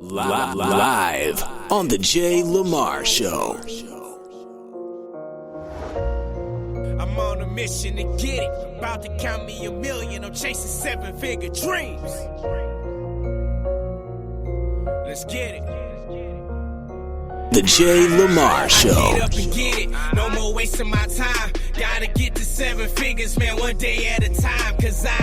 Live on the Jay Lamar Show. I'm on a mission to get it. About to count me a million. I'm chasing seven-figure dreams. Let's get it. The Jay Lamar Show. Get up and get it. No more wasting my time. Gotta get to seven figures, man, one day at a time. Cause I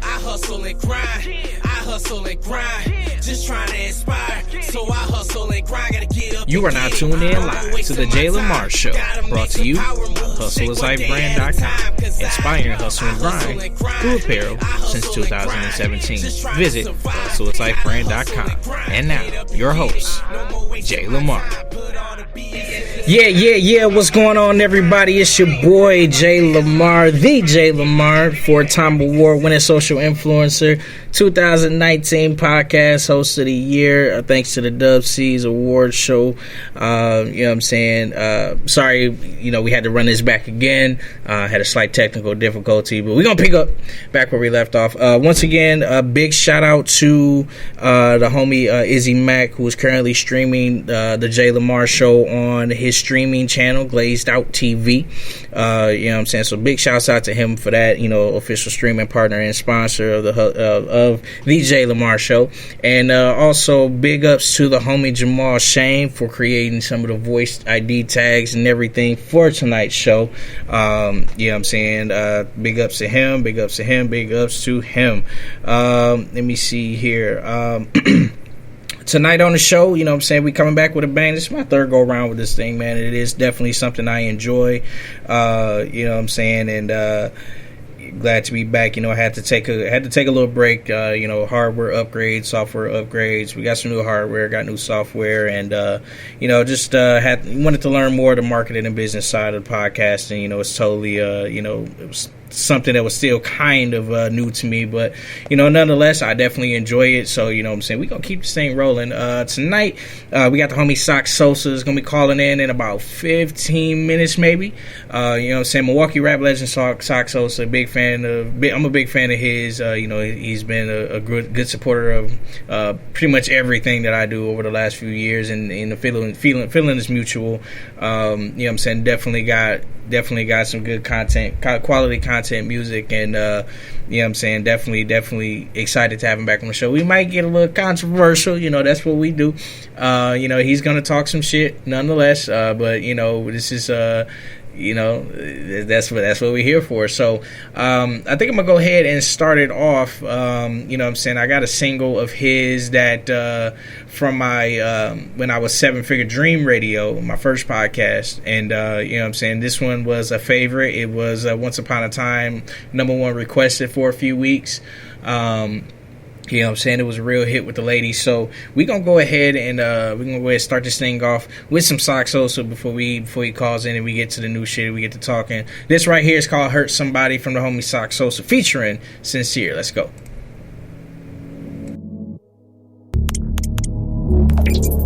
hustle and grind. I hustle and grind. Just trying to inspire. So I hustle and grind. Gotta get up. You are now tuned in live to the Jay Lamar Show, brought to you by HustleIsLifeBrand.com, inspiring hustle and grind through apparel since 2017. Visit HustleIsLifeBrand.com. And now, your host, Jay Lamar. Yeah, what's going on, everybody? It's your boy, Jay Lamar, the Jay Lamar, four-time award-winning social influencer, 2019 podcast host of the year, thanks to the Dub C's award show. You know what I'm saying? Sorry, we had to run this back again. Had a slight technical difficulty, but we're going to pick up back where we left off. Once again, a big shout out to the homie Izzy Mack, who is currently streaming the Jay Lamar Show on his streaming channel, Glazed Out TV. You know what I'm saying? So big shouts out to him for that, official streaming partner and sponsor of the Jay Lamar Show. And also big ups to the homie Jamal Shane for creating some of the voice ID tags and everything for tonight's show. You know what I'm saying? Big ups to him, big ups to him, big ups to him. Let me see here. Tonight on the show, you know what I'm saying, we coming back with a bang. This is my third go around with this thing, man. It is definitely something I enjoy, you know what I'm saying, and glad to be back. I had to take a little break, hardware upgrades, software upgrades. We got some new hardware, got new software, and just wanted to learn more of the marketing and business side of the podcasting. It's totally it was something that was still kind of new to me, but nonetheless I definitely enjoy it. So what I'm saying, we're gonna keep this thing rolling. Tonight we got the homie Sosa is gonna be calling in about 15 minutes maybe. What I'm saying, Milwaukee rap legend Sosa, I'm a big fan of his. He's been a good supporter of pretty much everything that I do over the last few years, and the feeling is mutual. What I'm saying, definitely got some good content, quality content, music, and what I'm saying, definitely excited to have him back on the show. We might get a little controversial, that's what we do. He's gonna talk some shit nonetheless, but this is that's what we're here for. So I think I'm gonna go ahead and start it off. What I'm saying, I got a single of his that from my when I was Seven Figure Dream Radio, my first podcast, and what I'm saying, this one was a favorite. It was Once Upon a Time #1 requested for a few weeks. You know what I'm saying? It was a real hit with the ladies. So we're going to go ahead and start this thing off with some Sosa before he calls in and we get to the new shit, we get to talking. This right here is called Hurt Somebody from the homie Sosa featuring Sincere. Let's go.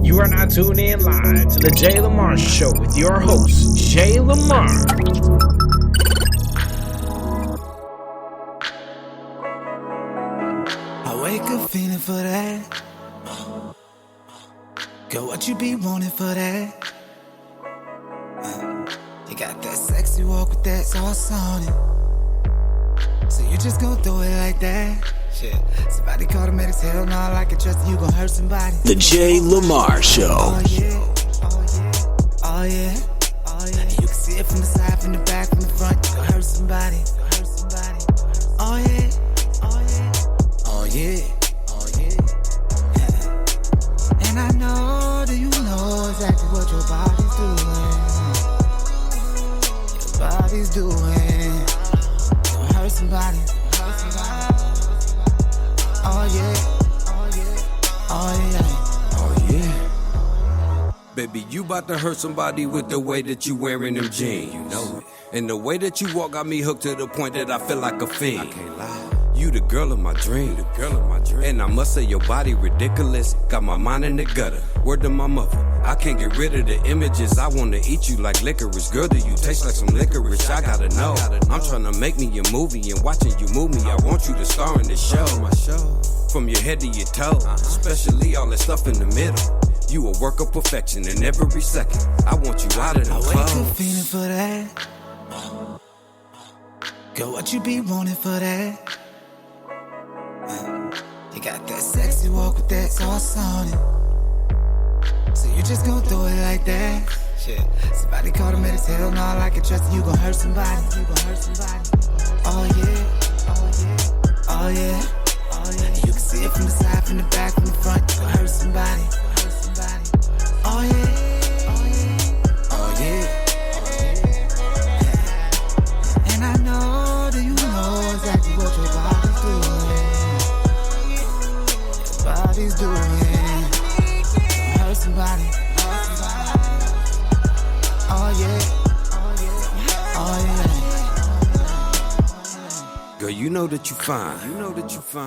You are now tuned in live to the Jay Lamar Show with your host, Jay Lamar. Wake up feeling for that. Girl, what you be wanting for that? You got that sexy walk with that sauce on it. So you just gon' do it like that? Shit. Somebody call the medics, hell no, I like it, trust you gon' hurt somebody. The Jay Lamar Show. Oh yeah, oh yeah, oh yeah. You can see it from the side, from the back, from the front, you gon' hurt somebody. Oh yeah. Yeah, oh yeah. And I know that you know exactly what your body's doing. Gonna hurt somebody. Oh yeah, oh yeah, oh yeah. Baby, you about to hurt somebody with the way that you wearing them jeans. You know it. And the way that you walk got me hooked to the point that I feel like a fiend. I can't lie. You the girl of my dream, And I must say your body ridiculous. Got my mind in the gutter. Word to my mother, I can't get rid of the images. I wanna eat you like licorice. Girl, do you taste like some licorice? I gotta know. I'm tryna make me a movie, and watching you move me, I want you to star in the show. From your head to your toe, especially all that stuff in the middle. You a work of perfection in every second. I want you out of the I wake clothes. up feeling for that. Girl, what you be wanting for that? You got that sexy walk with that sauce on it. So you just gon' do it like that? Shit. Somebody call the medics, hell no, I like it, trust you gon' hurt somebody. Oh yeah, oh yeah, oh yeah. You can see it from the side, from the back, from the front, you gon' hurt somebody. Oh yeah, oh yeah. And I know that you know exactly what your body's doing. Don't hurt somebody. Oh yeah, oh yeah. Girl, you know that you fine.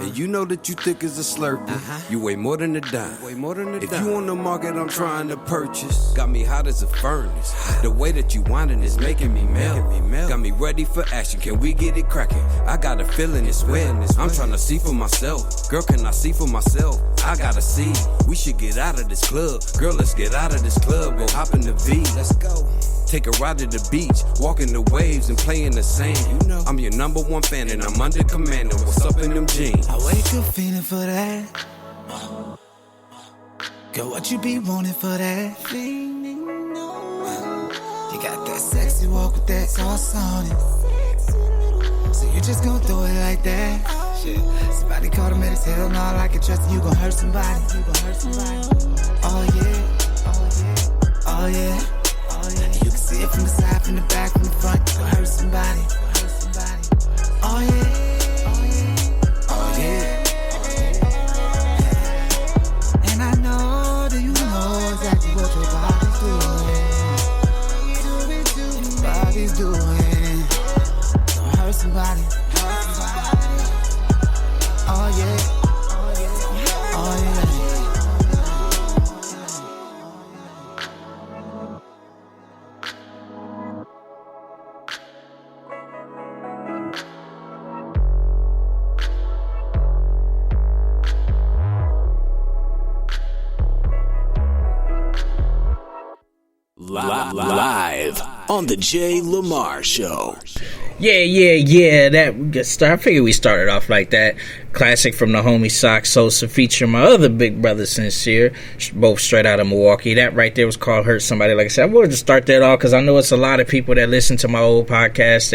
And you know that you thick as a Slurpee. You weigh more than a dime. If you on the market, I'm trying to purchase. Got me hot as a furnace. The way that you whining is making me melt. Got me ready for action. Can we get it cracking? I got a feeling it's wet. I'm trying to see for myself. Girl, can I see for myself? I gotta see. We should get out of this club. Girl, let's get out of this club. Go hop in the V. Let's go. Take a ride to the beach, walking the waves and playing the sand. You know, I'm your number one fan and I'm under command. What's up in them jeans? I wake up feeling for that. Girl, what you be wanting for that? You got that sexy walk with that sauce on it. So you just gon' do it like that? Shit. Somebody call the medics, hell no, I like it, trust you gon' hurt somebody. Oh yeah, oh yeah. You can see it from the side, from the back, from the front, you gon' hurt somebody. Oh yeah, oh yeah. And I know that you know exactly what your body's doing. Don't hurt somebody. Oh yeah, oh yeah. Live on the Jay Lamar Show. Yeah. That gets started. I figured we started off like that. Classic from the homie Sosa featuring my other big brother Sincere, both straight out of Milwaukee. That right there was called Hurt Somebody. Like I said, I wanted to start that off because I know it's a lot of people that listen to my old podcast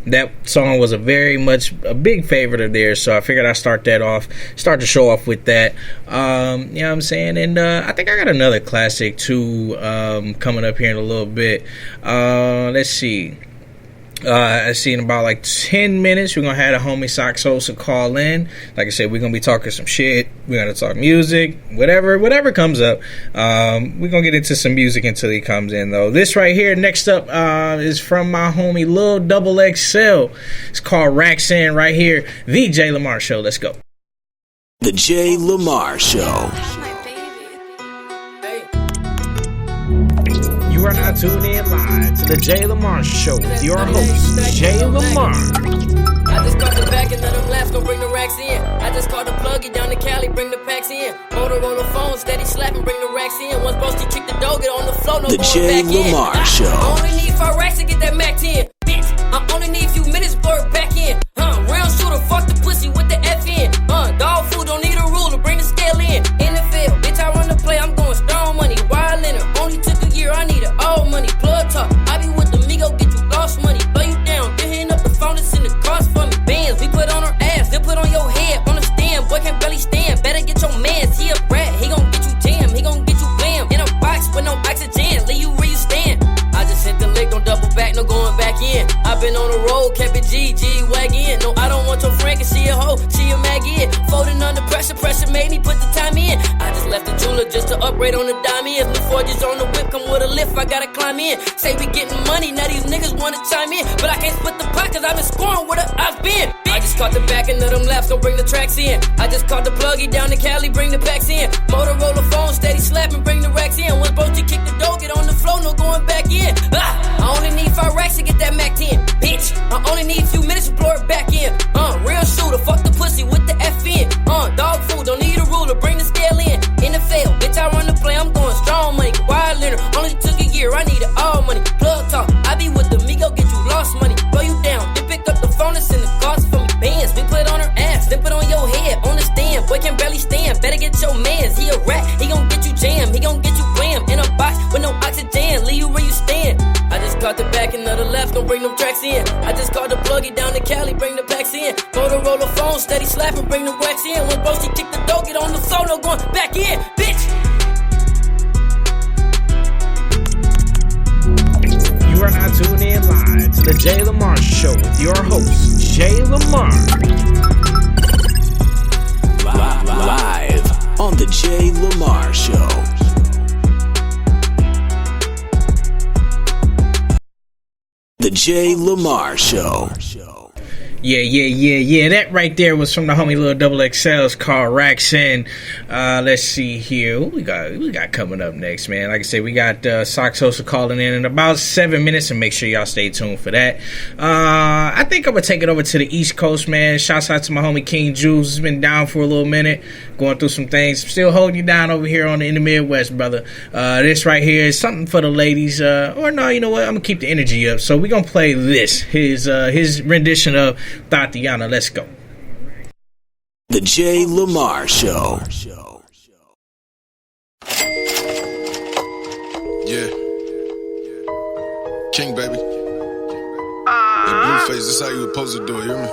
that song was a big favorite of theirs. So I figured I'd start the show off with that. You know what I'm saying? And I think I got another classic too coming up here in a little bit. Let's see. I see in about like 10 minutes we're gonna have the homie Sosa call in. Like I said, we're gonna be talking some shit. We're gonna talk music, whatever comes up. We're gonna get into some music until he comes in though. This right here next up is from my homie Lil Double XL. It's called Raxin right here. The Jay Lamar Show. Let's go. The Jay Lamar Show. You are now tuned in live to the Jay Lamar Show with your host, Jay Lamar. I just caught the back and let them laugh, gon' bring the racks in. I just called the plug, get down to Cali, bring the packs in. Motor on the phone, steady slapping, bring the racks in. Once Boasty kick the door, get on the floor, no The going Jay back Lamar in. Show. I only need 4 racks to get that Mac 10. Bitch, I only need a few minutes for it back in. Round shooter, fuck the pussy with the F in. Dog food, don't need a ruler, bring the scale in. NFL, bitch, I run the play, I'm going strong money. Wild in it, only took a year, I need it all money. Plug talk, I be with the Migo, get you lost money. Blow you down, then hitting up the phone, it's in the cost for me. Bands, we put on her ass, then put on your head. On the stand, boy can barely stand. Better get your mans, he a brat, he gon' get you jammed, he gon' get you blam. In a box with no oxygen, leave you where you stand. I just hit the lick, don't double back, no going back in. I been on the road, kept it G-Wagon. No, I don't want your friend, cause she a hoe, she a maggot. Folding under pressure made me put the time in. I just left the jeweler just to upgrade on the dime in. New forges on the whip, come with a lift, I gotta climb in. Say we getting money, now these niggas wanna chime in. But I can't split the pot, cause I been scoring with her, I've hop in. I just caught the back end of them laps, gon' bring the tracks in. I just caught the pluggy down to Cali, bring the packs in. Motorola phone, steady slapping, bring the racks in. Was supposed to kick the door, get on the floor, no going back in. I only need 5 racks to get that Mac 10. Bitch, I only need a few minutes to blow it back in. Real shooter, fuck the pussy with the F in. Dog food, don't need a ruler, bring the scale in. NFL, bitch, I run the play, I'm going strong money. Wild litter, only took a year, I need it all money. Plug talk, I be with the Migo, get you lost money. Blow you down, then pick up the phone and send the cost for me. Bands, we put on her ass, then put on your head, on the stand. Boy can barely stand, better get your mans. He a rat, he gon' get you jammed, he gon' get you blam. In a box with no oxygen, leave you where you stand. I just caught the back and the left, gon' bring them tracks in. I just caught the pluggy down to Cali, bring the packs in. Motorola phone, steady slapping, bring the wax in. When Brosy kick the door, get on the floor, no going back in, bitch. You are now tuned in live to the Jay Lamar Show with your host, Jay Lamar. Live on the Jay Lamar Show. The Jay Lamar Show. Yeah. That right there was from the homie Lil Double XL's called Racks In. Let's see here. What we got coming up next, man? Like I said, we got Sosa calling in about 7 minutes, and make sure y'all stay tuned for that. I think I'm gonna take it over to the East Coast, man. Shouts out to my homie King Jules. He's been down for a little minute, going through some things. Still holding you down over here in the Midwest, brother. This right here is something for the ladies. Or no, you know what? I'm gonna keep the energy up. So we're gonna play this. His rendition of Tatiana. Let's go. The Jay Lamar Show. Yeah. King, baby. That blue face, that's how you supposed to do it, hear me?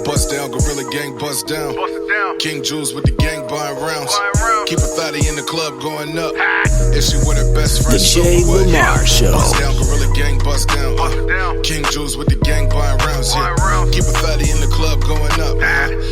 Bust down, Gorilla Gang, bust down. King Jules with the gang buying rounds. Keep a thotty in the club going up. If she with her best friend, The Jay Lamar Show. Bust down, Gorilla Gang, bust down. King Jules with the gang buying rounds. Yeah. Keep a thotty in the club going up.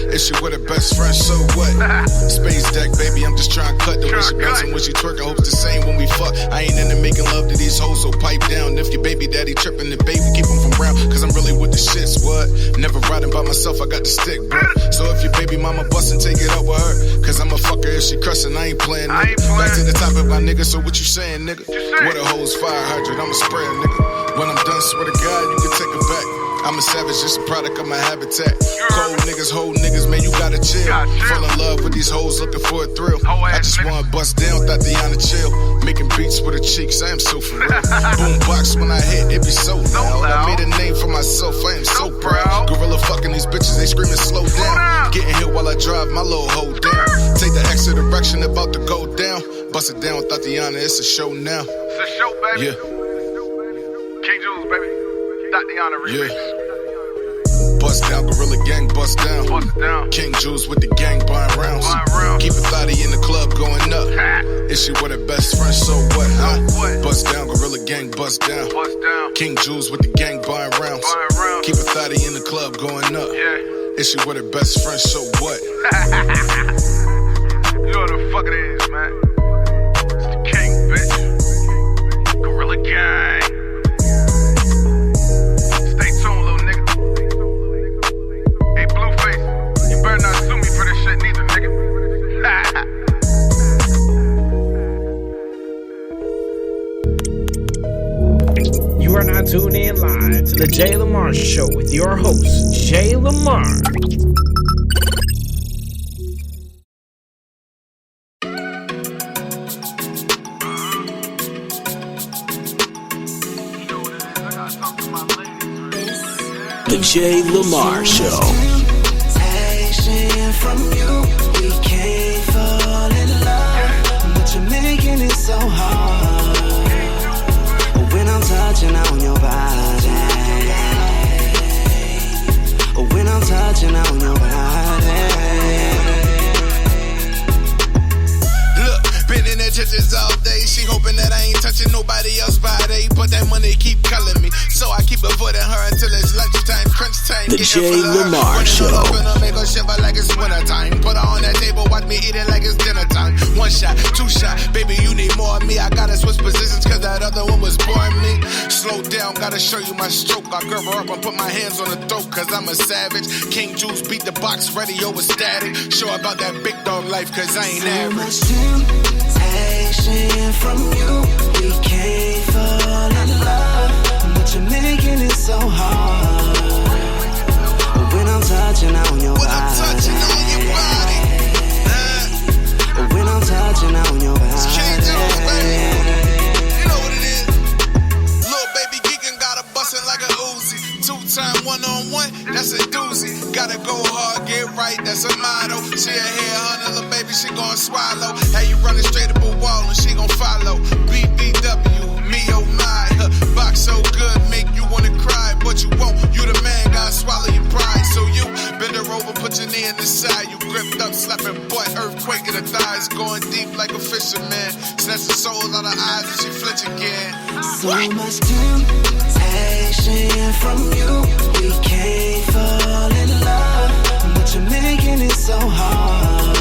If she with her best friend, so what? Space deck, baby, I'm just trying to cut the way she bouncing when she twerk. I hope it's the same when we fuck. I ain't into making love to these hoes, so pipe down. If your baby daddy tripping, the baby keep him from round. Cause I'm really with the shits, what? Never riding by myself, I got the stick, bro. So if your baby mama bustin', take it up with her. Cause I'm a fucker if she crushin', I ain't playing, nigga. Back to the topic, my nigga, so what you saying, nigga? What a hoe's fire hydrant, I'm a sprayer, nigga. When I'm done, swear to God, you can take it back. I'm a savage, just a product of my habitat. Cold niggas, whole niggas, man, you gotta chill. Fall in love with these hoes, looking for a thrill. I just wanna bust down, Tatiana chill. Making beats with her cheeks, I am so for real. Boom box when I hit, it be so loud. I made a name for myself, I am so proud. Gorilla fucking these bitches, they screaming slow down. Getting hit while I drive my little hoe down. Take the exit direction, about to go down. Bust it down with Tatiana, it's a show now. It's a show, baby. Yeah. King Jules, baby. Tatiana remix. Yeah. Bust down, Gorilla Gang, bust down. Bust it down. King Jules with the gang buying rounds. Keep a thotty in the club going up. If she with her best friend, so what, huh? Bust down, Gorilla Gang, bust down. Bust down. King Jules with the gang buying rounds. Keep a thotty in the club going up. Yeah. If she with her best friend, so what? You know what the fuck it is, man. It's the king, bitch. Gorilla Gang. Stay tuned, little nigga. Hey, Blueface, you better not sue me for this shit neither, nigga. You are now tuned in live to the Jay Lamar Show with your host, Jay Lamar. The Jay Lamar Show. Temptation from you, we can't fall in love, but you're making it so hard. When I'm touching on your body, when I'm touching on your body. Look, been in the trenches all day. She hoping that I ain't touching nobody else body, but that money keep calling me. So I keep avoiding her until it's lunchtime, crunch time. The Jay Lamar Show. Make her shiver like it's wintertime. Put her on that table, watch me eat it like it's dinner time. One shot, two shot, baby, you need more of me. I gotta switch positions cause that other one was boring me. Slow down, gotta show you my stroke. I curve her up and put my hands on the throat cause I'm a savage. King Juice beat the box, radio was static. Show about that big dog life cause I ain't average. So much temptation from you. We can't fall in love, but you're making it so hard. When I'm touching on your body, when I'm touching on your body, King Juice, baby. You know what it is. Little baby geekin' got a bustin' like a Uzi. 2-time one-on-one, that's a doozy. Gotta go hard, get right, that's a motto. She a headhunter, little baby, she gon' swallow. Hey, you running straight up a wall and she gon' follow. BBW, me oh my. Box so good, make you wanna cry, but you won't. You the man, gotta swallow your pride. So you bend her over, put your knee in the side. You gripped up, slapping butt, earthquake in the thighs. Going deep like a fisherman. Snatch the soul out her eyes and she flinch again. so much temptation from you. We can't fall in love, but you're making it so hard.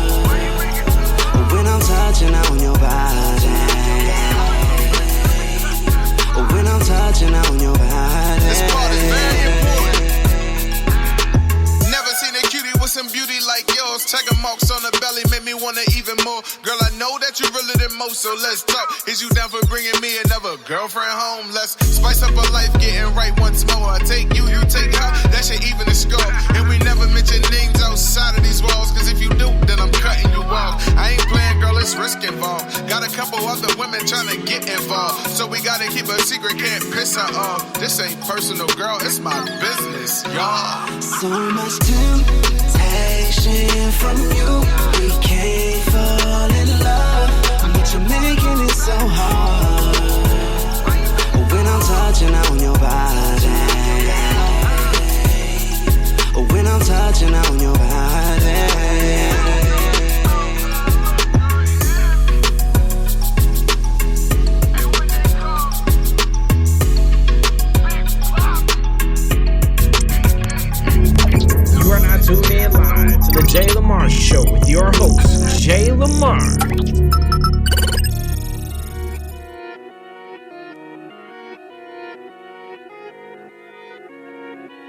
When I'm touching on your body, when I'm touching on your body. This part is very important. Never seen a cutie with some beauty like yours. Tiger marks on the belly make me wanna even more. Girl, I know that you realer than most, so let's talk. Is you down for bringing me another girlfriend home? Let's spice up our life, getting right once more. I take you, you take her, that should even the score. And we never mention names outside of these walls, cause if you do, then I'm cutting you off. I ain't playing, girl, it's risk involved. Got a couple other women trying to get involved, so we gotta keep a secret, can't piss her off. This ain't personal, girl, it's my business, y'all. So much temptation from you. We can't fall in love, but you're making it so hard. When I'm touching on your body, when I'm touching on your body. You are now tuned in live to the Jay Lamar Show with your host, Jay Lamar.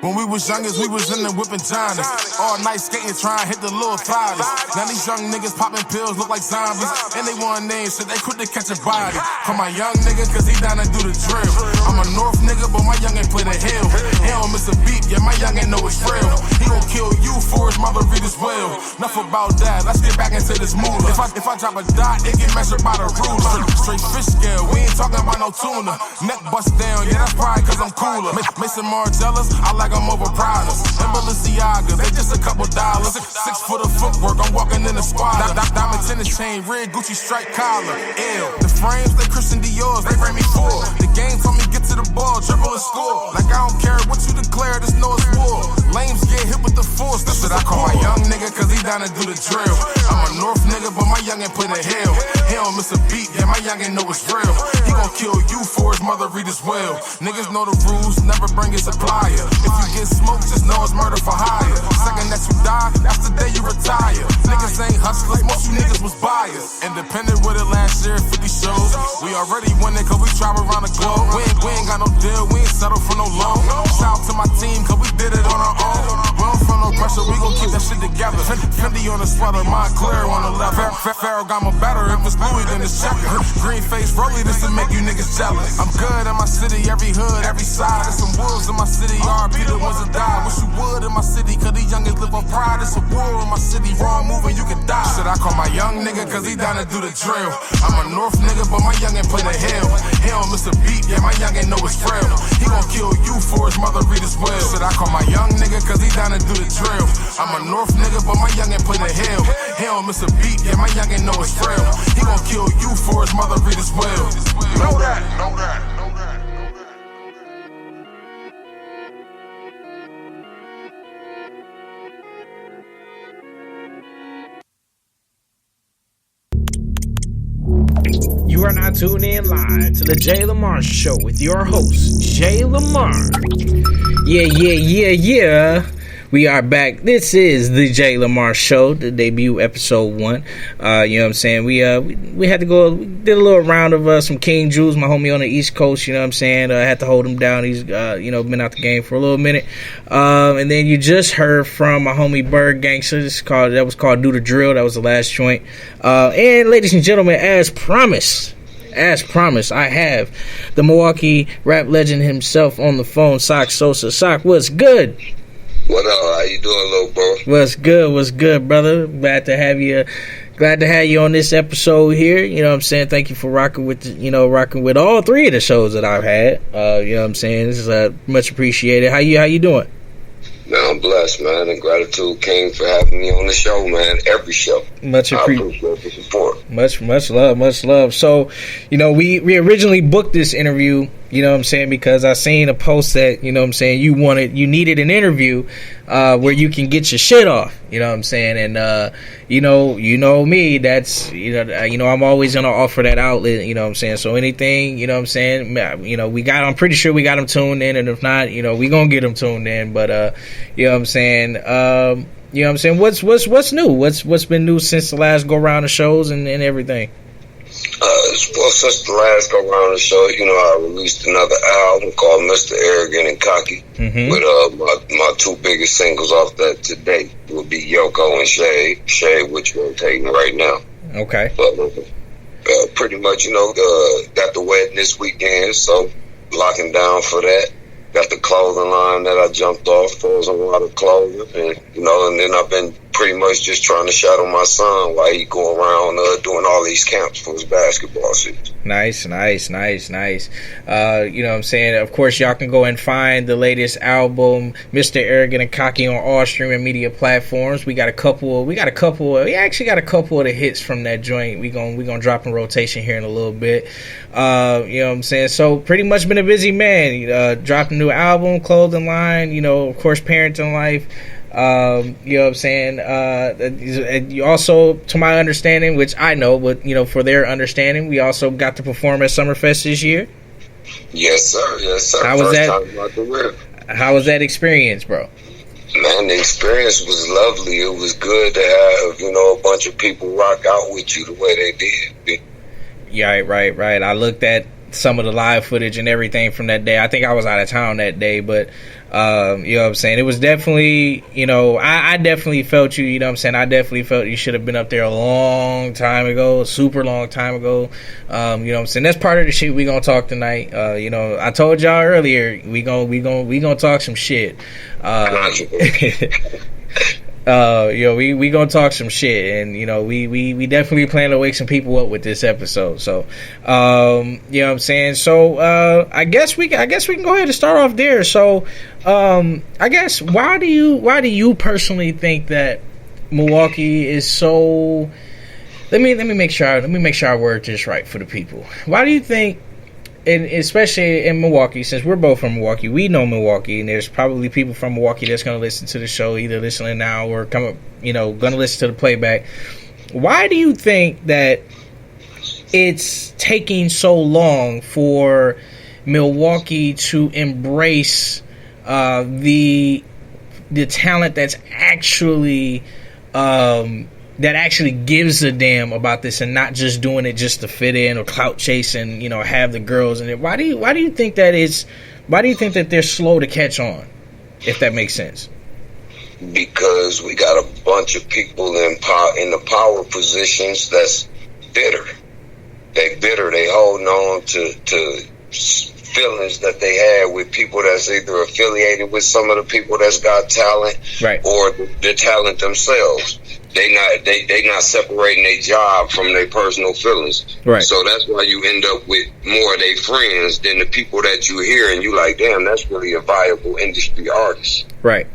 When we was youngest, we was in the whipping Johnnies. All night skating, trying to hit the little thotties. Now these young niggas popping pills look like zombies. And they want names, shit, they quick to catch a body. Call my young nigga, cause he down to do the drill. I'm a North nigga, but my young ain't play the hill. He don't miss a beat, yeah, my young ain't know it's real. He gon' kill you for his mother read as well. Enough about that, let's get back into this moolah. If I drop a dot, it get measured by the ruler. Straight fish scale, we ain't talking about no tuna. Neck bust down, yeah, that's probably cause I'm cooler. Mason Margellas, I like I'm over Pradas. And Balenciaga, they just a couple dollars. 6 foot of footwork, I'm walking in the squad. Diamond tennis chain, red Gucci stripe collar. Ew. The frames, they Christian Dior's, they bring me 4. The game told me get to the ball, dribble and score. Like I don't care what you declare, this no it's war. Lames get hit with the force, this shit I call my young nigga, cause he down to do the drill. I'm a North nigga, but my young ain't play the hill. He don't miss a beat, yeah, my young ain't know it's real. He gon' kill you for his mother read as well. Niggas know the rules, never bring a supplier. If you get smoked, just know it's murder for hire. Second that you die, that's the day you retire. Niggas ain't hustlers, most you niggas was buyers. Independent with it last year, 50 shows. We already won it cause we travel around the globe. We ain't got no deal, we ain't settled for no loan. Shout out to my team cause we did it on our own. We don't feel no pressure, we gon' keep that shit together. Fendi on the sweater, Montclair on the left. Ferragamo better, if it's Louis then it's checker. Green face rollie, this to make you niggas jealous. I'm good in my city, every hood, every side. There's some wolves in my city, RP the ones that die. Wish you would in my city, cause these youngins live on pride. It's a war in my city, wrong moving, you can die. Shit, I call my young nigga, cause he down to do the drill. I'm a North nigga, but my young ain't play the hill. He don't miss a beat, yeah, my young ain't know it's real. He gon' kill you for his mother read as well. Shit, I call my young nigga, cause he down to do the drill. I'm a North nigga, but my young ain't play the hill. He don't miss a beat, yeah, my young ain't know it's real. He gon' kill you for his mother read as well. Know that, know that. You are now tuned in live to the Jay Lamar Show with your host, Jay Lamar. Yeah. We are back. This is the J Lamar Show, the debut episode 1. You know what I'm saying? We had to go. We did a little round of some King Jules, my homie on the East Coast. You know what I'm saying? I had to hold him down. He's been out the game for a little minute. And then you just heard from my homie Bird Gangster. That was called Do the Drill. That was the last joint. And ladies and gentlemen, as promised, I have the Milwaukee rap legend himself on the phone, Sosa. Sock, what's good? What up? How you doing, little bro? What's good, brother? Glad to have you on this episode here. You know what I'm saying? Thank you for rocking with all 3 of the shows that I've had. You know what I'm saying? This is much appreciated. How you doing? Man, I'm blessed, man, and gratitude, King, for having me on the show, man. Every show. I appreciate the support. Much love. So, we originally booked this interview, you know what I'm saying, because I seen a post that, you know what I'm saying, you needed an interview where you can get your shit off, you know what I'm saying, and you know me, that's I'm always gonna offer that outlet, you know what I'm saying. So anything, you know what I'm saying, I'm pretty sure we got them tuned in, and if not, we gonna get them tuned in, but you know what I'm saying. You know what I'm saying? What's new? What's been new since the last go round of shows and everything? Well, since the last go round of the show, I released another album called Mr. Arrogant and Cocky with my 2 biggest singles off that to date will be Yoko and Shay, which we're taking right now. Okay. But pretty much, got the wedding this weekend, so locking down for that. Got the clothing line that I jumped off for, a lot of clothing, and then I've been pretty much just trying to shadow my son while he go around doing all these camps for his basketball season. Nice. You know what I'm saying? Of course, y'all can go and find the latest album, Mr. Arrogant and Cocky, on all streaming media platforms. We actually got a couple of the hits from that joint. We gonna drop in rotation here in a little bit. You know what I'm saying? So pretty much been a busy man. Dropped a new album, clothing line, of course, parenting life. You know what I'm saying? You also, to my understanding, which I know, but for their understanding, we also got to perform at Summerfest this year. Yes, sir. How was First that? time out the whip. How was that experience, bro? Man, the experience was lovely. It was good to have, a bunch of people rock out with you the way they did. Yeah, right. I looked at some of the live footage and everything from that day. I think I was out of town that day, but you know what I'm saying, it was definitely, I definitely felt you, you know what I'm saying, I definitely felt you should have been up there a long time ago, a super long time ago. You know what I'm saying, that's part of the shit we gonna talk tonight. I told y'all earlier, we gonna talk some shit. We gonna talk some shit, and we definitely plan to wake some people up with this episode. So, you know what I'm saying. So, I guess we can go ahead and start off there. So, I guess why do you personally think that Milwaukee is so? Let me make sure I word this right for the people. Why do you think? And especially in Milwaukee, since we're both from Milwaukee, we know Milwaukee, and there's probably people from Milwaukee that's going to listen to the show, either listening now or going to listen to the playback. Why do you think that it's taking so long for Milwaukee to embrace the talent that's actually that actually gives a damn about this, and not just doing it just to fit in or clout chasing, have the girls in it? Why do you think that is? Why do you think that they're slow to catch on, if that makes sense? Because we got a bunch of people in the power positions that's bitter. They bitter. They holding on to feelings that they had with people that's either affiliated with some of the people that's got talent, right, or the talent themselves. They not separating their job from their personal feelings. Right. So that's why you end up with more of their friends than the people that you hear, and you like, damn, that's really a viable industry artist. Right.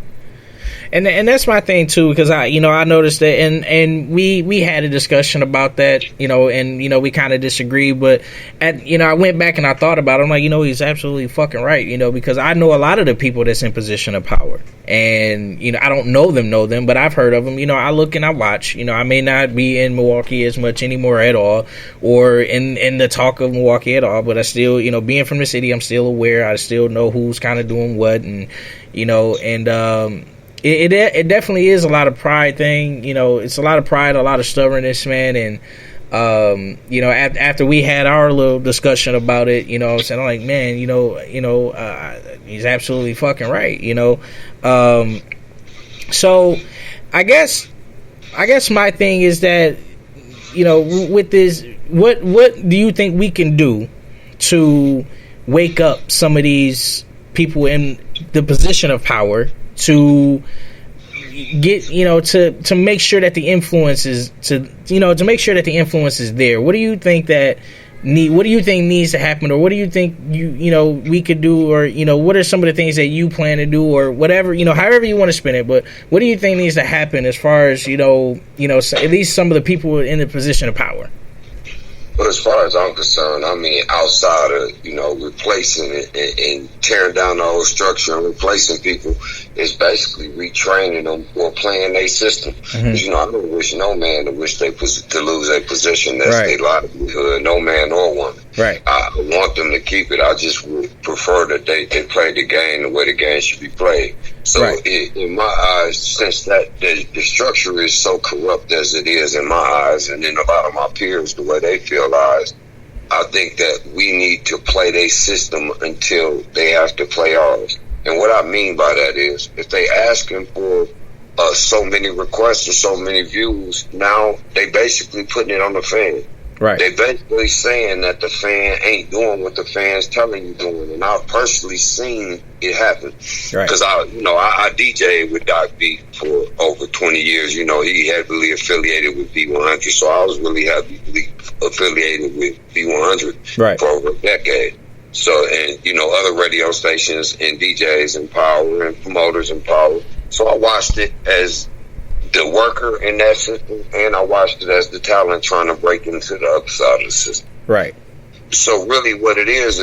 And that's my thing too, because I noticed that, and we had a discussion about that, and we kind of disagreed, but I went back and I thought about it. I'm like, he's absolutely fucking right, because I know a lot of the people that's in position of power, and I don't know them, but I've heard of them. I look and I watch. I may not be in Milwaukee as much anymore at all, or in the talk of Milwaukee at all, but I still, being from the city, I'm still aware. I still know who's kind of doing what, and it definitely is a lot of pride thing. You know, it's a lot of pride, a lot of stubbornness, man. And you know, after we had our little discussion about it, you know, I'm like, man, he's absolutely fucking right. You know, so I guess my thing is that, you know, with this, what do you think we can do to wake up some of these people in the position of power to get, you know, to make sure that the influence is to make sure that the influence is there? What do you think needs to happen, or what do you think we could do, or, you know, what are some of the things that you plan to do, or whatever, you know, however you want to spin it, but what do you think needs to happen as far as, you know, at least some of the people in the position of power? But as far as I'm concerned, I mean, outside of, you know, replacing it and tearing down the whole structure and replacing people, is basically retraining them or playing their system. Because, you know, I don't wish no man to lose their position. That's their livelihood, no man or woman. Right. I want them to keep it. I just would prefer that they play the game the way the game should be played. So in my eyes, since that the structure is so corrupt as it is in my eyes, and in a lot of my peers, the way they feel eyes, I think that we need to play their system until they have to play ours. And what I mean by that is, if they asking for so many requests or so many views, now they basically putting it on the fan. Right. They basically saying that the fan ain't doing what the fan's telling you doing, and I've personally seen it happen. Right. Because I DJed with Doc B for over 20 years. You know, he heavily affiliated with V100, so I was really heavily affiliated with V100 for over a decade. So, and you know, other radio stations and DJs and power and promoters and power. So I watched it as the worker in that system, and I watched it as the talent trying to break into the other side of the system. Right. So really what it is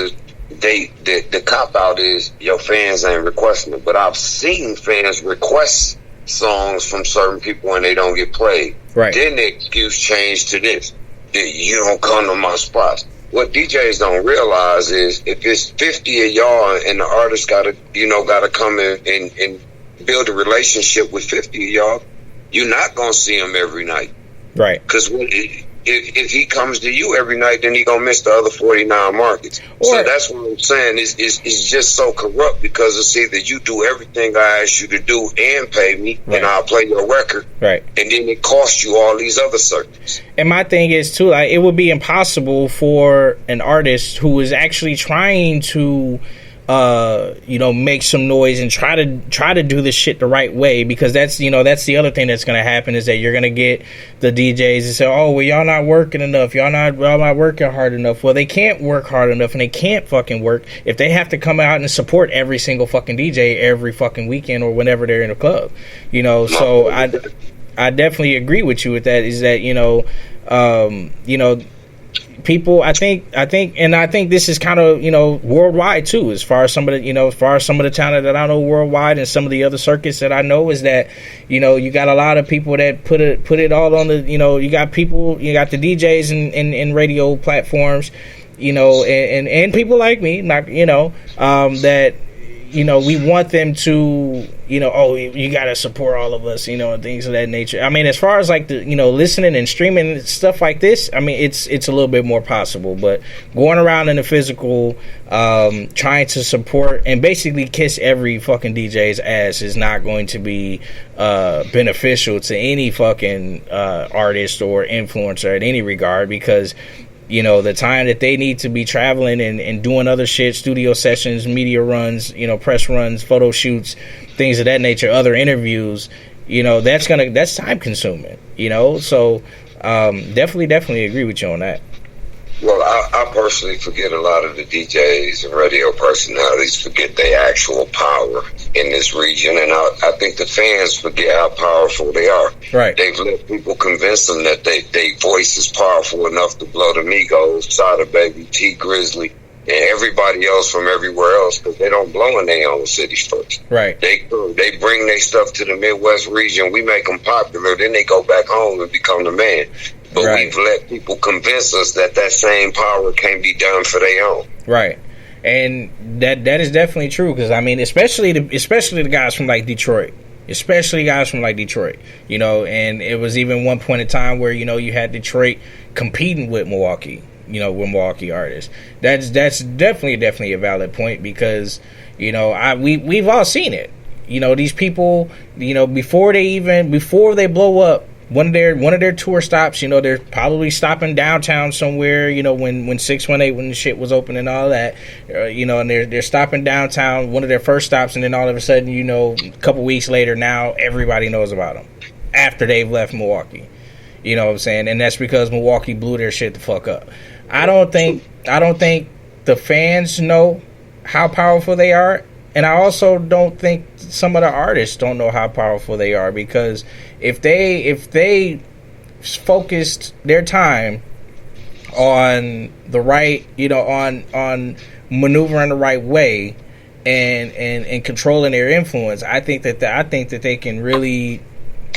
the cop out is your fans ain't requesting it. But I've seen fans request songs from certain people and they don't get played. Right. Then the excuse changed to this, that you don't come to my spots. What DJs don't realize is if it's 50 of y'all and the artist gotta come in and build a relationship with 50 of y'all, you're not going to see him every night. Right. Because if he comes to you every night, then he going to miss the other 49 markets. So that's what I'm saying. It's just so corrupt, because it's either you do everything I ask you to do and pay me, and I'll play your record. Right. And then it costs you all these other circuits. And my thing is, too, like, it would be impossible for an artist who is actually trying to make some noise and try to do this shit the right way, because that's the other thing that's going to happen, is that you're going to get the DJs and say, oh, well, y'all not working enough, y'all not working hard enough. Well, they can't work hard enough, and they can't fucking work if they have to come out and support every single fucking DJ every fucking weekend or whenever they're in a club, you know. So I definitely agree with you with that, is that, people, I think this is kind of, worldwide too, as far as some of the talent that I know worldwide, and some of the other circuits that I know, is that, you got a lot of people that put it all on the, you got the DJs and radio platforms, and people like me, that, we want them to, you got to support all of us, and things of that nature. I mean, as far as like the, listening and streaming and stuff like this, I mean, it's a little bit more possible, but going around in the physical, trying to support and basically kiss every fucking DJ's ass is not going to be beneficial to any fucking artist or influencer in any regard, because the time that they need to be traveling and doing other shit, studio sessions, media runs, press runs, photo shoots, things of that nature, other interviews, that's time consuming, so definitely agree with you on that. Well, I personally forget a lot of the DJs and radio personalities forget their actual power in this region, and I think the fans forget how powerful they are. Right. They've let people convince them that their voice is powerful enough to blow the Migos, Sada Baby, T Grizzly, and everybody else from everywhere else, because they don't blow in their own cities first. Right. They bring their stuff to the Midwest region, we make them popular, then they go back home and become the man. But we've let people convince us that same power can't be done for their own. Right. And that is definitely true, because I mean, especially the guys from like Detroit, especially guys from like Detroit, you know. And it was even one point in time where, you know, you had Detroit competing with Milwaukee, you know, with Milwaukee artists. That's definitely a valid point, because, you know, we've all seen it. You know, these people, you know, before they blow up, one of their tour stops, you know, they're probably stopping downtown somewhere, you know, when 618, when the shit was open and all that, you know, and they're stopping downtown, one of their first stops, and then all of a sudden, you know, a couple weeks later, now everybody knows about them after they've left Milwaukee. You know what I'm saying? And that's because Milwaukee blew their shit the fuck up. I don't think the fans know how powerful they are. And I also don't think some of the artists don't know how powerful they are, because if they focused their time on the right, you know, on maneuvering the right way and controlling their influence, I think that there can really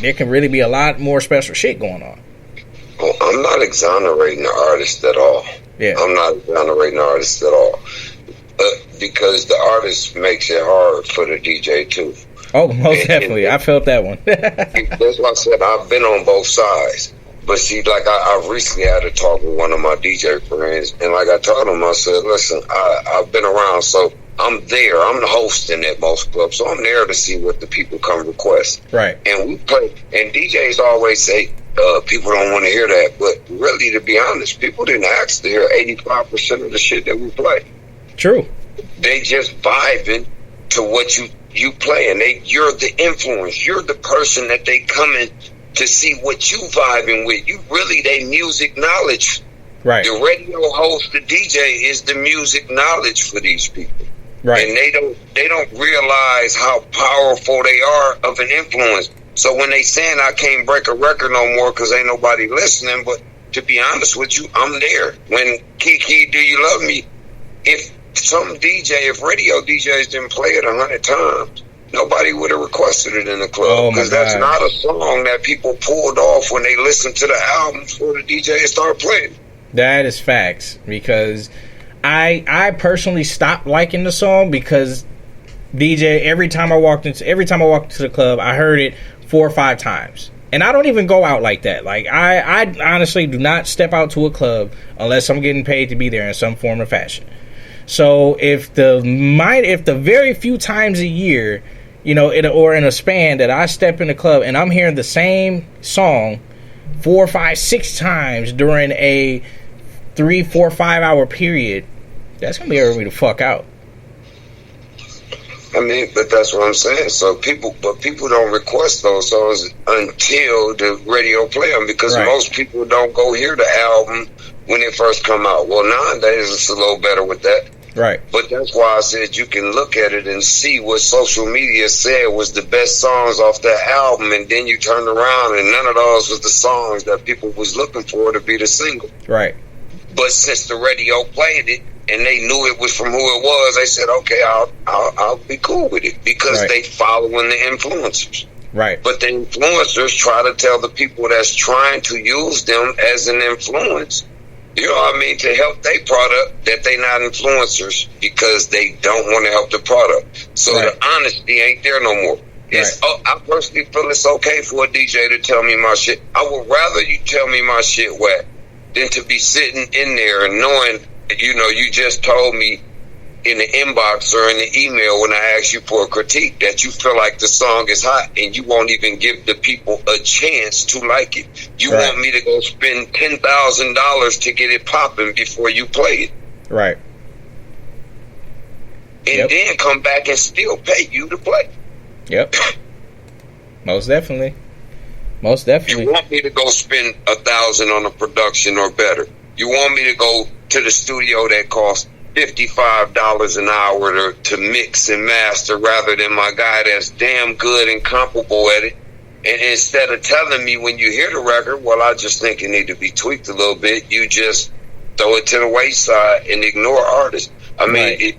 be a lot more special shit going on. Well, I'm not exonerating the artist at all. Yeah, I'm not exonerating the artist at all. Because the artist makes it hard for the DJ too. Oh, most definitely. I felt that one. That's why I said I've been on both sides. But see, like I recently had a talk with one of my DJ friends, and like I told him, I said, listen, I've been around, so I'm there. I'm the hosting at most clubs, so I'm there to see what the people come request. Right. And we play, and DJs always say, people don't want to hear that. But really, to be honest, people didn't ask to hear 85% of the shit that we play. True. They just vibing to what you play, and you're the influence. You're the person that they coming to see what you vibing with. You really they music knowledge. Right. The radio host, the DJ is the music knowledge for these people. Right. And they don't realize how powerful they are of an influence. So when they saying I can't break a record no more because ain't nobody listening, but to be honest with you, I'm there. When Kiki, Do You Love Me? If radio DJs didn't play it 100 times, nobody would have requested it in the club, because that's not a song that people pulled off when they listened to the album before the DJ started playing. That is facts, because I personally stopped liking the song because DJ, every time I walked into the club, I heard it 4 or 5 times. And I don't even go out like that. Like I honestly do not step out to a club unless I'm getting paid to be there in some form or fashion. So if the very few times a year, you know, or in a span that I step in the club and I'm hearing the same song 4, 5, 6 times during a 3, 4, 5 hour period, that's gonna be me the fuck out. I mean, but that's what I'm saying. So people don't request those songs until the radio play them, because most people don't go hear the album when it first come out. Well, nowadays it's a little better with that. Right. But that's why I said you can look at it and see what social media said was the best songs off that album, and then you turn around and none of those was the songs that people was looking for to be the single. Right. But since the radio played it and they knew it was from who it was, they said, okay, I'll be cool with it, because they following the influencers. Right. But the influencers try to tell the people that's trying to use them as an influence, you know what I mean, to help their product, that they not influencers because they don't want to help the product. So the honesty ain't there no more. I personally feel it's okay for a DJ to tell me my shit. I would rather you tell me my shit wet than to be sitting in there and knowing, you know, you just told me in the inbox or in the email when I asked you for a critique that you feel like the song is hot, and you won't even give the people a chance to like it. You want me to go spend $10,000 to get it popping before you play it. Right. And then come back and still pay you to play. Yep. Most definitely. Most definitely. You want me to go spend $1,000 on a production or better. You want me to go to the studio that costs $55 an hour to mix and master, rather than my guy that's damn good and comparable at it. And instead of telling me when you hear the record, well, I just think it need to be tweaked a little bit, you just throw it to the wayside and ignore artists. I mean,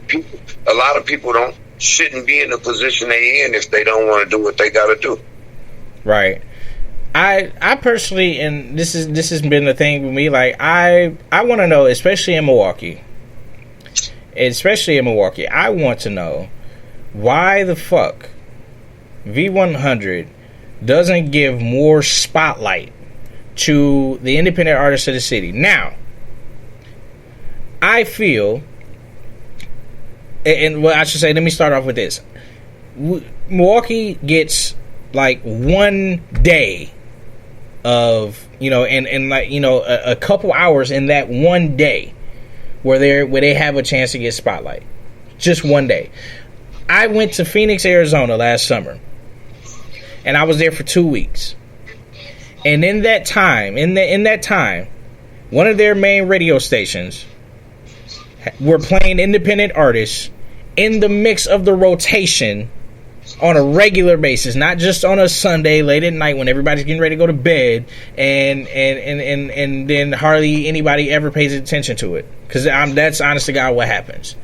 a lot of people shouldn't be in the position they in if they don't want to do what they got to do. Right. I personally, and this has been the thing with me, like I want to know, especially in Milwaukee, I want to know why the fuck V100 doesn't give more spotlight to the independent artists of the city. Now, I feel, and well, I should say, let me start off with this. Milwaukee gets like 1 day of, and like, a couple hours in that 1 day where they have a chance to get spotlight. Just 1 day. I went to Phoenix, Arizona last summer, and I was there for 2 weeks. And in that time, one of their main radio stations were playing independent artists in the mix of the rotation on a regular basis, not just on a Sunday late at night when everybody's getting ready to go to bed, and then hardly anybody ever pays attention to it, because that's honest to God what happens.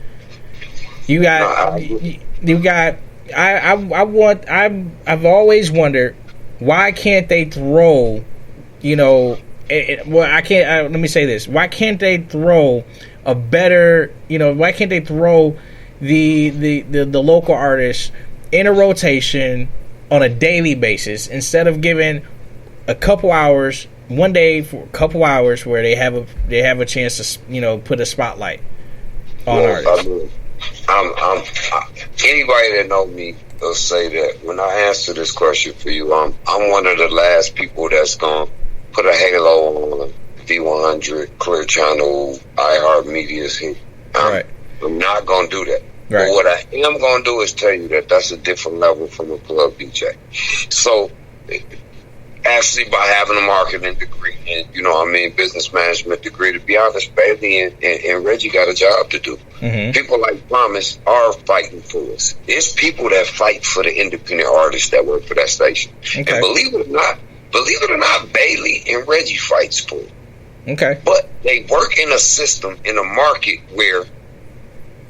I've always wondered, why can't they throw, let me say this. Why can't they throw a better, why can't they throw the local artists in a rotation on a daily basis, instead of giving a couple hours, 1 day for a couple hours where they have a chance to, put a spotlight on artists? Anybody that know me will say that when I answer this question for you, I'm one of the last people that's gonna put a halo on V100, Clear Channel, iHeartMedia's here. I'm not gonna do that. Right. But what I am gonna do is tell you that that's a different level from a club DJ. So, actually, by having a marketing degree and business management degree, to be honest, Bailey and Reggie got a job to do. Mm-hmm. People like Promise are fighting for us. There's people that fight for the independent artists that work for that station. Okay. And believe it or not, Bailey and Reggie fights for it. Okay. But they work in a system, in a market where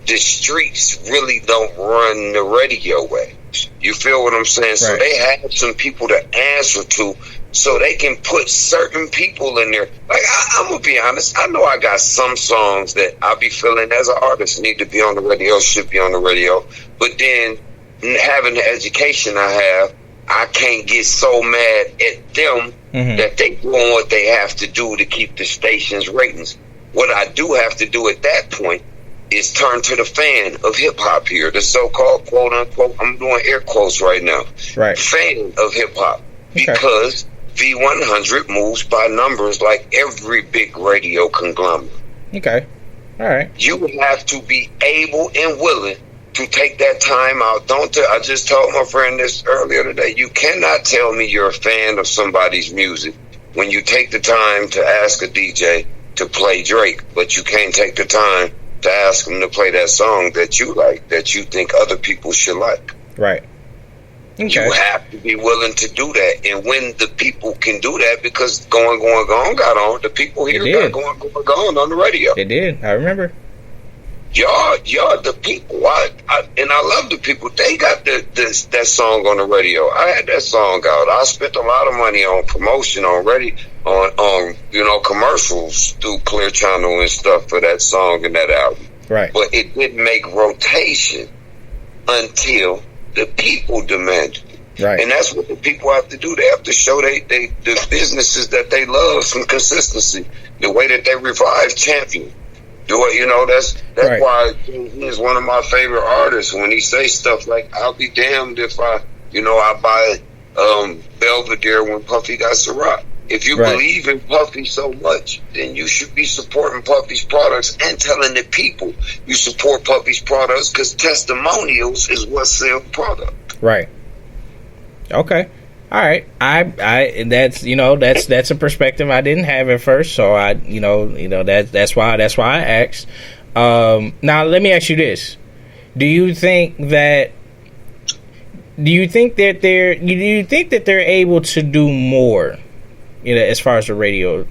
the streets really don't run the radio waves. You feel what I'm saying? Right. So they have some people to answer to, so they can put certain people in there. Like, I'm going to be honest. I know I got some songs that I be feeling as an artist need to be on the radio, should be on the radio. But then, having the education I have, I can't get so mad at them that they doing what they have to do to keep the station's ratings. What I do have to do at that point is turn to the fan of hip-hop here, the so-called, quote-unquote, I'm doing air quotes right now, right, fan of hip-hop, because V100 moves by numbers like every big radio conglomerate. Okay. All right. You have to be able and willing to take that time out. I just told my friend this earlier today. You cannot tell me you're a fan of somebody's music when you take the time to ask a DJ to play Drake, but you can't take the time to ask them to play that song that you like, that you think other people should like. Right. Okay. You have to be willing to do that. And when the people can do that, because Going got on, the people here got Going on the radio. They did. I remember. Y'all the people. I love the people. They got that song on the radio. I had that song out. I spent a lot of money on promotion already, on commercials through Clear Channel and stuff for that song and that album. Right. But it didn't make rotation until the people demanded it. Right. And that's what the people have to do. They have to show the businesses that they love some consistency. The way that they revive Champion. That's right. Why he is one of my favorite artists. When he say stuff like, I'll be damned if I buy Belvedere when Puffy got Ciroc. If you believe in Puffy so much, then you should be supporting Puffy's products and telling the people you support Puffy's products, because testimonials is what sells product. Right. Okay. All right. That's a perspective I didn't have at first, so that's why I asked. Now let me ask you this: Do you think that they're able to do more? As far as the radio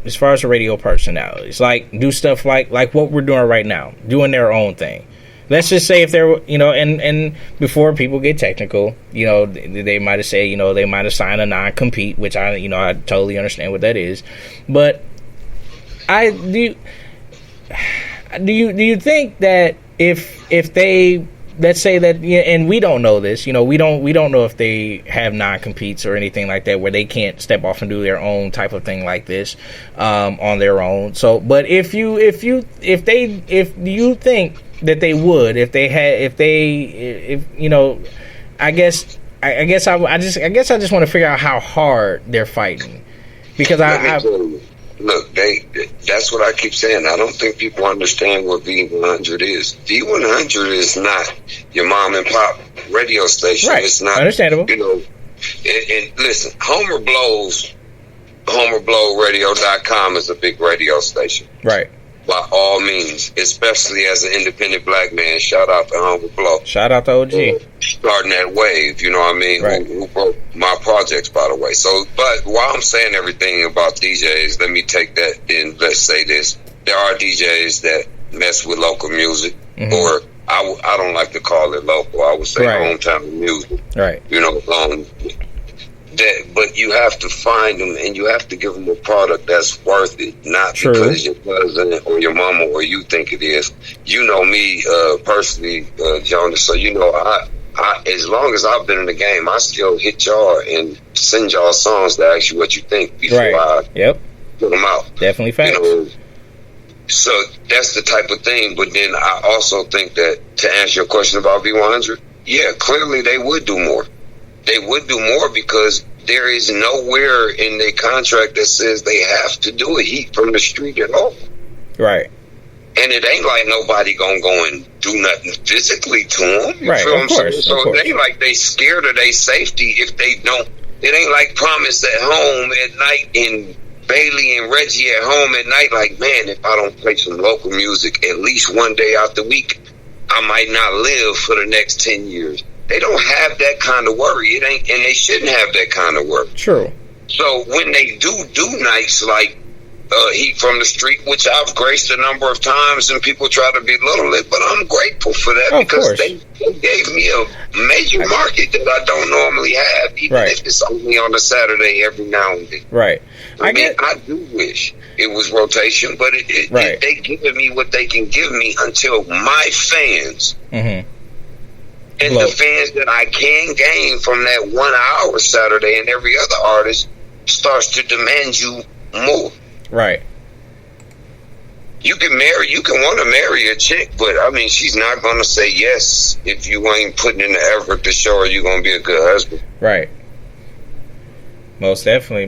personalities, like do stuff like what we're doing right now, doing their own thing. Let's just say if they're, and before people get technical, they might have said, they might have signed a non-compete, which I totally understand what that is. But do you think that if they let's say that, and we don't know this, we don't know if they have non-competes or anything like that where they can't step off and do their own type of thing like this on their own. So, but if you think that they would, I guess I just want to figure out how hard they're fighting, because Look, that's what I keep saying. I don't think people understand what V100 is. V100 is not your mom and pop radio station. Right. It's not understandable. And listen, HomerBlowRadio.com is a big radio station. Right. By all means, especially as an independent black man, shout out to Homer Blow. Shout out to OG. Starting that wave, you know what I mean? Right. Who broke my projects, by the way. So, but while I'm saying everything about DJs, let me take that and let's say this. There are DJs that mess with local music, or I don't like to call it local. I would say hometown music. Right. But you have to find them and you have to give them a product that's worth it, not because your cousin or your mama or you think it is. You know me personally, Jonas, so I as long as I've been in the game, I still hit y'all and send y'all songs to ask you what you think before I put them out. Definitely facts. So that's the type of thing. But then I also think that to answer your question about V100, yeah, clearly they would do more. They would do more because there is nowhere in their contract that says they have to do a heat from the street at all. Right. And it ain't like nobody gonna go and do nothing physically to them. You feel what I'm saying? So it ain't like they scared of their safety if they don't. It ain't like Promise at home at night and Bailey and Reggie at home at night. Like, man, if I don't play some local music at least one day out the week, I might not live for the next 10 years. They don't have that kind of worry. It ain't, and they shouldn't have that kind of worry. True. So when they do nights like Heat from the Street, which I've graced a number of times, and people try to belittle it, but I'm grateful for that because they gave me a major market that I don't normally have, even if it's only on a Saturday every now and then. Right. I do wish it was rotation, but they giving me what they can give me until my fans. And the fans that I can gain from that 1 hour Saturday and every other artist starts to demand you more. Right. You can want to marry a chick, but I mean, she's not going to say yes if you ain't putting in the effort to show her you're going to be a good husband. Right. Most definitely.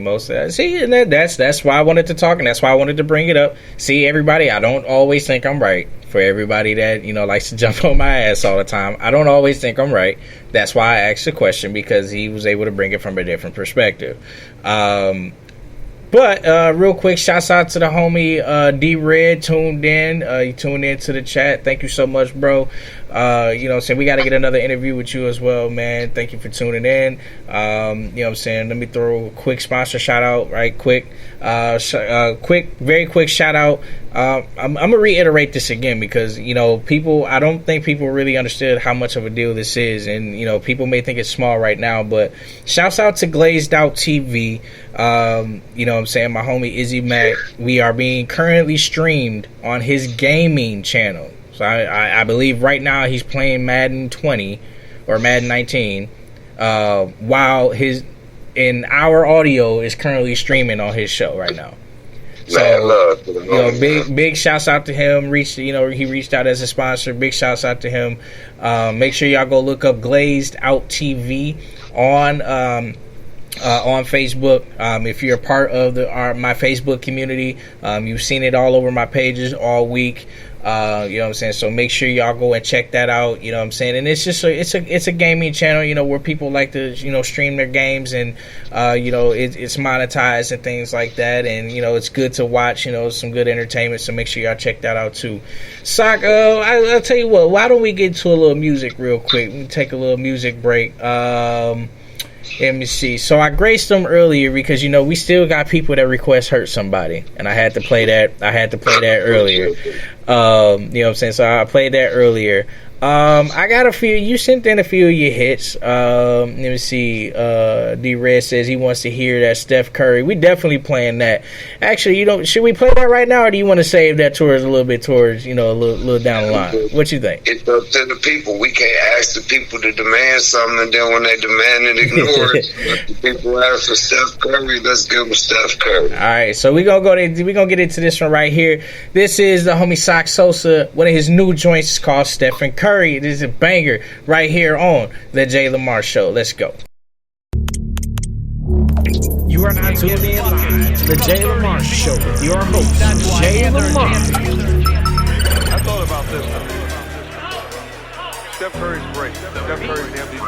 See, and that's why I wanted to talk, and that's why I wanted to bring it up. See, everybody, I don't always think I'm right. For everybody that, likes to jump on my ass all the time, I don't always think I'm right. That's why I asked the question, because he was able to bring it from a different perspective. But real quick, shouts out to the homie D-Red tuned in. You tuned in to the chat. Thank you so much, bro. We got to get another interview with you as well, man. Thank you for tuning in. Let me throw a quick sponsor shout out right quick. Very quick shout out. I'm going to reiterate this again because, I don't think people really understood how much of a deal this is. And, people may think it's small right now, but shouts out to Glazed Out TV. My homie Izzy Mac. We are being currently streamed on his gaming channel. So I believe right now he's playing Madden 20 or Madden 19, while our audio is currently streaming on his show right now. So, big shouts out to him. He reached out as a sponsor. Big shouts out to him. Make sure y'all go look up Glazed Out TV on Facebook. If you're a part of my Facebook community, you've seen it all over my pages all week. So make sure y'all go and check that out. And it's just it's a gaming channel, where people like to stream their games, and it's monetized and things like that, and it's good to watch, some good entertainment. So make sure y'all check that out too. Sock, I'll tell you what, why don't we get to a little music real quick? We can take a little music break. Let me see. So I graced them earlier because we still got people that request Hurt Somebody, and I had to play that earlier. So I played that earlier. I got a few. You sent in a few of your hits. Let me see. D Red says he wants to hear that Steph Curry. We definitely playing that. Actually, should we play that right now, or do you want to save that towards a little down the line? What you think? It's up to the people. We can't ask the people to demand something, and then when they demand it, ignore it. If the people ask for Steph Curry, let's give them Steph Curry. All right, so we gonna get into this one right here. This is the homie Sosa. One of his new joints is called Stephen Curry. This is a banger right here on the Jay Lamar Show. Let's go. You are now tuned in live to the Jay Lamar Show with your host, Jay Lamar. I thought about this though. Steph Curry's great. Steph Curry's the MVP.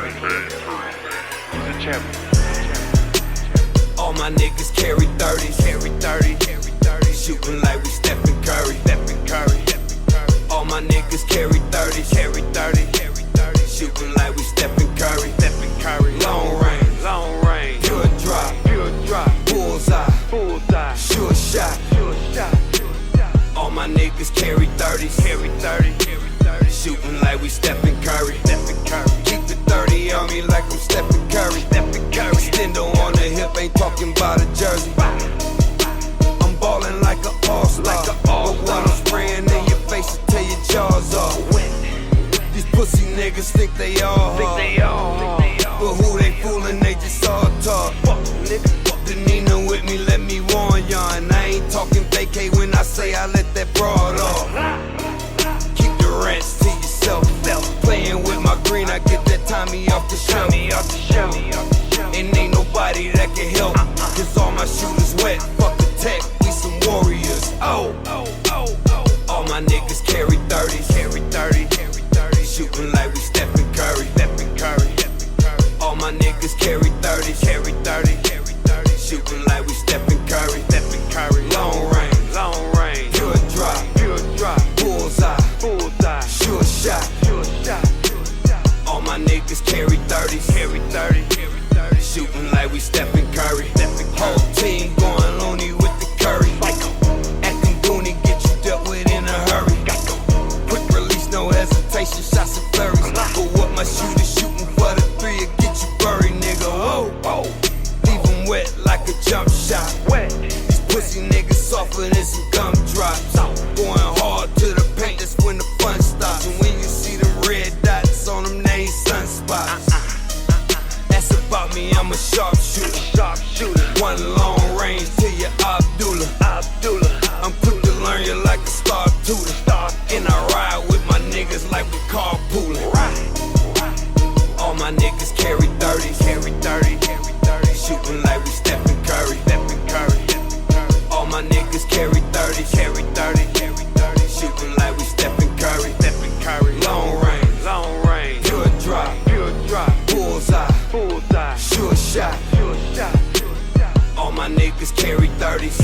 He's a champion. All my niggas carry 30s, shooting like we Stephen Curry. All my niggas carry 30s, shooting like we Stephen Curry. Long range, pure drop, bullseye, sure shot. All my niggas carry 30s, shooting like we Stephen Curry. Keep the 30 on me like I'm Stephen Curry. Extendo on the hip, ain't talking about a jersey. I'm ballin' like an all-star, but when I'm spraying in your face, it tear your jaws off. These pussy niggas think they all hard, but who they foolin', they just all talk. The Nina with me, let me warn y'all, and I ain't talking vacay when I say I let that broad off. Keep the rents to yourself. Playing with my green, I get that Tommy off the shelf. And ain't nobody that can help, cause all my shooters wet. Fuck the tech, we some warriors. All my niggas carry 30s, shooting like we Stephen Curry. All my niggas carry 30s, shooting like we Stephen Curry. Long range, pure drop, bullseye, sure shot. All my niggas carry 30s, shooting like we Stephen Curry. Whole team going loony with the curry. Acting goony, get you dealt with in a hurry. Quick release, no hesitation, shots and flurries. But what my shooters shooting for the 3 will get you buried, nigga. Whoa, leave them wet like a jump shot. These pussy niggas softer than some gumdrops. Going hard to the paint, that's when the fun stops. And when you see them red dots on them, they ain't sunspots. That's about me, I'm a sharpshooter. One long range to your Abdullah. I'm quick to learn you like a star tutor. And I ride with my niggas like we carpooling. All my niggas carry 30s, shooting like we Stephen Curry. All my niggas carry 30s, shooting like we Stephen Curry. Long range, pure drop, bullseye, sure shot. All my niggas carry 30s,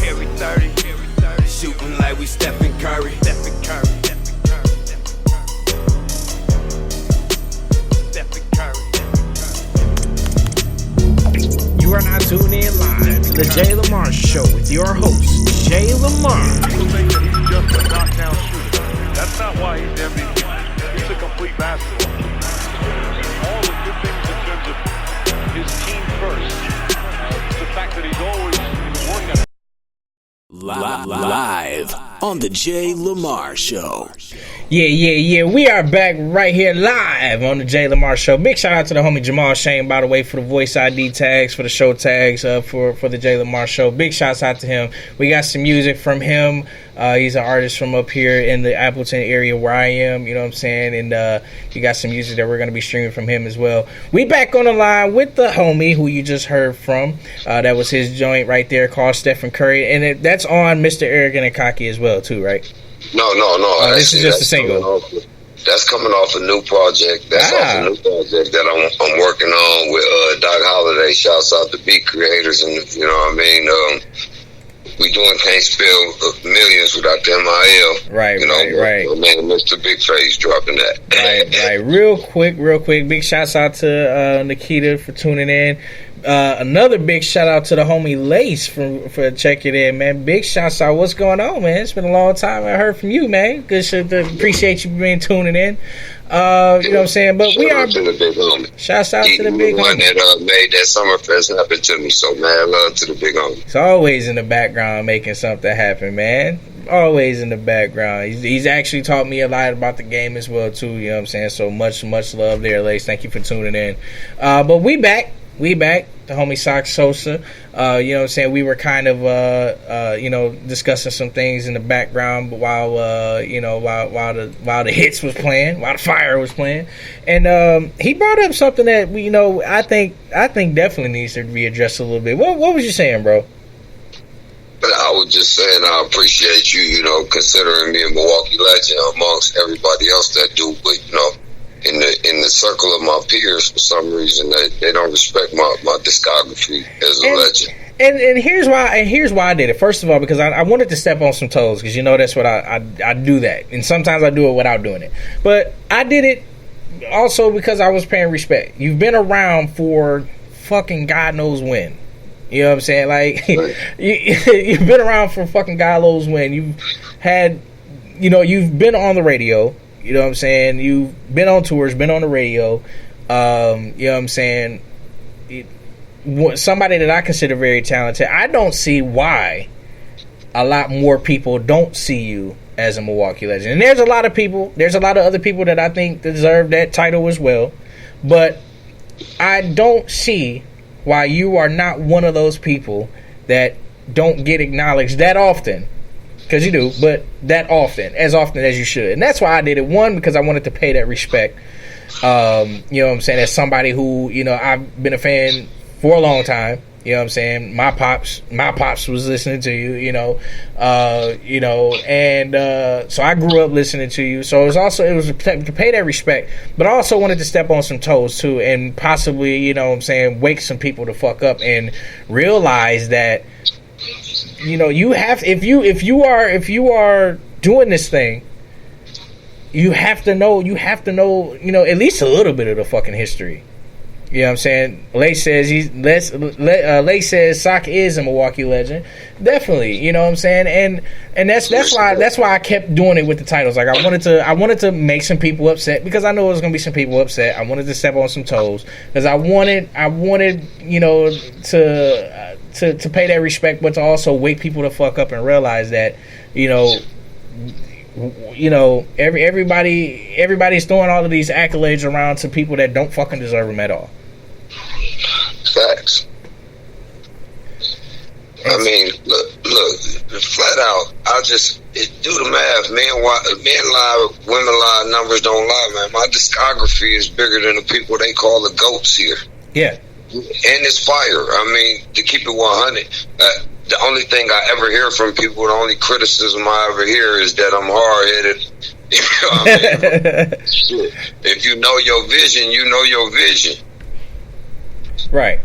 shooting like we Stephen Curry. You are now tuned in live to the Jay Lamar Show with your host, Jay Lamar. People think that he's just a knockdown shooter. That's not why he's MVP. He's a complete basketball. All the good things in terms of his team first. The fact that he's always working at Live on the Jay Lamar Show. Yeah. We are back right here live on the Jay Lamar Show. Big shout out to the homie Jamal Shane, by the way, for the voice ID tags, for the show tags, for the Jay Lamar Show. Big shouts out to him. We got some music from him. He's an artist from up here in the Appleton area where I am, you know what I'm saying? And you got some music that we're going to be streaming from him as well. We back on the line with the homie who you just heard from. That was his joint right there called Stephen Curry. And that's on Mr. Arrogant and Cocky as well, too, right? No. This is just a single. That's coming off a new project. That's off a new project that I'm working on with Doc Holliday. Shouts out to beat creators, and you know what I mean. We can't spell millions without the MIL. Right. Man, Mr. Big Face dropping that. Right. Real quick. Big shouts out to Nikita for tuning in. Another big shout out to the homie Lace for checking in, man. Big shouts out. What's going on, man? It's been a long time I heard from you, man. Good shit. Appreciate you being tuning in. You know what I'm saying? But we are. To the big homie. Shouts out He to the was big the one homie. that made that Summerfest happen to me. So mad love to the big homie. He's always in the background making something happen, man. Always in the background. He's actually taught me a lot about the game as well too. You know what I'm saying? So much love there, Lace. Thank you for tuning in. But we back. The homie Sosa. You know what I'm saying? We were kind of discussing some things in the background while while the hits was playing, while the fire was playing, and he brought up something that I think definitely needs to be addressed a little bit. What was you saying, bro? But I was just saying I appreciate you, considering me a Milwaukee legend amongst everybody else that do. But in the circle of my peers, for some reason, they don't respect my discography as a legend. And here's why I did it. First of all, because I wanted to step on some toes, because that's what I do that, and sometimes I do it without doing it. But I did it also because I was paying respect. You've been around for fucking God knows when. You know what I'm saying? Like, you've been around for fucking God knows when. You've had, you've been on the radio. You know what I'm saying? You've been on tours, been on the radio. You know what I'm saying? Somebody that I consider very talented. I don't see why a lot more people don't see you as a Milwaukee legend. And there's a lot of other people that I think deserve that title as well. But I don't see why you are not one of those people that don't get acknowledged that often. Because you do, but that often, as often as you should. And that's why I did it. One, because I wanted to pay that respect. You know what I'm saying? As somebody who, I've been a fan for a long time. You know what I'm saying? My pops was listening to you, and so I grew up listening to you. So it was to pay that respect, but I also wanted to step on some toes too, and possibly, wake some people the fuck up and realize that, you have, if you are doing this thing, you have to know, at least a little bit of the fucking history. You know what I'm saying? Lace says Sock is a Milwaukee legend. Definitely, you know what I'm saying? And that's why I kept doing it with the titles. Like I wanted to make some people upset, because I know there's gonna be some people upset. I wanted to step on some toes, because I wanted to pay that respect, but to also wake people the fuck up and realize that everybody's throwing all of these accolades around to people that don't fucking deserve them at all. Facts. I mean, look, flat out, do the math, men lie, women lie, numbers don't lie, man. My discography is bigger than the people they call the GOATs here. Yeah. And it's fire. I mean, to keep it 100, the only thing I ever hear from people, the only criticism I ever hear is that I'm hard-headed. You know what I mean? Shit. If you know your vision, you know your vision. Right.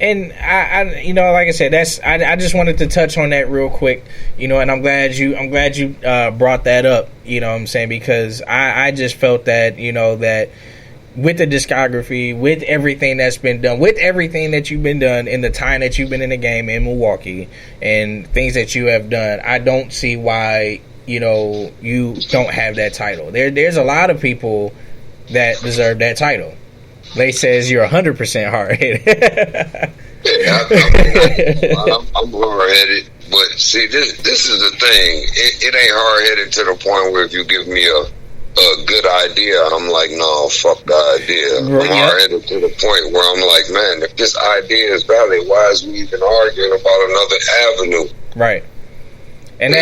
And I like I said, I just wanted to touch on that real quick, and I'm glad you brought that up, you know what I'm saying, because I just felt that, that with the discography, with everything that's been done, with everything that you've been done in the time that you've been in the game in Milwaukee and things that you have done, I don't see why, you don't have that title. There's a lot of people that deserve that title. Lay says you're 100% hard-headed. Yeah, I'm hard-headed, but see, this is the thing. It ain't hard-headed to the point where if you give me a good idea, I'm like, no, fuck the idea. I'm hard-headed to the point where I'm like, man, if this idea is valid, why is we even arguing about another avenue? Right. And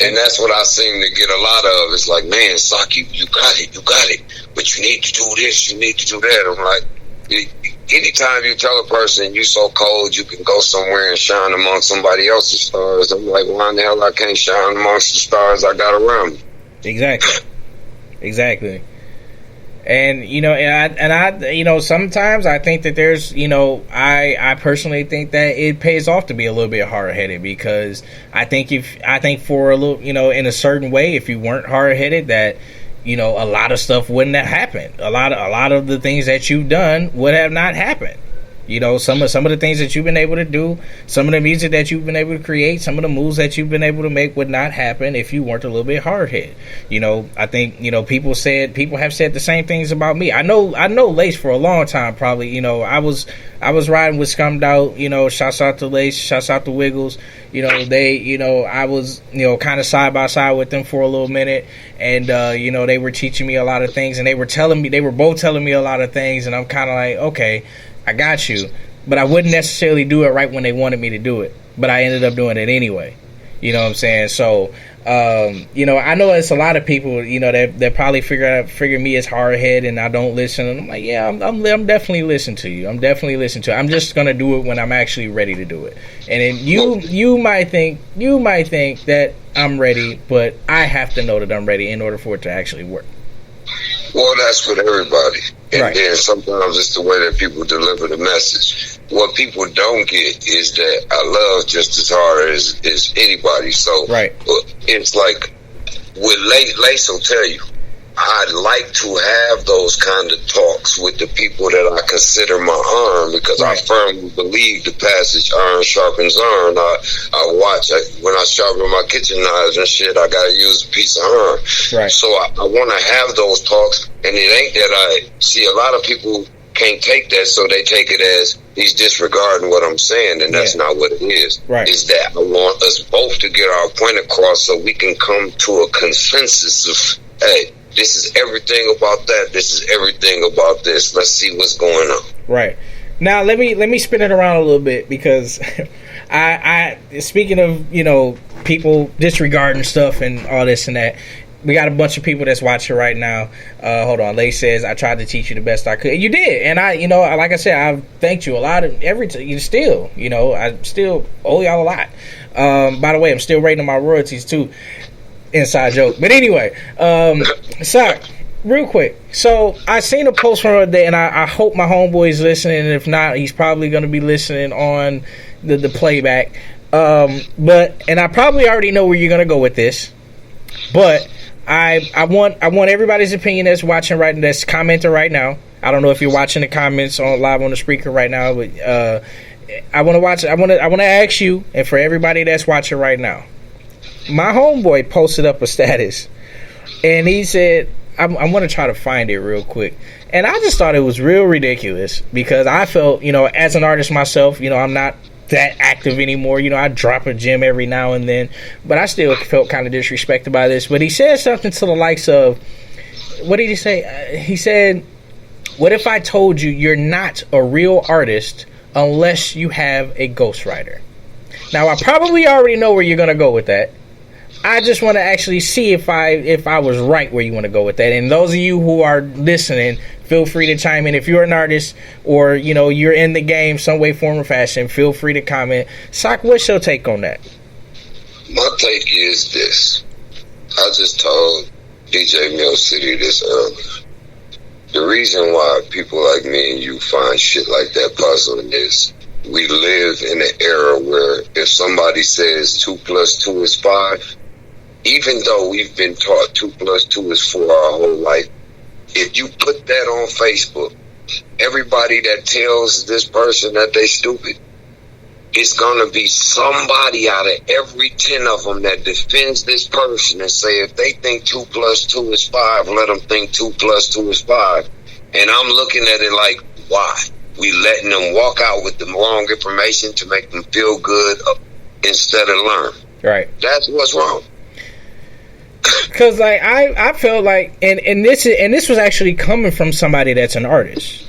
And that's what I seem to get a lot of. It's like, man, Saki, you got it. But you need to do this, you need to do that. I'm like, anytime you tell a person you so cold you can go somewhere and shine amongst somebody else's stars, I'm like, why in the hell I can't shine amongst the stars I got around me? Exactly. And sometimes I think that there's, I personally think that it pays off to be a little bit hard-headed, because I think for a little, in a certain way, if you weren't hard-headed, that, a lot of stuff wouldn't have happened. A lot of the things that you've done would have not happened. You know, some of the things that you've been able to do, some of the music that you've been able to create, some of the moves that you've been able to make would not happen if you weren't a little bit hard hit. You know, I think, you know, people have said the same things about me. I know Lace for a long time, probably. You know, I was riding with Scummed Out. You know, shouts out to Lace, shouts out to Wiggles. You know, I was, you know, kind of side by side with them for a little minute, and you know, they were teaching me a lot of things, and they were both telling me a lot of things, and I'm kind of like, okay, I got you, but I wouldn't necessarily do it right when they wanted me to do it, but I ended up doing it anyway. You know what I'm saying? So, you know, I know it's a lot of people, you know, that probably figure me as hard head and I don't listen. And I'm like, yeah, I'm definitely listening to you. I'm definitely listening to you. I'm just gonna do it when I'm actually ready to do it. And then you might think that I'm ready, but I have to know that I'm ready in order for it to actually work. Well, that's with everybody. And right. then sometimes it's the way that people deliver the message. What people don't get is that I love just as hard as anybody. So right. It's like with Lace will tell you, I'd like to have those kind of talks with the people that I consider my iron, because right. I firmly believe the passage iron sharpens iron. When I sharpen my kitchen knives and shit, I gotta use a piece of iron. Right. So I want to have those talks, and it ain't that I see a lot of people can't take that, so they take it as he's disregarding what I'm saying, and that's not what it is. Right. Is that I want us both to get our point across so we can come to a consensus of, hey, this is everything about that. This is everything about this. Let's see what's going on. Right. Now let me spin it around a little bit, because I speaking of, you know, people disregarding stuff and all this and that, we got a bunch of people that's watching right now. Hold on. Lay says, I tried to teach you the best I could. And you did. And I, you know, like I said, I've thanked you a lot of you still, you know, I still owe y'all a lot. By the way, I'm still rating my royalties too. Inside joke. But anyway, Sock, real quick. So I seen a post from the other day, and I hope my homeboy's listening. And if not, he's probably going to be listening on the playback. But I probably already know where you're going to go with this. But I want everybody's opinion that's watching that's commenting right now. I don't know if you're watching the comments live on the speaker right now, but I want to ask you, and for everybody that's watching right now. My homeboy posted up a status, and he said, I'm going to try to find it real quick. And I just thought it was real ridiculous, because I felt, you know, as an artist myself, you know, I'm not that active anymore. You know, I drop a gem every now and then, but I still felt kind of disrespected by this. But he said something to the likes of, what did he say? He said, what if I told you you're not a real artist unless you have a ghostwriter? Now, I probably already know where you're going to go with that. I just want to actually see if I was right where you want to go with that. And those of you who are listening, feel free to chime in. If you're an artist, or, you know, you're in the game some way, form, or fashion, feel free to comment. Sock, what's your take on that? My take is this. I just told DJ Mill City this earlier. The reason why people like me and you find shit like that puzzling is we live in an era where if somebody says 2 + 2 is 5, even though we've been taught 2 + 2 is 4 our whole life, if you put that on Facebook, everybody that tells this person that they stupid, it's going to be somebody out of every 10 of them that defends this person and say if they think 2 + 2 is 5, let them think 2 + 2 is 5. And I'm looking at it like, why? We letting them walk out with the wrong information to make them feel good instead of learn. Right. That's what's wrong. Because like I felt like, and this was actually coming from somebody that's an artist.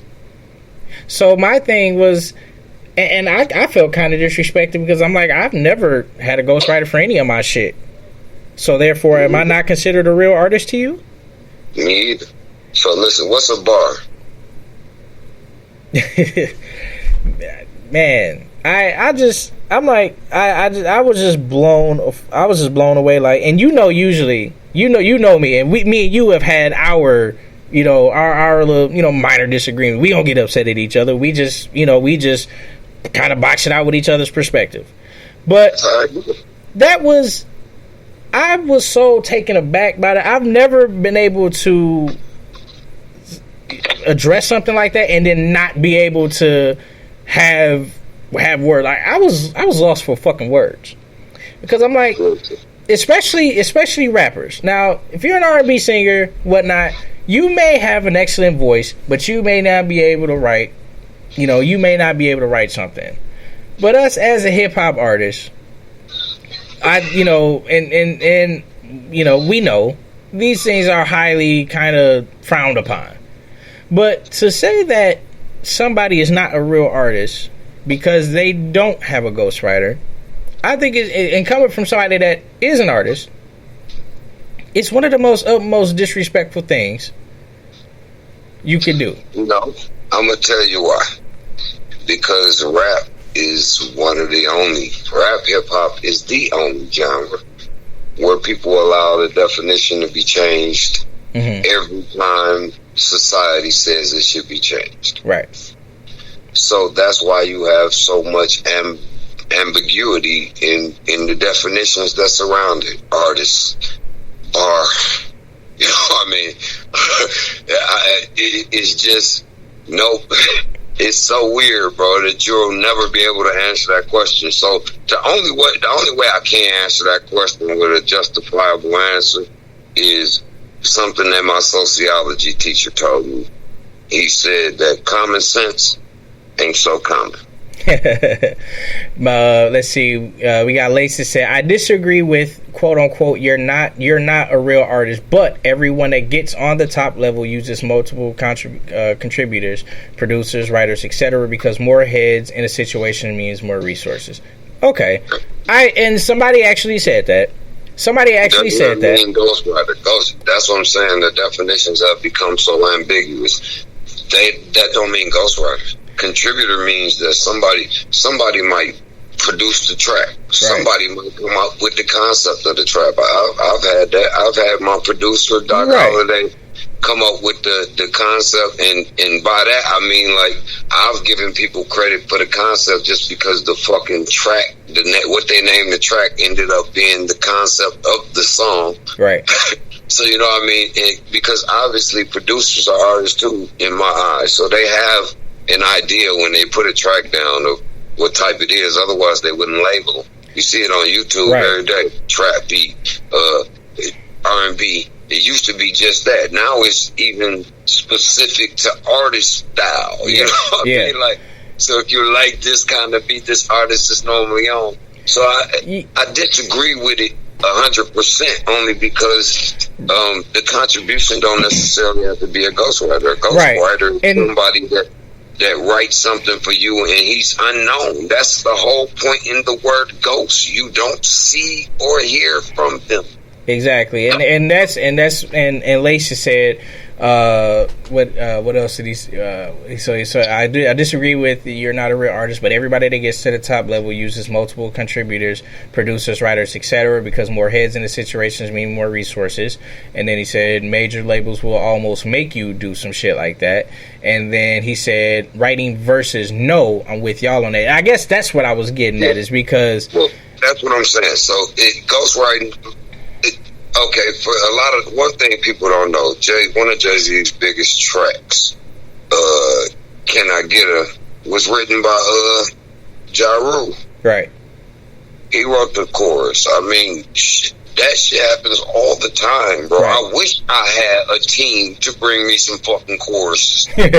So my thing was, and I felt kind of disrespected, because I'm like, I've never had a ghostwriter for any of my shit. So therefore, am I not considered a real artist to you? Me either. So listen, what's a bar? Man, I was just blown away. Like, and usually, you know me, and me and you have had our little, minor disagreement. We don't get upset at each other. We just kind of box it out with each other's perspective. But I was so taken aback by that. I've never been able to address something like that and then not be able to have words. Like I was lost for fucking words because I'm like, especially rappers. Now, if you're an R&B singer, whatnot, you may have an excellent voice, but you may not be able to write. You know, you may not be able to write something. But us as a hip hop artist, we know these things are highly kind of frowned upon. But to say that somebody is not a real artist because they don't have a ghostwriter, I think and coming from somebody that is an artist, it's one of the most disrespectful things you can do. No, I'm gonna tell you why. Because rap is one of the only, rap hip hop is the only genre where people allow the definition to be changed every time society says it should be changed. Right. So that's why you have so much ambiguity in the definitions that surround it. Artists are, you know what I mean? It's just, nope. It's so weird, bro, that you'll never be able to answer that question. So the only way I can answer that question with a justifiable answer is something that my sociology teacher told me. He said that common sense ain't so common. Let's see. We got Lacey said, I disagree with quote unquote you're not a real artist, but everyone that gets on the top level uses multiple contributors, producers, writers, etc. because more heads in a situation means more resources. Okay. And somebody actually said that. Somebody actually said that. Ghostwriter. That's what I'm saying. The definitions have become so ambiguous. That don't mean ghostwriters. Contributor means that somebody might produce the track. Right. Somebody might come up with the concept of the track. I've had that. I've had my producer, Doc Holliday, come up with the concept, and by that I mean like I've given people credit for the concept just because the fucking track, what they named the track, ended up being the concept of the song. Right. So, you know what I mean? Because obviously producers are artists too, in my eyes. So they have an idea when they put a track down of what type it is. Otherwise, they wouldn't label. You see it on YouTube every day. Trap beat, R&B. It used to be just that. Now it's even specific to artist style. You know what I mean? Like, so if you like this kind of beat, this artist is normally on. So I disagree with it 100%, only because the contribution don't necessarily have to be a ghostwriter. A ghostwriter is somebody that writes something for you and he's unknown. That's the whole point in the word ghost. You don't see or hear from them. Exactly. And Lacey said, what else did he say? So I disagree with you're not a real artist, but everybody that gets to the top level uses multiple contributors, producers, writers, etc. because more heads in the situations mean more resources. And then he said major labels will almost make you do some shit like that. And then he said writing verses, no, I'm with y'all on that. I guess that's what I was getting at, is because that's what I'm saying. So ghostwriting. Okay, for one thing people don't know, one of Jay-Z's biggest tracks, Can I Get Her, was written by Ja Rule. Right. He wrote the chorus. I mean, that shit happens all the time, bro. Right. I wish I had a team to bring me some fucking choruses. Man.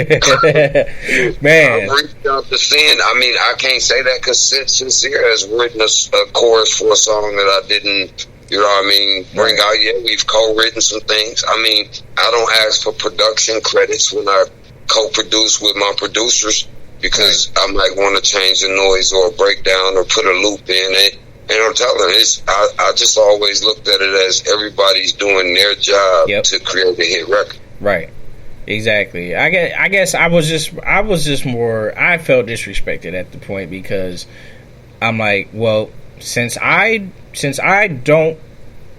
I reached out to Sin. I mean, I can't say that because Sincere has written a chorus for a song that I didn't, you know what I mean, bring out. Yeah, we've co-written some things. I mean, I don't ask for production credits when I co-produce with my producers because I might want to change the noise or a breakdown or put a loop in it. And I'm telling you, I just always looked at it as everybody's doing their job to create a hit record. Right. Exactly. I guess I was just more, I felt disrespected at the point because I'm like, well, since I don't,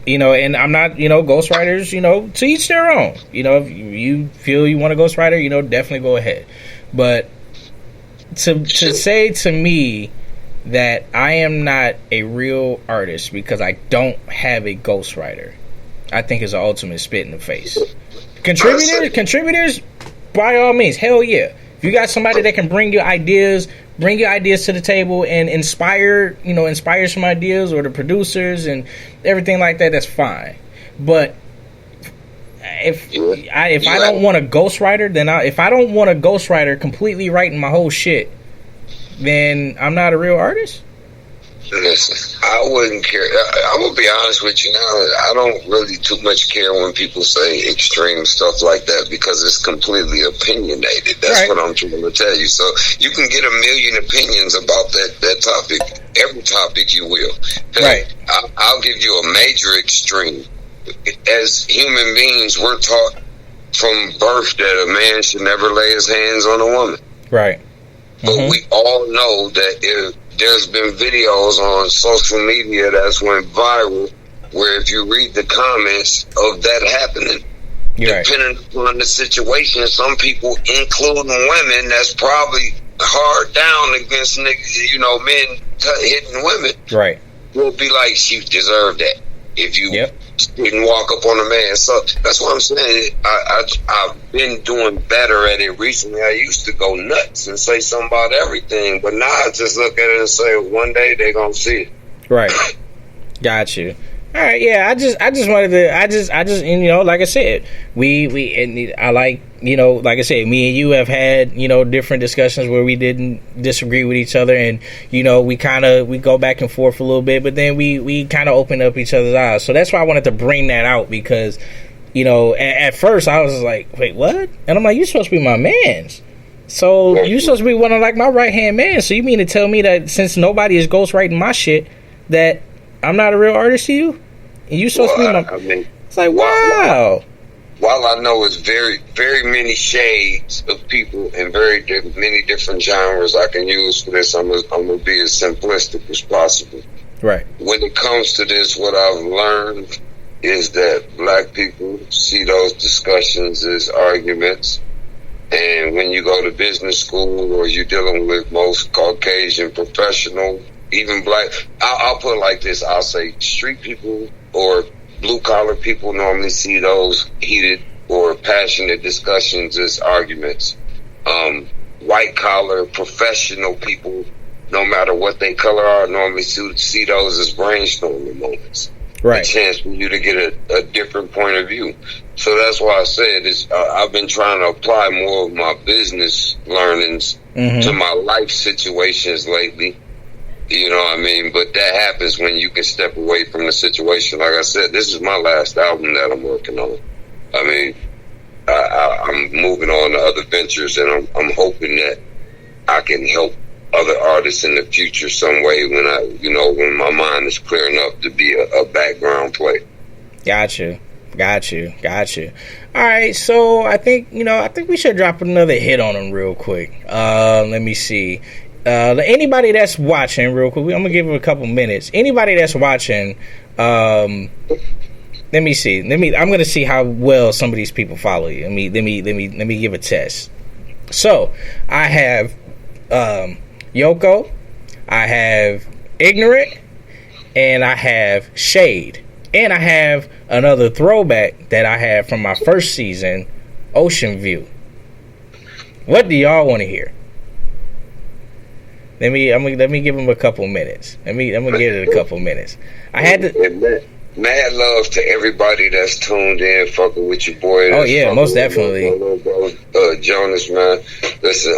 you know, and I'm not, you know, ghostwriters, you know, to each their own. You know, if you feel you want a ghostwriter, you know, definitely go ahead. But to say to me that I am not a real artist because I don't have a ghostwriter, I think is an ultimate spit in the face. Contributors, by all means, hell yeah. If You got somebody that can bring your ideas to the table and inspire some ideas, or the producers and everything like that. That's fine. But if I don't want a ghostwriter, then if I don't want a ghostwriter completely writing my whole shit, then I'm not a real artist. Listen, I wouldn't care. I'm gonna be honest with you now. I don't really too much care when people say extreme stuff like that, because it's completely opinionated. That's right. what I'm trying to tell you. So you can get a million opinions about that topic, every topic you will. Right. I'll give you a major extreme. As human beings, we're taught from birth that a man should never lay his hands on a woman. Right. But we all know that if there's been videos on social media that's went viral where if you read the comments of that happening, depending on the situation, some people, including women, that's probably hard down against niggas, men hitting women, right, will be like, she deserved that if you didn't walk up on a man. So that's what I'm saying. I've been doing better at it recently. I used to go nuts and say something about everything, but now I just look at it and say, one day they're gonna see it. Right. Got you. All right, yeah. I just wanted to. Like I said, I like me and you have had different discussions where we didn't disagree with each other, and we go back and forth a little bit, but then we kind of open up each other's eyes. So that's why I wanted to bring that out, because at first I was like, wait, what? And I'm like, you're supposed to be my man's. So you're supposed to be one of my right hand man. So you mean to tell me that since nobody is ghostwriting my shit, that I'm not a real artist to you? And you supposed to be my... It's like, wow. While I know it's very, very many shades of people and many different genres I can use for this, I'm gonna be as simplistic as possible. Right. When it comes to this, what I've learned is that black people see those discussions as arguments. And when you go to business school or you're dealing with most Caucasian professional, even black, I'll put it like this, I'll say street people or blue-collar people normally see those heated or passionate discussions as arguments. White-collar professional people, no matter what their color are, normally see those as brainstorming moments. Right. A chance for you to get a different point of view. So that's why I said I've been trying to apply more of my business learnings to my life situations lately. You know what I mean? But that happens when you can step away from the situation. Like I said, this is my last album that I'm working on. I mean, I'm moving on to other ventures, and I'm hoping that I can help other artists in the future some way when my mind is clear enough to be a background play. Got you. All right, so I think we should drop another hit on them real quick. Let me see. Anybody that's watching, real quick, I'm gonna give it a couple minutes. Anybody that's watching, let me see. I'm gonna see how well some of these people follow you. Let me give a test. So I have Yoko, I have Ignorant, and I have Shade, and I have another throwback that I had from my first season, Ocean View. What do y'all want to hear? Let me give him a couple minutes. I'm gonna give it a couple minutes. I had to. Mad love to everybody that's tuned in, fucking with your boy. Oh yeah, most definitely. Jonas, man. Listen,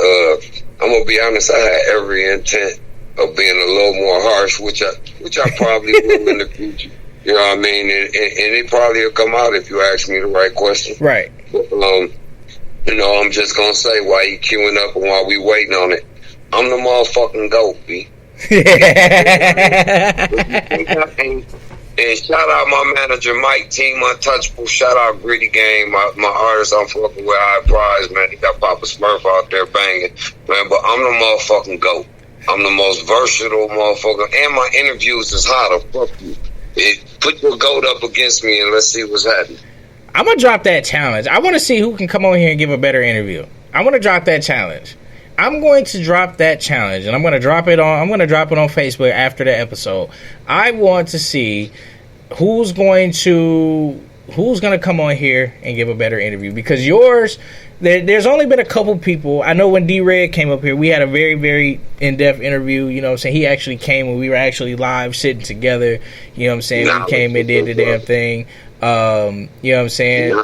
I'm gonna be honest. I had every intent of being a little more harsh, which I probably will in the future. You know what I mean? And it probably will come out if you ask me the right question. Right. But, I'm just gonna say while you queuing up and while we waiting on it, I'm the motherfucking GOAT, B. And shout out my manager, Mike, Team Untouchable. Shout out Gritty Game, my artist I'm fucking with, High Prize, man. He got Papa Smurf out there banging, man. But I'm the motherfucking GOAT. I'm the most versatile motherfucker. And my interviews is hotter. Fuck you. Put your GOAT up against me and let's see what's happening. I'm going to drop that challenge. I want to see who can come over here and give a better interview. I want to drop that challenge. I'm going to drop that challenge, and I'm going to drop it on Facebook after the episode. I want to see who's going to who's gonna come on here and give a better interview? Because yours, there's only been a couple people. I know when D-Red came up here, we had a very, very in-depth interview. You know what I'm saying? He actually came when we were actually live sitting together. You know what I'm saying? We came and did the damn thing. You know what I'm saying?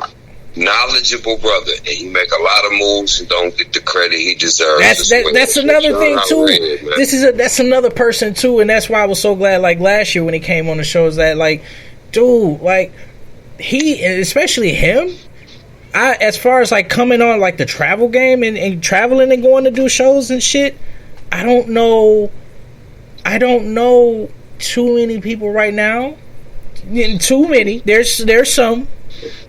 Knowledgeable brother, and he make a lot of moves and don't get the credit he deserves. That's another thing too. That's another person too, and that's why I was so glad. Like last year when he came on the show, is that like, dude, like he, especially him. As far as like coming on like the travel game and traveling and going to do shows and shit, I don't know too many people right now. Too many. There's some.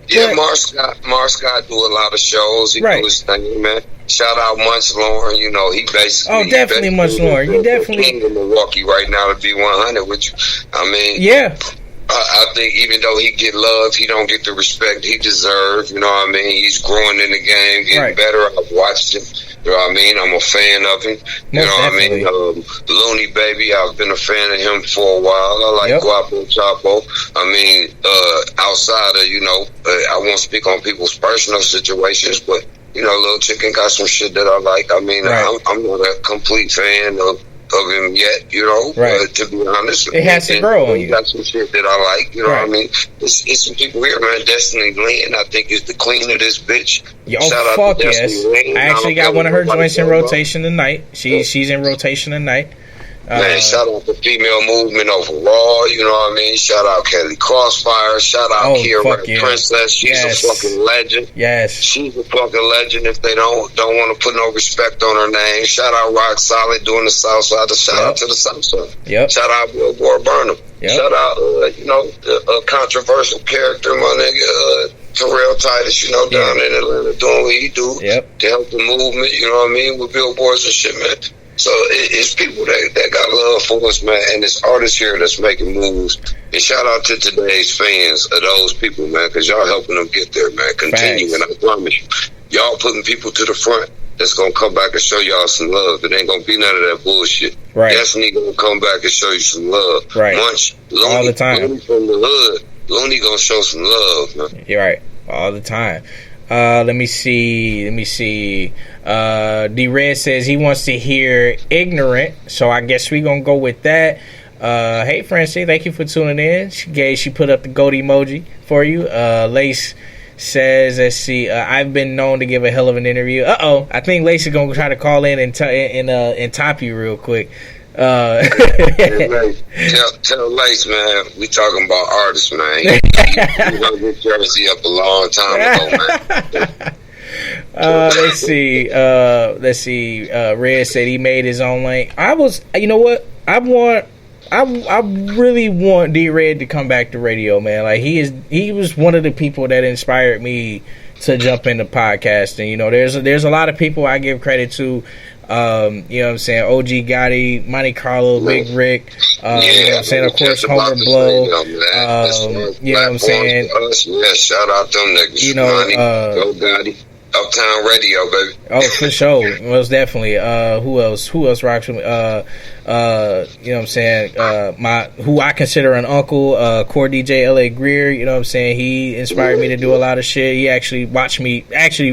Yeah, Mar Scott do a lot of shows. He do his thing, man. Shout out Munch Lauren. You know, he basically definitely Munch Lauren. You definitely king of Milwaukee right now to be 100 with you. I mean, yeah. I think even though he get love, he don't get the respect he deserves. You know what I mean? He's growing in the game, getting better. I've watched him. You know what I mean? I'm a fan of him. You know what I mean? Looney Baby, I've been a fan of him for a while. I like Guapo Chapo. I mean, outside of, you know, I won't speak on people's personal situations, but, you know, Lil Chicken got some shit that I like. I mean, I'm not a complete fan of him yet, you know, to be honest. It has to grow on you. Got some shit that I like, you know what I mean? It's some people here, man. Destiny Lynn, I think, is the queen of this bitch. Yo, fuck yes. Lynn. I actually got one of her joints in rotation tonight. She's in rotation tonight. Man, shout out the female movement overall, you know what I mean? Shout out Kelly Crossfire, shout out Kira Princess, she's a fucking legend. Yes. She's a fucking legend if they don't want to put no respect on her name. Shout out Rock Solid doing the South Side, shout out to the South Side. Shout out Billboard Burnham. Shout out, you know, a controversial character, my nigga, Terrell Titus, you know, down in Atlanta doing what he do to help the movement, you know what I mean, with billboards and shit, man. So it's people that got love for us, man, and it's artists here that's making moves. And shout out to today's fans of those people, man, because y'all helping them get there, man. Continue, and I promise you, y'all putting people to the front that's going to come back and show y'all some love. It ain't going to be none of that bullshit. Destiny going to come back and show you some love. Munch, Looney, all the time. Looney from the hood, Looney going to show some love, man. You're right. All the time. Let me see. D-Red says he wants to hear Ignorant, so I guess we gonna go with that. Hey Francie, thank you for tuning in. She put up the goat emoji for you. Lace says, let's see, I've been known to give a hell of an interview. I think Lace is gonna try to call in and top you real quick. Tell Lace, man, we talking about artists, man. You gonna get Jersey up a long time ago, man. Let's see. Red said he made his own lane. You know what? I really want D-Red to come back to radio, man. Like he was one of the people that inspired me to jump into podcasting. You know, there's a lot of people I give credit to. You know what I'm saying? OG Gotti, Monte Carlo, Big Rick, you know what I'm saying? Of course, Homer Blow. You know what I'm saying? Yeah, shout out them niggas. You know, Go Gotti. Uptown Radio, baby. Oh, for sure. Most definitely. Who else rocks with me? You know what I'm saying? Who I consider an uncle, core DJ LA Greer, you know what I'm saying? He inspired me to do a lot of shit. He actually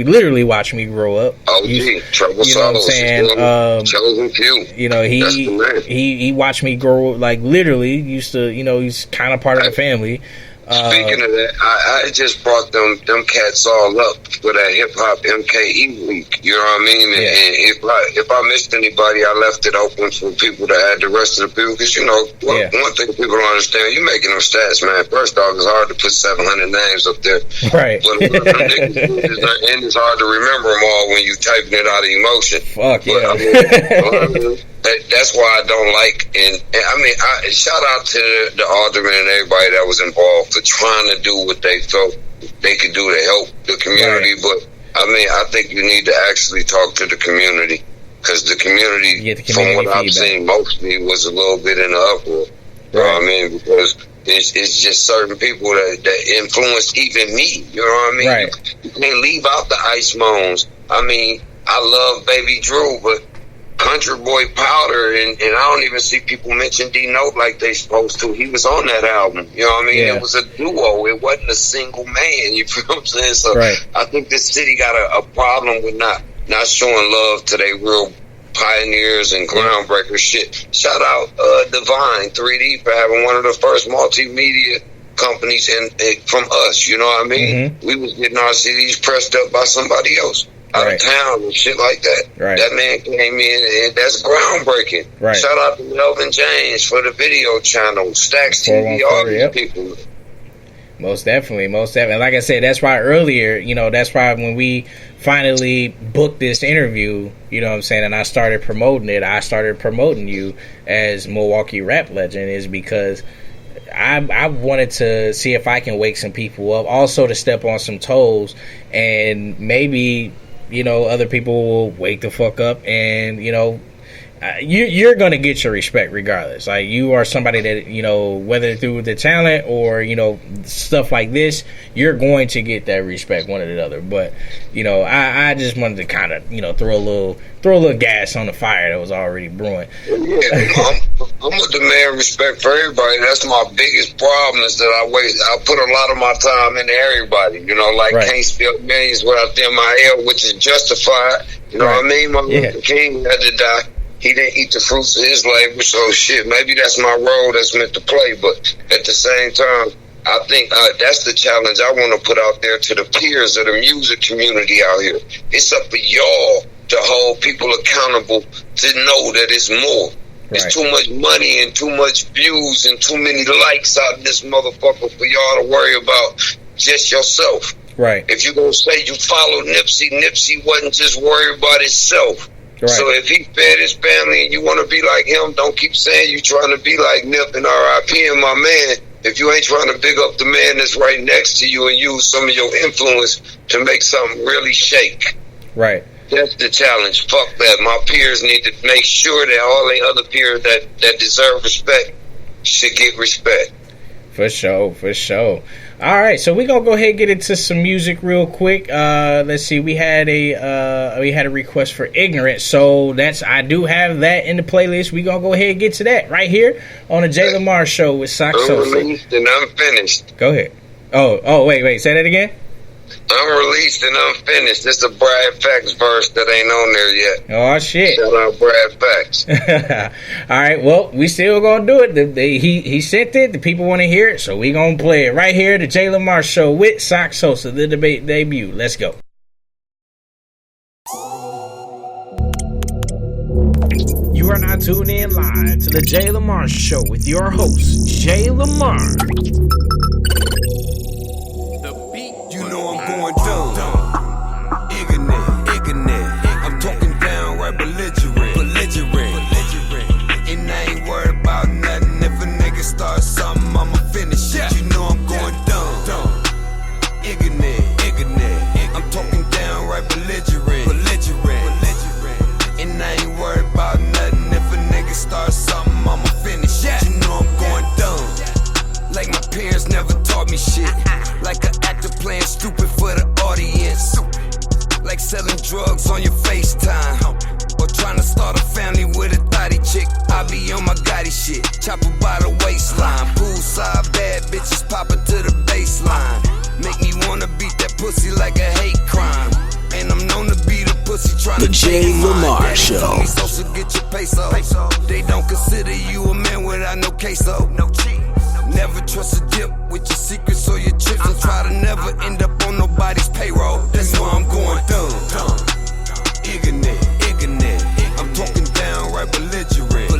literally watched me grow up. OG, Trouble you know what I'm saying? Chosen few. You know, he watched me grow, like literally used to, you know, he's kind of part of the family. Speaking of that, I just brought them cats all up for that hip hop MKE week. You know what I mean? And if I missed anybody, I left it open for people to add the rest of the people. Because you know, one thing people don't understand, you making them stats, man. First off, it's hard to put 700 names up there, right? But and it's hard to remember them all when you typing it out of emotion. Fuck but, yeah. I mean, that's why I don't like, and I mean, shout out to the alderman and everybody that was involved for trying to do what they felt they could do to help the community. Right. But I mean, I think you need to actually talk to the community, because the community, from what I've seen, mostly was a little bit in the uproar. You know what I mean? Because it's just certain people that influence even me. You know what I mean? Right. You can't leave out the Ice Moans. I mean, I love Baby Drew, but Country Boy Powder, and I don't even see people mention D-Note like they supposed to. He was on that album. You know what I mean? Yeah. It was a duo. It wasn't a single man. You feel what I'm saying? So Right. I think this city got a problem with not showing love to their real pioneers and groundbreakers. Shit. Shout out Divine 3D for having one of the first multimedia companies from us. You know what I mean? Mm-hmm. We was getting our CDs pressed up by somebody else out Right. of town and shit like that. Right. That man came in, and that's groundbreaking. Right. Shout out to Melvin James for the video channel, Stacks TV, all these people. Most definitely. Like I said, that's why earlier, that's why when we finally booked this interview, you know what I'm saying, and I started promoting it, I started promoting you as Milwaukee rap legend, is because I wanted to see if I can wake some people up, also to step on some toes, and maybe, other people will wake the fuck up, and, you're going to get your respect regardless. Like, you are somebody that, whether through the talent or, stuff like this, you're going to get that respect one or the other. But, I just wanted to kind of, throw a little gas on the fire that was already brewing. Yeah, I'm gonna demand respect for everybody. That's my biggest problem, is that I put a lot of my time into everybody. Right. Can't spell millions without the MIL, which is justified. You know what I mean? Martin Luther King had to die. He didn't eat the fruits of his labor, so shit, maybe that's my role that's meant to play. But at the same time, I think that's the challenge I want to put out there to the peers of the music community out here. It's up to y'all to hold people accountable, to know that it's more. There's too much money and too much views and too many likes out in this motherfucker for y'all to worry about just yourself. Right. If you're going to say you follow Nipsey wasn't just worried about himself. Right. So if he fed his family and you want to be like him, don't keep saying you trying to be like Nip and R.I.P. and my man. If you ain't trying to big up the man that's right next to you and use some of your influence to make something really shake. Right. That's the challenge. Fuck that. My peers need to make sure that all the other peers that deserve respect should get respect. For sure. All right, so we're gonna go ahead and get into some music real quick. Let's see, we had a request for Ignorant, so I do have that in the playlist. We're gonna go ahead and get to that right here on the Jay Lamar Show with Sosa. Unreleased and unfinished. Go ahead. Oh, wait, say that again. Unreleased and unfinished. It's a Brad Fax verse that ain't on there yet. Oh shit! Shout out Brad Fax. All right, well, we still gonna do it. He sent it. The people want to hear it, so we gonna play it right here. The Jay Lamar Show with Sosa, the debut. Let's go. You are now tuned in live to the Jay Lamar Show with your host, Jay Lamar. You know I'm going dumb. Ignorant. I'm talking down right belligerent. And I ain't worried about nothing. If a nigga start something, I'ma finish it. You know I'm going dumb. Ignorant. I'm talking down right belligerent. And I ain't worried about nothing. If a nigga start something, I'ma finish it. You know I'm going dumb. Like my parents never taught me shit. Like an actor playing stupid for the audience. Like selling drugs on your FaceTime. Or trying to start a family with a thotty chick. I be on my Gotti shit. Chopper by the waistline. Poolside bad bitches popping to the baseline. Make me wanna beat that pussy like a hate crime. And I'm known to be the pussy trying to The Jay Lamar Show. Sosa, get your peso. They don't consider you a man without no queso. No cheat. Never trust a dip with your secrets or your tricks. I try to never end up on nobody's payroll. That's why I'm going dumb. Ignorant. I'm talking down right belligerent.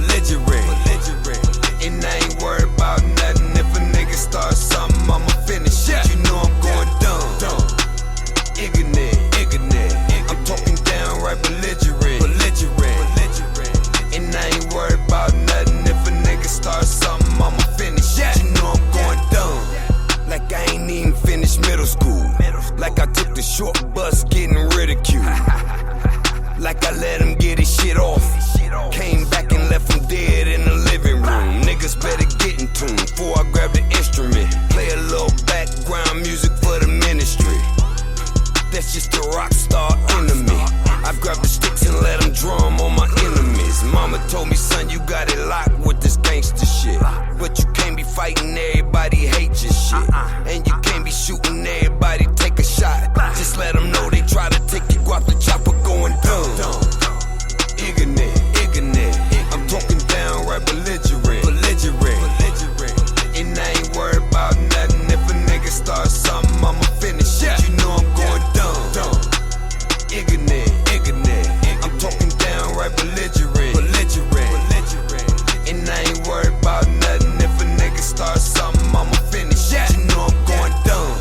And I ain't worried about nothing. If a nigga start something, I'ma finish it. You know I'm going dumb. Ignorant. I'm talking down right belligerent. And I ain't worried about nothing. If a nigga start something, I'ma finish it. You know I'm going dumb. Like I ain't even finished middle school. Like I took the short bus getting rid of shit. And you can't be shooting everybody, take a shot. Just let them know they try to take you off the chopper going dumb. Ignorant. I'm talking downright belligerent. And I ain't worried about nothing. If a nigga start something, I'ma finish it. You know I'm going dumb. Ignorant. I'm talking downright belligerent. And I ain't worried about nothing. If a nigga start something, I'ma finish it. You know I'm going dumb.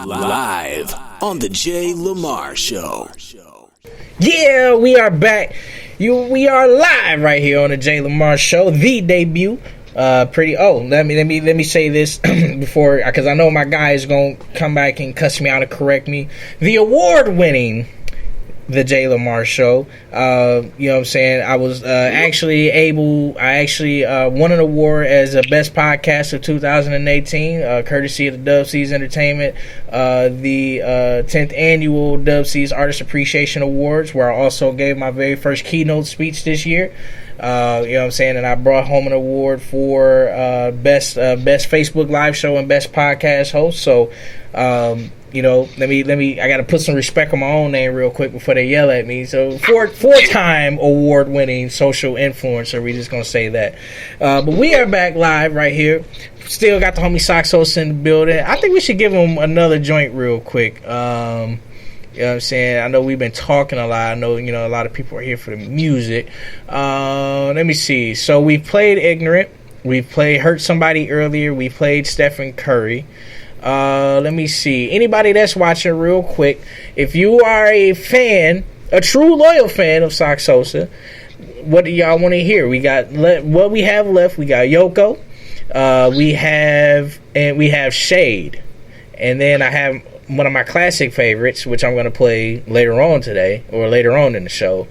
Live on the Jay Lamar Show. Yeah, we are back. We are live right here on the Jay Lamar Show, the debut. Let me say this before, because I know my guy is gonna come back and cuss me out and correct me. The award-winning The Jay Lamar Show. You know what I'm saying? I was actually won an award as a best podcast of 2018, courtesy of the Dub C's Entertainment, the 10th annual Dub C's Artist Appreciation Awards, where I also gave my very first keynote speech this year. You know what I'm saying? And I brought home an award for best Facebook live show and best podcast host. So, you know, let me. I got to put some respect on my own name real quick before they yell at me. So, four-time award-winning social influencer. We just gonna say that. But we are back live right here. Still got the homie Sosa in the building. I think we should give him another joint real quick. You know what I'm saying? I know we've been talking a lot. I know, you know, a lot of people are here for the music. Let me see. So we played Ignorant. We played Hurt Somebody earlier. We played Stephen Curry. Let me see. Anybody that's watching real quick, if you are a fan, a true loyal fan of Sosa, what do y'all want to hear? We got what we have left. We got Yoko. We have Shade. And then I have one of my classic favorites, which I'm going to play later on today, or later on in the show.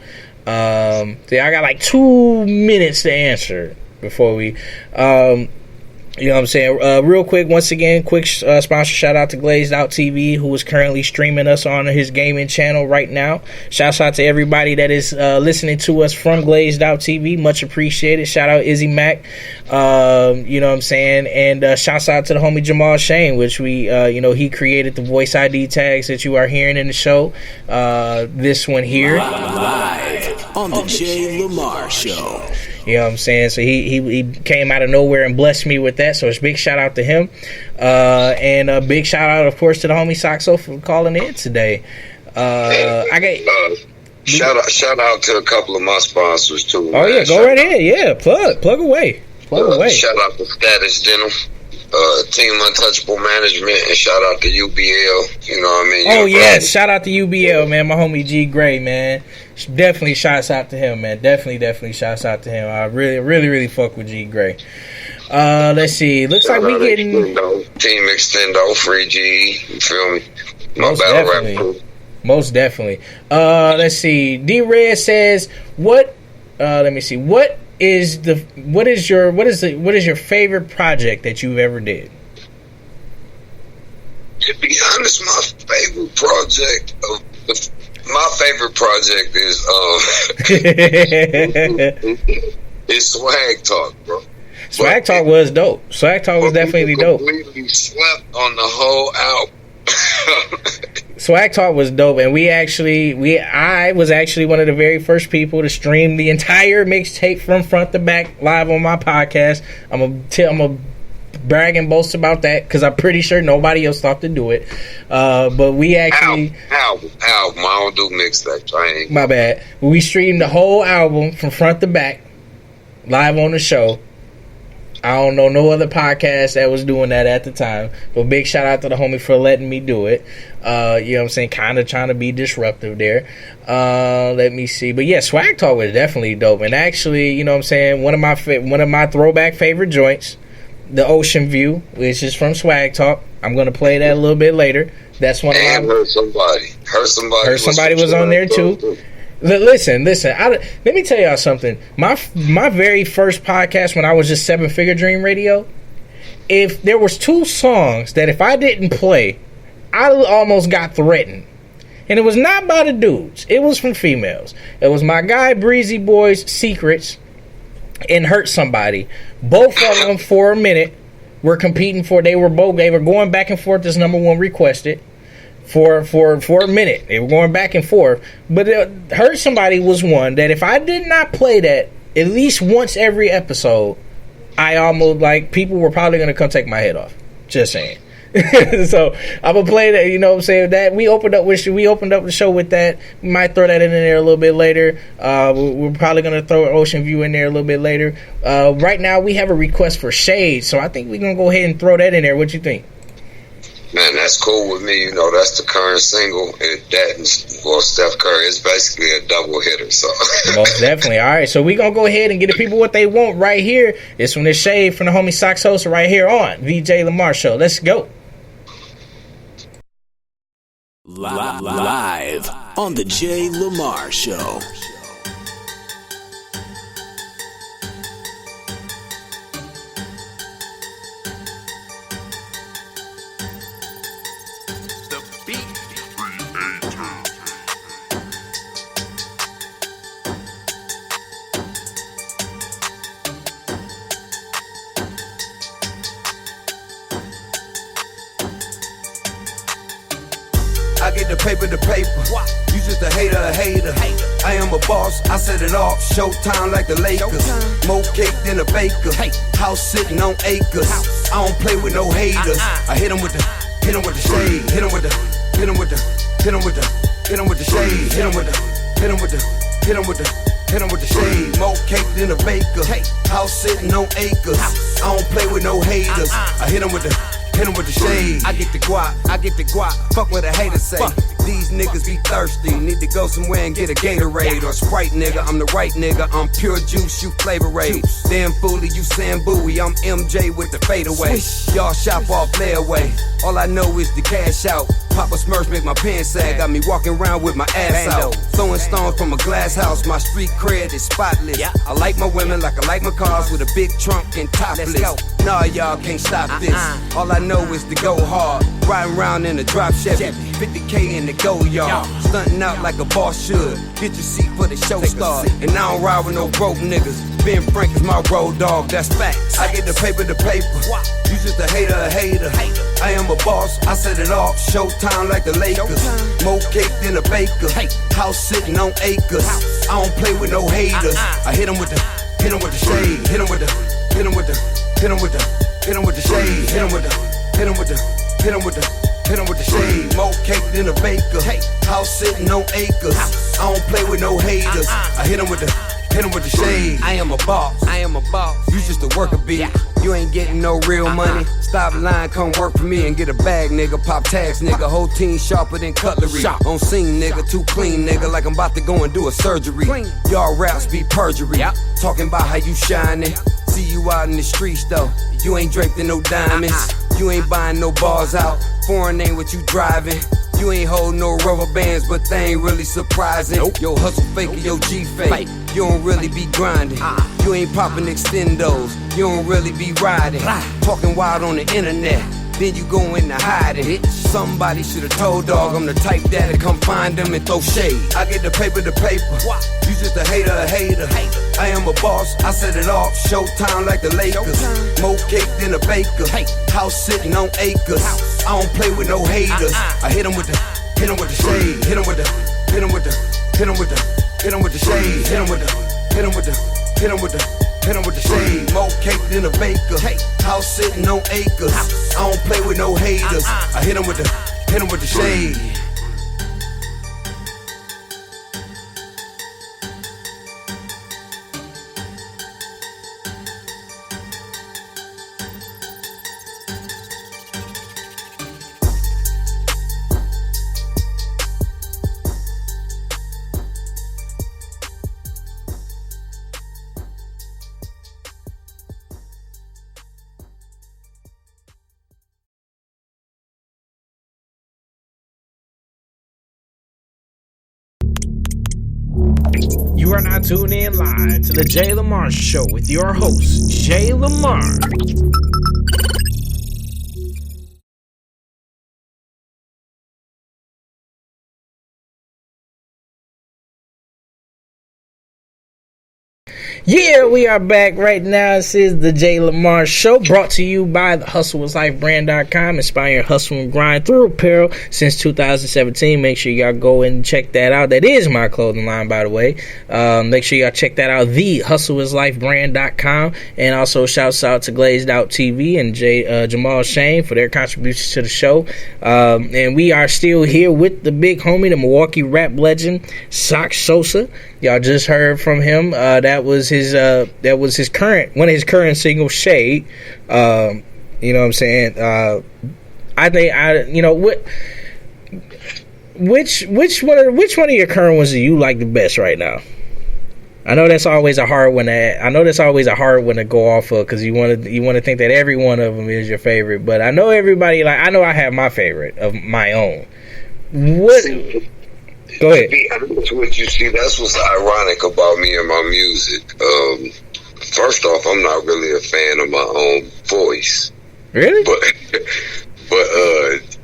I got like 2 minutes to answer before we... you know what I'm saying? Real quick, once again, quick sponsor shout out to Glazed Out TV, who is currently streaming us on his gaming channel right now. Shouts out to everybody that is listening to us from Glazed Out TV. Much appreciated. Shout out Izzy Mac. You know what I'm saying? And shouts out to the homie Jamal Shane, which we, you know, he created the voice ID tags that you are hearing in the show. This one here. Live on the Jay Lamar Show. You know what I'm saying? So he came out of nowhere and blessed me with that. So it's a big shout out to him. And a big shout out, of course, to the homie Soxo for calling in today. Shout out to a couple of my sponsors too. Oh, man. Yeah, go right ahead. Yeah, plug away. Shout out to Status Dental, Team Untouchable Management, and shout out to UBL. You know what I mean? Oh, yes. Shout out to UBL, man. My homie G Gray, man. Definitely shouts out to him, man. Definitely shouts out to him. I really fuck with G Gray. Let's see. Looks like we getting Team Extendo, Free G. You feel me? Most definitely. Let's see. D Red says, "What? Let me see. What is your favorite project that you've ever did?" To be honest, my favorite project is Swag Talk, bro. Swag Talk was dope. Swag Talk was definitely dope. Completely slept on the whole album. Swag Talk was dope, and I was actually one of the very first people to stream the entire mixtape from front to back live on my podcast. I'm gonna brag and boast about that because I'm pretty sure nobody else thought to do it. But we actually album. I don't do mixtapes. My bad. We streamed the whole album from front to back live on the show. I don't know no other podcast that was doing that at the time. But big shout out to the homie for letting me do it. You know what I'm saying? Kind of trying to be disruptive there. Let me see. But yeah, Swag Talk was definitely dope. And actually, you know what I'm saying? One of my throwback favorite joints The Ocean View, which is from Swag Talk. I'm going to play that a little bit later. That's one of my... Heard Somebody. Heard Somebody was on there too. Listen. Let me tell y'all something. My very first podcast when I was just 7 Figure Dream Radio, if there was 2 songs that if I didn't play, I almost got threatened. And it was not by the dudes. It was from females. It was my guy Breezy Boy's Secrets and Hurt Somebody. Both of them for a minute were competing for. They were going back and forth as number 1 requested for a minute. They were going back and forth. But Hurt Somebody was one that if I did not play that at least once every episode, I almost people were probably going to come take my head off. Just saying. So I'm gonna play that. You know what I'm saying? That we opened up the show with that. We might throw that in there a little bit later. We're probably gonna throw Ocean View in there a little bit later. Right now we have a request for Shade, so I think we're gonna go ahead and throw that in there. What you think? Man, that's cool with me. You know, that's the current single. And that and Steph Curry is basically a double hitter. So most definitely. All right, so we're gonna go ahead and get the people what they want right here. This one is Shade from the homie Sosa right here on VJ Lamar Show. Let's go. Live on the Jay Lamar Show. I get the paper. You just a hater. I am a boss, I set it off. Showtime like the Lakers. More cake than a baker. House sitting on acres. I don't play with no haters. I hit 'em with the shade. Hit 'em with the shade. Hit 'em with the shade. More cake than a baker. House sitting on acres. I don't play with no haters. I hit 'em with the shade. I get the guap. Fuck what a hater say. These niggas be thirsty. Need to go somewhere and get a Gatorade or Sprite, nigga. I'm the right nigga. I'm pure juice, you Flavorade. Damn foolie, you Sambuie. I'm MJ with the fadeaway. Y'all shop off layaway. All I know is the cash out. Papa Smurfs make my pants sag. Got me walking around with my ass out. Throwing stones from a glass house. My street cred is spotless. I like my women like I like my cars with a big trunk and topless. Nah, y'all can't stop this. All I know is to go hard. Riding around in a drop Chevy. 50K in the go yard. Stunting out like a boss should. Get your seat for the show start. And I don't ride with no broke niggas. Ben Frank is my road dog, that's facts. I get the paper. You just a hater. I am a boss, I set it off. Showtime like the Lakers. More cake than a baker. House sitting on acres. I don't play with no haters. I hit 'em with the shade. Hit 'em with the shade. Hit 'em with the shade. More cake than a baker. House sitting on acres. I don't play with no haters. I hit 'em with the shade. I am a boss. You just a worker, B. You ain't getting no real money. Stop lying, come work for me and get a bag, nigga. Pop tags, nigga. Whole team sharper than cutlery. On scene, nigga. Too clean, nigga. Like I'm about to go and do a surgery. Y'all raps be perjury. Talking about how you shining. See you out in the streets, though. You ain't draped in no diamonds. You ain't buying no bars out. Foreign ain't what you driving. You ain't holding no rubber bands, but they ain't really surprising. Yo, hustle fake and yo G fake. You don't really be grinding. You ain't popping extendos. You don't really be riding. Talking wild on the internet. Then you go in to hide it. Somebody should've told dog I'm the type that'll come find them and throw shade. I get the paper. You just a hater. I am a boss, I set it off. Showtime like the Lakers. More cake than a baker. House sitting on acres. I don't play with no haters. I hit 'em with the shade. Hit 'em with the shade. Hit 'em with the shade. More cake than a baker. House sitting on acres. I don't play with no haters. I hit 'em with the shade. now tuned in live to the Jay Lamar Show with your host, Jay Lamar. Yeah, we are back right now. This is the Jay Lamar Show, brought to you by the HustleWasLifeBrand.com, inspiring hustle and grind through apparel since 2017. Make sure y'all go and check that out. That is my clothing line, by the way. Make sure y'all check that out, TheHustleWasLifeBrand.com. And also shouts out to Glazed Out TV and Jamal Shane for their contributions to the show. And we are still here with the big homie, the Milwaukee rap legend, Sosa. Y'all just heard from him. That was his current one of his current singles, Shade. You know what I'm saying? I think which one of your current ones do you like the best right now? I know that's always a hard one to go off of, because you want to think that every one of them is your favorite. But I know everybody, I know I have my favorite of my own. What? Go ahead. To be honest with you, see, that's what's ironic about me and my music. First off, I'm not really a fan of my own voice. Really? But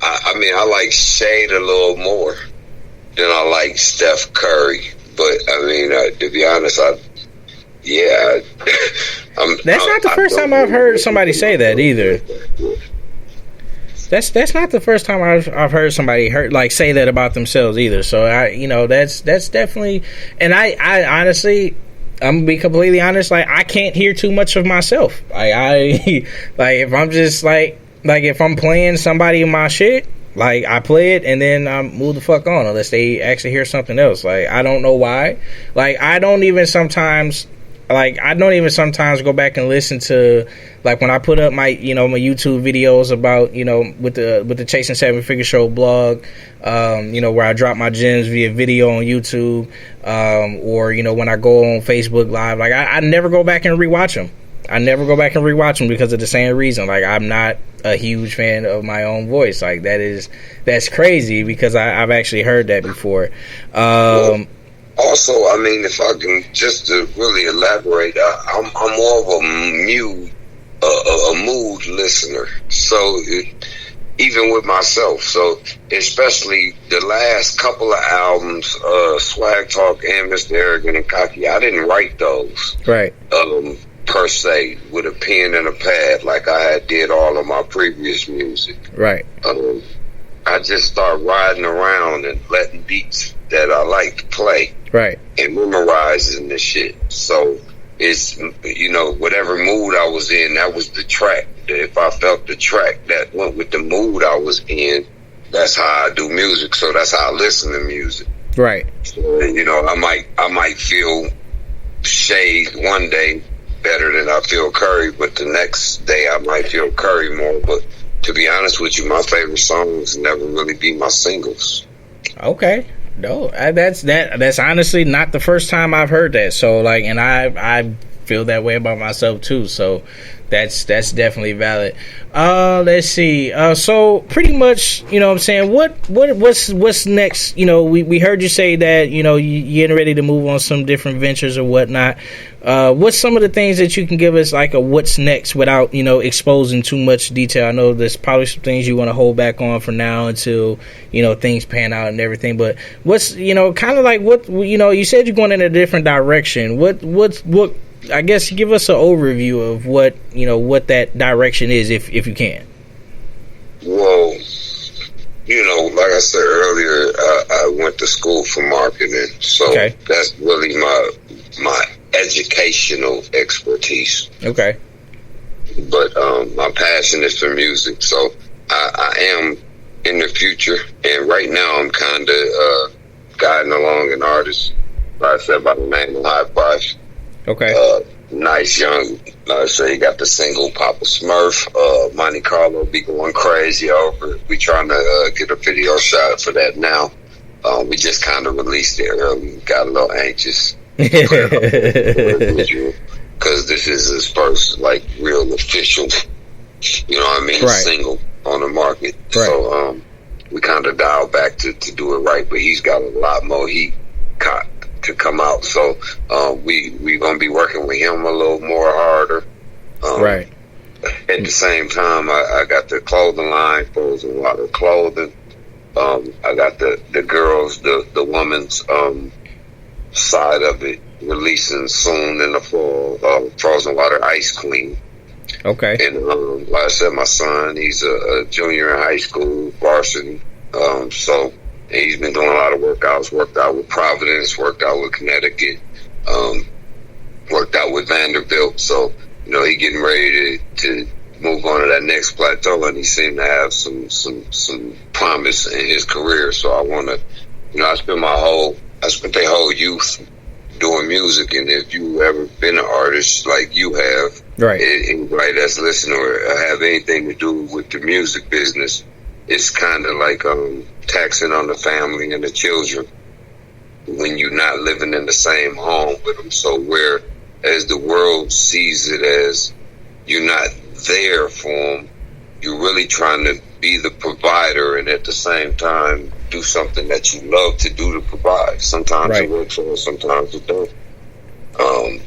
I like Shade a little more than I like Steph Curry. But to be honest, that's not the first time I've heard somebody say that either. That's not the first time I've heard somebody say that about themselves either. So that's definitely, and I honestly, I'm gonna be completely honest, I can't hear too much of myself. If I'm just if I'm playing somebody in my shit, I play it and then I move the fuck on unless they actually hear something else. I don't know why. I don't even sometimes go back and listen to, when I put up my my YouTube videos about, with the Chasing Seven Figure Show blog, where I drop my gems via video on YouTube, or when I go on Facebook Live, I never go back and rewatch them. Because of the same reason. I'm not a huge fan of my own voice. That's crazy, because I've actually heard that before. Also, if I can just to really elaborate, I'm more of a mood listener. So even with myself, so especially the last couple of albums, Swag Talk and Mr. Arrogant and Cocky, I didn't write those. Right. Per se, with a pen and a pad, like I did all of my previous music. Right. I just start riding around and letting beats that I like to play. Right. And memorizing the shit. So it's, whatever mood I was in, that was the track. If I felt the track that went with the mood I was in, that's how I do music. So that's how I listen to music. Right. So, I might feel Shade one day better than I feel Curry, but the next day I might feel Curry more. But to be honest with you, my favorite songs never really be my singles. Okay. No, that's honestly not the first time I've heard that. So and I feel that way about myself too. So that's definitely valid. Let's see. So pretty much, what I'm saying, what's next? We heard you say that, you're getting ready to move on some different ventures or whatnot. What's some of the things that you can give us, a what's next, without, exposing too much detail? I know there's probably some things you want to hold back on for now until, things pan out and everything. But what's, kind of what, you said you're going in a different direction. What, I guess, give us an overview of what that direction is, if you can. Well, like I said earlier, I went to school for marketing, so that's really my educational expertise. Okay. But my passion is for music, so I am in the future, and right now I'm kind of guiding along an artist, like I said, by the name of High Price. Okay. Nice young, he got the single Papa Smurf, Monte Carlo be going crazy over it. We trying to get a video shot for that now. We just kind of released it early, got a little anxious. Because this is his first, real official, right. single on the market. Right. So, we kind of dialed back to do it right, but he's got a lot more heat to come out. So we gonna be working with him a little more harder. Right. At the same time, I got the clothing line, Frozen Water Clothing. I got the girls, the women's side of it releasing soon in the fall. Frozen Water Ice Queen. Okay. And like I said, my son, he's a junior in high school, varsity. So he's been doing a lot of workouts. Worked out with Providence, worked out with Connecticut, worked out with Vanderbilt. So he getting ready to move on to that next plateau, and he seemed to have some promise in his career. So I want to, I spent their whole youth doing music, and if you ever been an artist like you have, right, anybody that's listening or have anything to do with the music business, it's kind of like taxing on the family and the children when you're not living in the same home with them. So whereas the world sees it as you're not there for them, you're really trying to be the provider, and at the same time do something that you love to do to provide. Sometimes it works for us, sometimes it don't.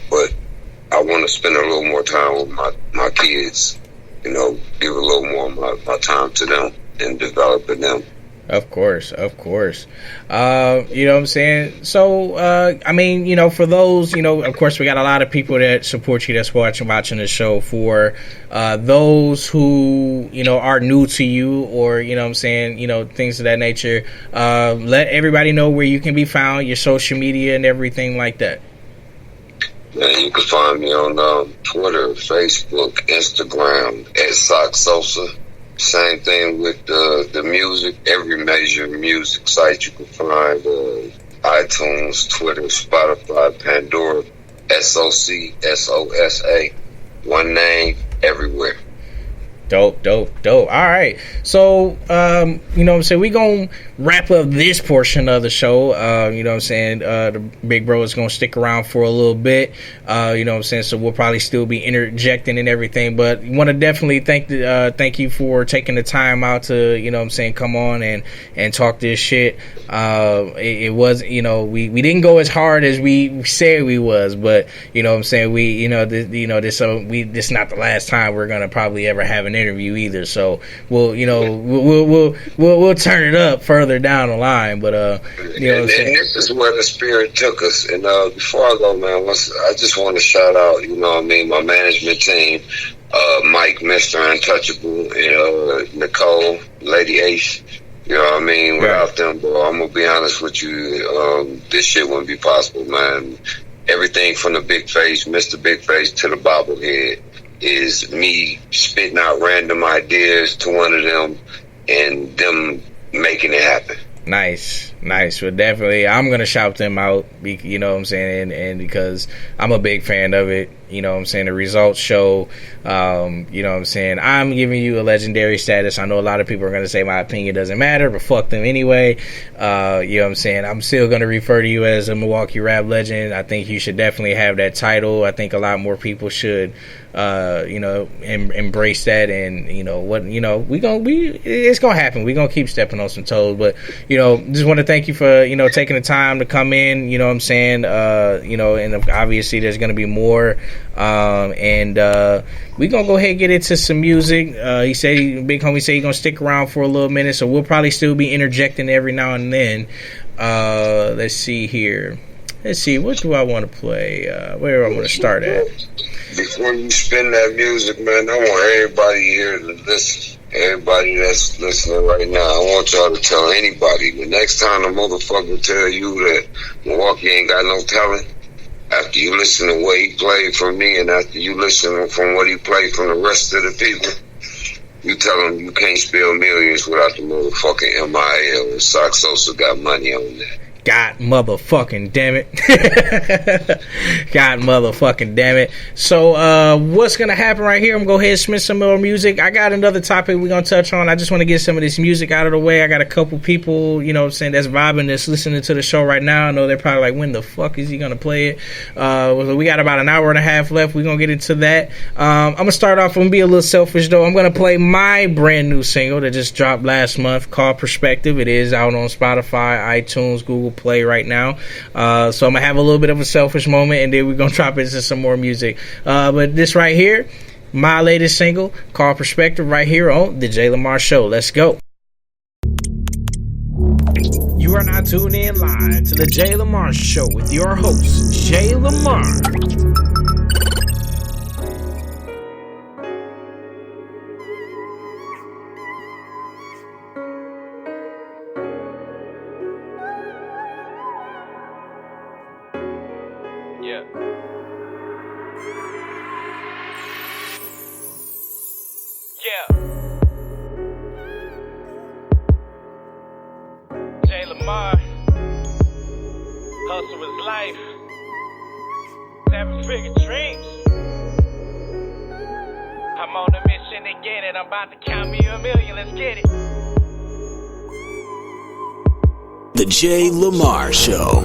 But I want to spend a little more time with my kids, give a little more of my time to them and developing them. Of course. You know what I'm saying? So, for those, of course, we got a lot of people that support you that's watching the show. For those who, are new to you or, things of that nature, let everybody know where you can be found, your social media and everything like that. Man, you can find me on Twitter, Facebook, Instagram at Sosa. Same thing with the music. Every major music site you can find, iTunes, Twitter, Spotify, Pandora, SOCSOSA. One name, everywhere. Dope. All right. So, we're going to wrap up this portion of the show. The big bro is going to stick around for a little bit. So we'll probably still be interjecting and everything. But want to definitely thank you for taking the time out to, come on and talk this shit. It was, we didn't go as hard as we said we was, but, this is not the last time we're going to probably ever have an interview either, so we'll turn it up further down the line. But and this is where the spirit took us. And before I go, man, I just want to shout out, my management team, Mike, Mr. Untouchable, and Nicole, Lady Ace. Without them, bro, I'm gonna be honest with you, this shit wouldn't be possible, man. Everything from the big face, Mr. Big Face, to the bobblehead is me spitting out random ideas to one of them and them making it happen. Nice. Well, definitely, I'm going to shout them out, and because I'm a big fan of it, the results show, I'm giving you a legendary status. I know a lot of people are going to say my opinion doesn't matter, but fuck them anyway. I'm still going to refer to you as a Milwaukee rap legend. I think you should definitely have that title. I think a lot more people should, embrace that, and it's going to happen. We're going to keep stepping on some toes, but, just want to thank you for, taking the time to come in, and obviously there's going to be more, and we're going to go ahead and get into some music. Big homie said he's going to stick around for a little minute, so we'll probably still be interjecting every now and then. Let's see here. What do I want to play? Where do I want to start at? Before you spin that music, man, I want everybody here to listen. Everybody that's listening right now, I want y'all to tell anybody, the next time the motherfucker tell you that Milwaukee ain't got no talent, after you listen to what he played from me and after you listen from what he played from the rest of the people, you tell them you can't spell millions without the motherfucking MIL, and Sosa got money on that. God motherfucking damn it. So what's gonna happen right here, I'm gonna go ahead and spin some more music. I got another topic we're gonna touch on. I just want to get some of this music out of the way. I got a couple people, that's vibing, that's listening to the show right now. I know they're probably like, when the fuck is he gonna play it? We got about an hour and a half left. We're gonna get into that. I'm gonna start off, I'm gonna be a little selfish though. I'm gonna play my brand new single that just dropped last month called Perspective. It is out on Spotify, iTunes, Google will play right now. So I'm gonna have a little bit of a selfish moment, and then we're gonna drop into some more music. But this right here, my latest single called Perspective, right here on the Jay Lamar Show. Let's go. You are now tuned in live to the Jay Lamar Show with your host, Jay Lamar. Yeah. Yeah. Jay Lamar. Hustle is life. 7-figure dreams. I'm on a mission to get it. I'm about to count me a million. Let's get it. The Jay Lamar Show.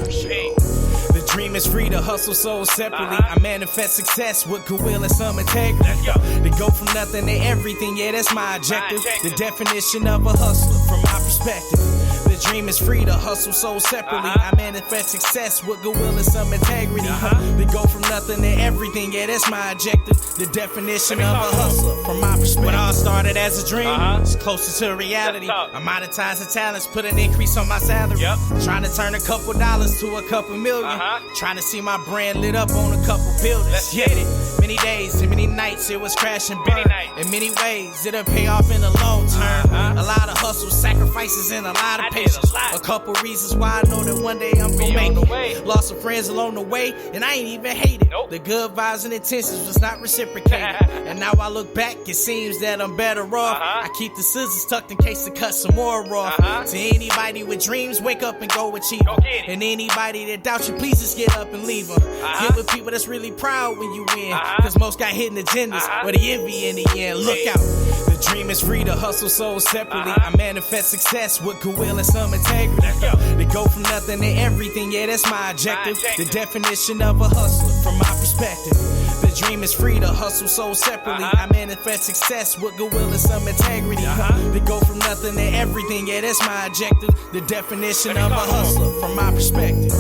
The dream is free to hustle so separately. I manifest success with goodwill and some integrity. To go from nothing to everything, yeah, that's my objective. The definition of a hustler from my perspective. The dream is free to hustle so separately. I manifest success with goodwill and some integrity. To go from nothing to everything, yeah, that's my objective. The definition of a hustler from my perspective. When all started as a dream, it's closer to reality. I monetize the talents, put an increase on my salary. Trying to turn a couple dollars to a couple million. Trying to see my brand lit up on a couple buildings. Let's get it. Many days and many nights it was crash and burn. In many ways it'll pay off in the long term. A lot of hustle, sacrifices, and a lot of patience. A couple reasons why I know that one day I'm gonna make it. Lost some friends along the way, and I ain't even hate it. The good vibes and intentions was not reciprocated. And now I look back, it seems that I'm better off. I keep the scissors tucked in case to cut some more off. To anybody with dreams, wake up and go achieve them. And anybody that doubts you, please just get up and leave them. Get with people that's really proud when you win. Cause most got hidden agendas, or the envy in the end. Look out. The dream is free to hustle so separately. I manifest success with goodwill and some integrity. To go from nothing to everything, yeah, that's my objective. The definition of a hustler from my perspective. The dream is free to hustle so separately. I manifest success with goodwill and some integrity. To go from nothing to everything, yeah, that's my objective. The definition of a hustler from my perspective.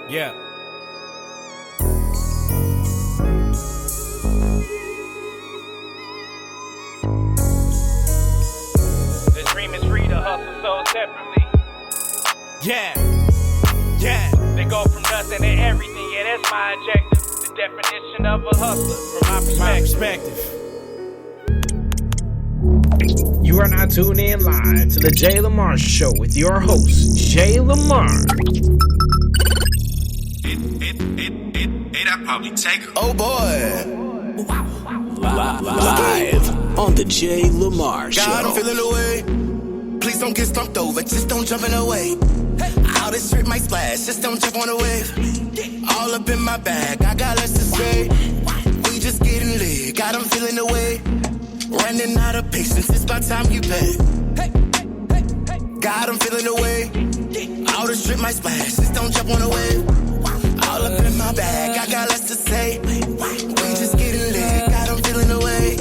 Yeah. The dream is free to hustle so separately. Yeah. They go from nothing to everything, yeah, that's my objective. The definition of a hustler from my perspective. You are now tuned in live to the Jay Lamar Show with your host, Jay Lamar. I'd probably take her. Oh boy. Live on the Jay Lamar Show. God, I'm feeling the way. Please don't get stumped over, just don't jump in the way. All this shit might splash, just don't jump on the wave. All up in my bag, I got less to say. We just getting lit, God, I'm feeling the way. Running out of patience, it's about time you pay. God, I'm feeling the way. All this shit might splash, just don't jump on the wave. All up in my bag, I got less to say. We just getting lit, God, I'm feeling the way.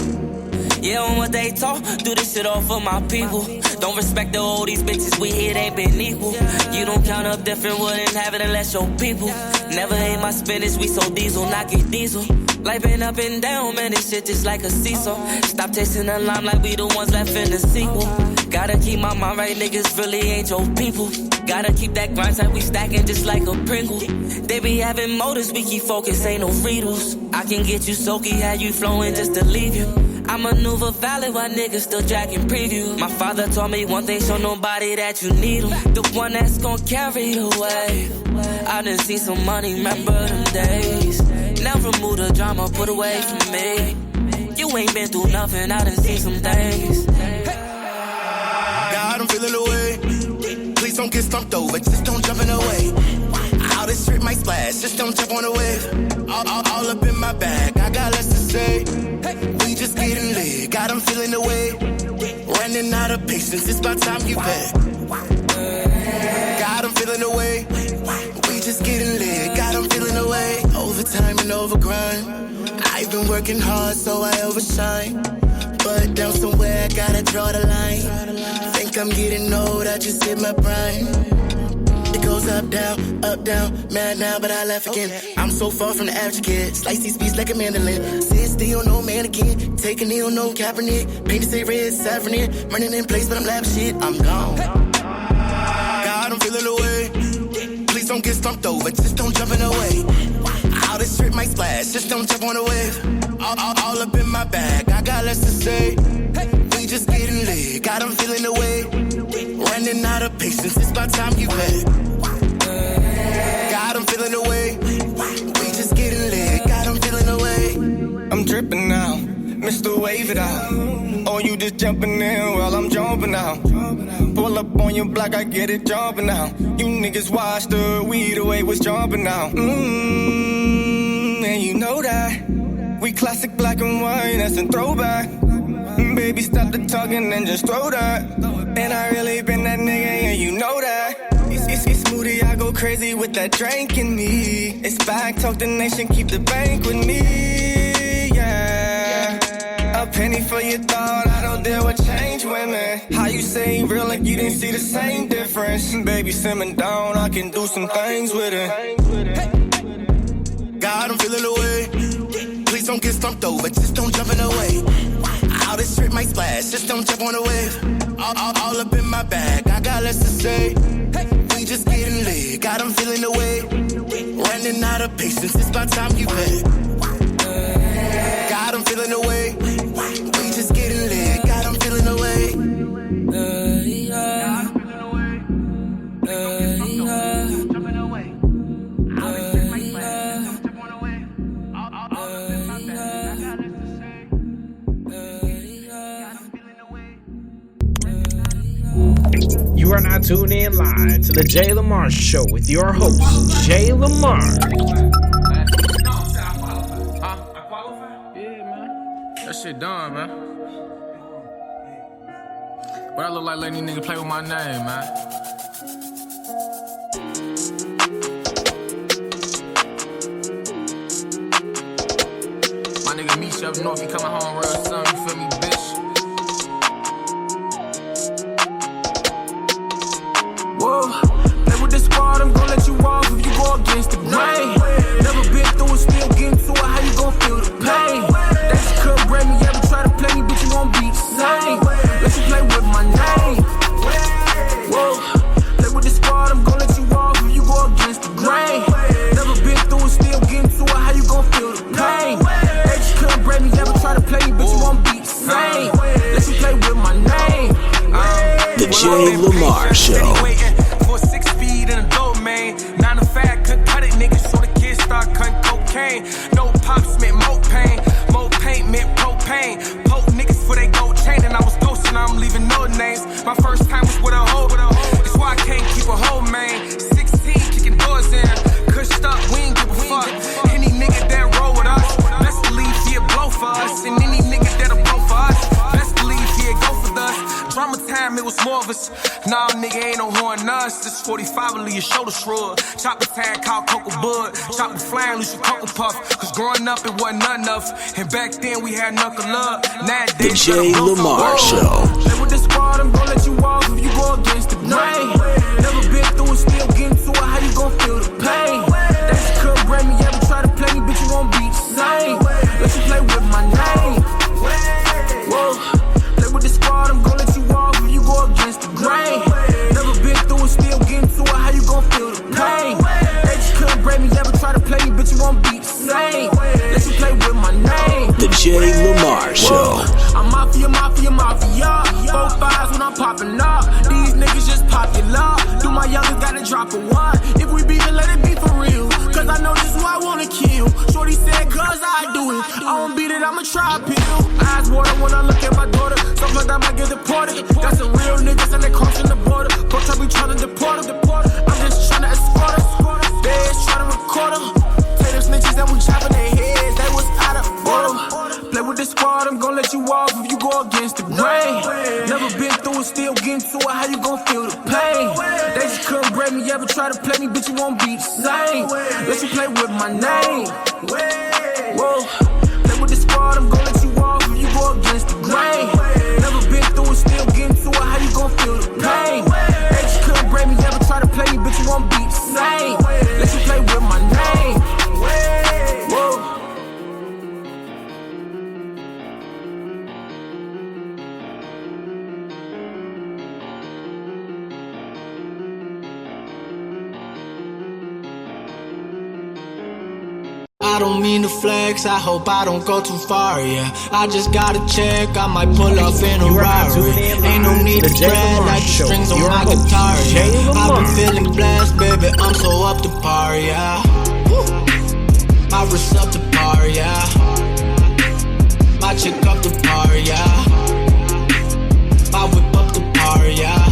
Yeah, on what they talk, do this shit all for my people. Don't respect the old, these bitches we hit ain't been equal. You don't count up different, wouldn't have it unless your people. Never ate my spinach, we so diesel, not get diesel. Life been up and down, man, this shit just like a seesaw. Stop chasing the lime like we the ones left in the sequel. Gotta keep my mind right, niggas really ain't your people. Gotta keep that grind tight, we stacking just like a Pringle. They be having motors, we keep focus, ain't no Fritos. I can get you soaky, how you flowing just to leave you. I maneuver valid while niggas still jacking preview. My father told me one thing, show nobody that you need them. The one that's gon' carry the wave. I done seen some money, remember them days. Now remove the drama, put away from me. You ain't been through nothing, I done seen some things. God, I'm feeling the way. Please don't get stumped over, just don't jump in the way. All this shit might splash, just don't jump on the wave. All up in my bag, I got less to say. We just getting lit, God, I'm feeling the way. Running out of patience, it's about time you pay. God, I'm feeling the way. We just getting lit, God, I'm feeling the way. Overtime. overtime and overgrind. I've been working hard, so I overshine. But down somewhere, I gotta draw the line. Think I'm getting old, I just hit my prime. It goes up, down, mad now, but I laugh again. I'm so far from the average kid. Slice these beats like a mandolin. Sit still, no mannequin. Take a knee, no Kaepernick. Paint to say red, saffron it. Running in place, but I'm laughing shit. I'm gone. God, I'm feeling away. Please don't get stumped over, just don't jump in the way. All this shit might splash, just don't jump on the wave. All up in my bag, I got less to say. We just getting lit, God, I'm feeling the way. Running out of patience, it's about time you pay. God, I'm feeling the way. We just getting lit, God, I'm feeling the way. I'm dripping now, Mr. Wave it out. Oh, you just jumping in while I'm jumping out. Pull up on your block, I get it jumping out. You niggas watch the weed away was jumping out. And you know that we classic black and white, that's a throwback. Baby, stop the talking and just throw that. And I really been that nigga, and you know that. It's smoothie, I go crazy with that drink in me. It's back, talk the nation, keep the bank with me, yeah. A penny for your thought, I don't deal with change women. How you say real like you didn't see the same difference? Baby, simmer down, I can do some things with it. God, I'm feeling the way. Please don't get stumped over, just don't jump in the way. All this shit might splash, just don't jump on the wave. All up in my bag, I got less to say. We just getting lit, God, I'm feeling the way. Running out of patience, it's about time you pay. God, I'm feeling the way. We just getting lit, God, I'm feeling the way. You are now tuned in live to the Jay Lamar Show with your host, Jay Lamar. That shit done, man. What I look like letting these niggas play with my name, man? My nigga Misha up north, he coming home real soon, you feel me, bitch? Whoa, play with the squad, I'm gon' let you off if you go against the grain. Never been through it, still getting to it, how you gon' feel the pain? That shit couldn't break me, ever try to play me, bitch, you won't be the same. Let you play with my name. Whoa, play with the squad, I'm gon' let you off if you go against the grain. Never been through it, still getting to it, how you gon' feel the pain? That shit couldn't break me, ever try to play me, bitch, you won't be the same. Let you play with my name. The Jay Lamar Show. For 6 speed in a dope man. 9 to 5, couldn't cut it, niggas. So the kids start cutting cocaine. No pops meant more pain. More paint meant propane. Poke niggas for they gold chain. And I was ghosting, I'm leaving no names. My first time was with a hoe. That's why I can't keep a hoe, man. 16, kicking doors in. Cushed up, we ain't give a fuck. Any nigga that roll with us, best believe he'll blow for us. And any nigga that'll blow for us, best believe he'll go for us. Drama time, it was more of us. Nah, nigga, ain't no horn us. This 45 will leave your shoulder shrug. Chop the tag, call Cocoa Bud. Chop the flying, lose your Cocoa Puff. Cause growing up, it wasn't enough. And back then, we had knuckle up. Nowadays, The Jay Lamar Show. Play with the squad, I'm gon' let you off if you go against the grain. Never been through it, still getting to it, how you gon' feel the pain? That shit couldn't break me, ever try to play me, bitch, you won't be the same. Let you play with my name. Whoa, play with the squad, I'm gon' let you off if you go against the grain. Never been through it, still getting to it, how you gon' feel the pain? They just couldn't break me, ever try to play me, bitch, you won't be the same. Let you play with my name. The Jay Lamar Show. I'm mafia. 4 5s when I'm popping up. These niggas just popular. Do my youngest gotta drop a one. If we beef it, let it be for real. Cause I know this is who I wanna kill. Shorty said, cause I do it. I won't beat it, I'ma try a pill. Eyes water when I look at my daughter. Sometimes I might get deported. Got some real niggas and they crossing the border. Folks I be tryna deport them. I'm just tryna escort her. Feds tryna record her. Take them snitches that we chopping their heads. They was out of order. Play with the squad, I'm gon' let you off if you go against the grain. Never been through it, still getting to it, how you gon' feel the pain? They just couldn't break me, me, ever try to play me, bitch, you won't be the same. Let you play with my name. Whoa, play with the squad, I'm gon' let you off if you go against the grain. Never been through it, still getting to it, how you gon' feel the pain? Hey, you couldn't break me, ever try to play me, bitch, you won't be the same. Let you play with my name. Whoa. I don't mean to flex, I hope I don't go too far, yeah. I just gotta check, I might pull up in a Rari. Ain't no need to brag like the strings on my guitar, yeah. I've been feeling blessed, baby, I'm so up to par, yeah. My wrist up to par, yeah. My chick up to par, yeah. My whip up to par, yeah.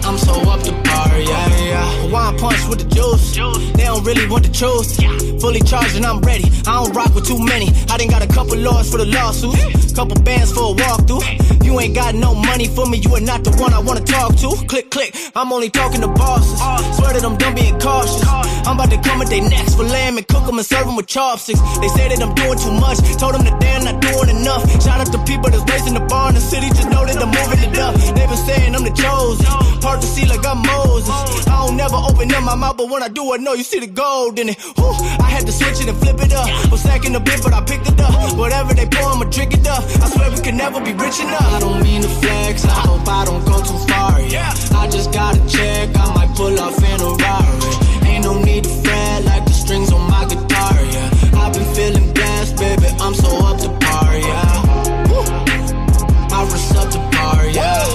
I'm so up to par, yeah, yeah. Hawaiian punch with the juice. They don't really want the truth. Fully charged and I'm ready. I don't rock with too many. I done got a couple lawyers for the lawsuits. Couple bands for a walkthrough. You ain't got no money for me. You are not the one I wanna talk to. Click, click. I'm only talking to bosses. Swear that I'm done being cautious. I'm about to come with they necks for lamb and cook them and serve them with chopsticks. They say that I'm doing too much. Told them that they're not doing enough. Shout out to people that's raising the bar in the city. Just know that I'm moving it up. They been saying I'm the chosen. Hard to see like I'm Moses. I don't never open up my mouth, but when I do, I know you see the gold in it. Whew, I had to switch it and flip it up. Was stacking a bit, but I picked it up. Whatever they pour, I'ma drink it up. I swear we can never be rich enough. I don't mean to flex, I hope I don't go too far, yeah. I just gotta check, I might pull off in a Rari. Ain't no need to fret like the strings on my guitar, yeah. I've been feeling blessed, baby, I'm so up to par, yeah. Woo. My wrist up to par, yeah.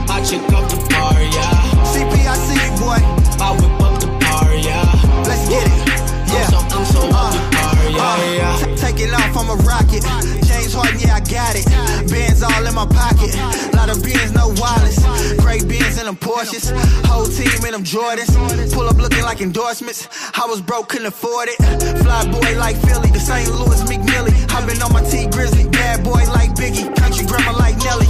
My chick up to par, yeah. CPIC, boy. My whip up to par, yeah. Let's get it. Yeah. I'm so up to par, yeah, yeah. Take it off, I'm a rocket. James Harden, yeah, I got it. Bands all in my pocket. Lot of beans, no wallets. Great beans in them Porsches. Whole team in them Jordans. Pull up looking like endorsements. I was broke, couldn't afford it. Fly boy like Philly, the St. Louis McNeely. I've been on my T Grizzly. Bad boy like Biggie. Country grandma like Nelly.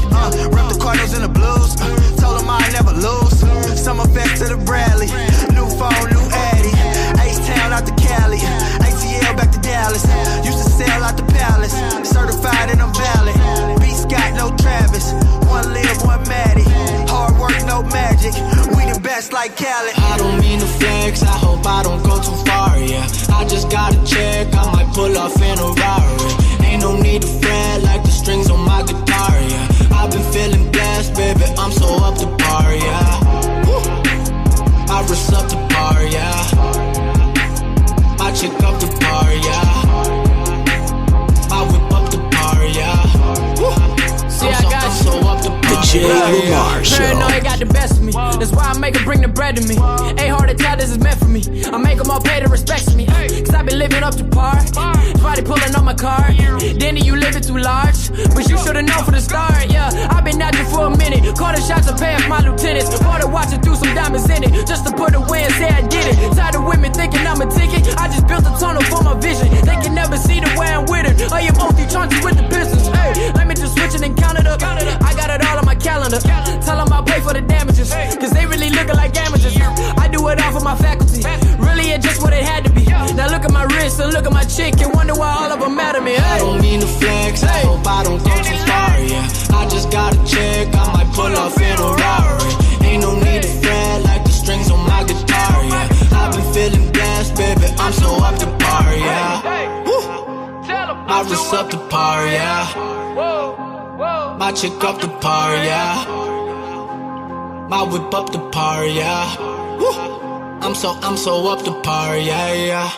Rep the Cardinals and the Blues. Told them I never lose. Summer fest to the Bradley. New phone, new Addy. H-Town out to Cali. ATL back to Dallas. Used to sell out the Palace. Certified and I'm valid. B. Scott, no Travis. One live, one Maddie. Hard work, no magic. We the best like Khaled. I don't mean to flex, I hope I don't go too far, yeah. I just gotta check, I might pull off in a Rari. Ain't no need to fret like the strings on my guitar, yeah. I've been feeling blessed, baby, I'm so up to par, yeah. Woo. My wrist up to par, yeah. My chick up to par, yeah. My whip up to par, yeah. Woo. I'm so up to par. The Jay Lamar Show. Paranoid got the best of me. That's why I make them bring the bread to me. Ain't hard to tell this is meant for me. I make them all pay to respect me. Cause I been living up to par. Somebody pulling on my card. Then you living too large. But you should've known from the start, yeah. I've been out there for a minute. Call the shots and pay off my lieutenants. Bought a watch and threw some diamonds in it. Just to put a win, say I did it. Tired of women thinking I'm a ticket. I just built a tunnel for my vision. They can never see the way I'm with it. I am both chunky with the pistols. Hey, let me just switch it and count it up. I got it all on my calendar. Tell them I'll pay for the damages. Cause they really looking like amateurs. I do it all for my faculty. Really, it's just what it had to be. Now look at my wrist and look at my chick and wonder why all of them mad at me. Hey. I don't mean to flex, I hope I don't go too far, yeah. I just gotta check, I might pull off in a Rari. Ain't no need to fret like the strings on my guitar, yeah. I've been feeling blessed, baby, I'm so up to par, yeah. Woo. My wrist up to par, yeah. My chick up to par, yeah. My whip up to par, yeah. Woo. I'm so up to par, yeah, yeah.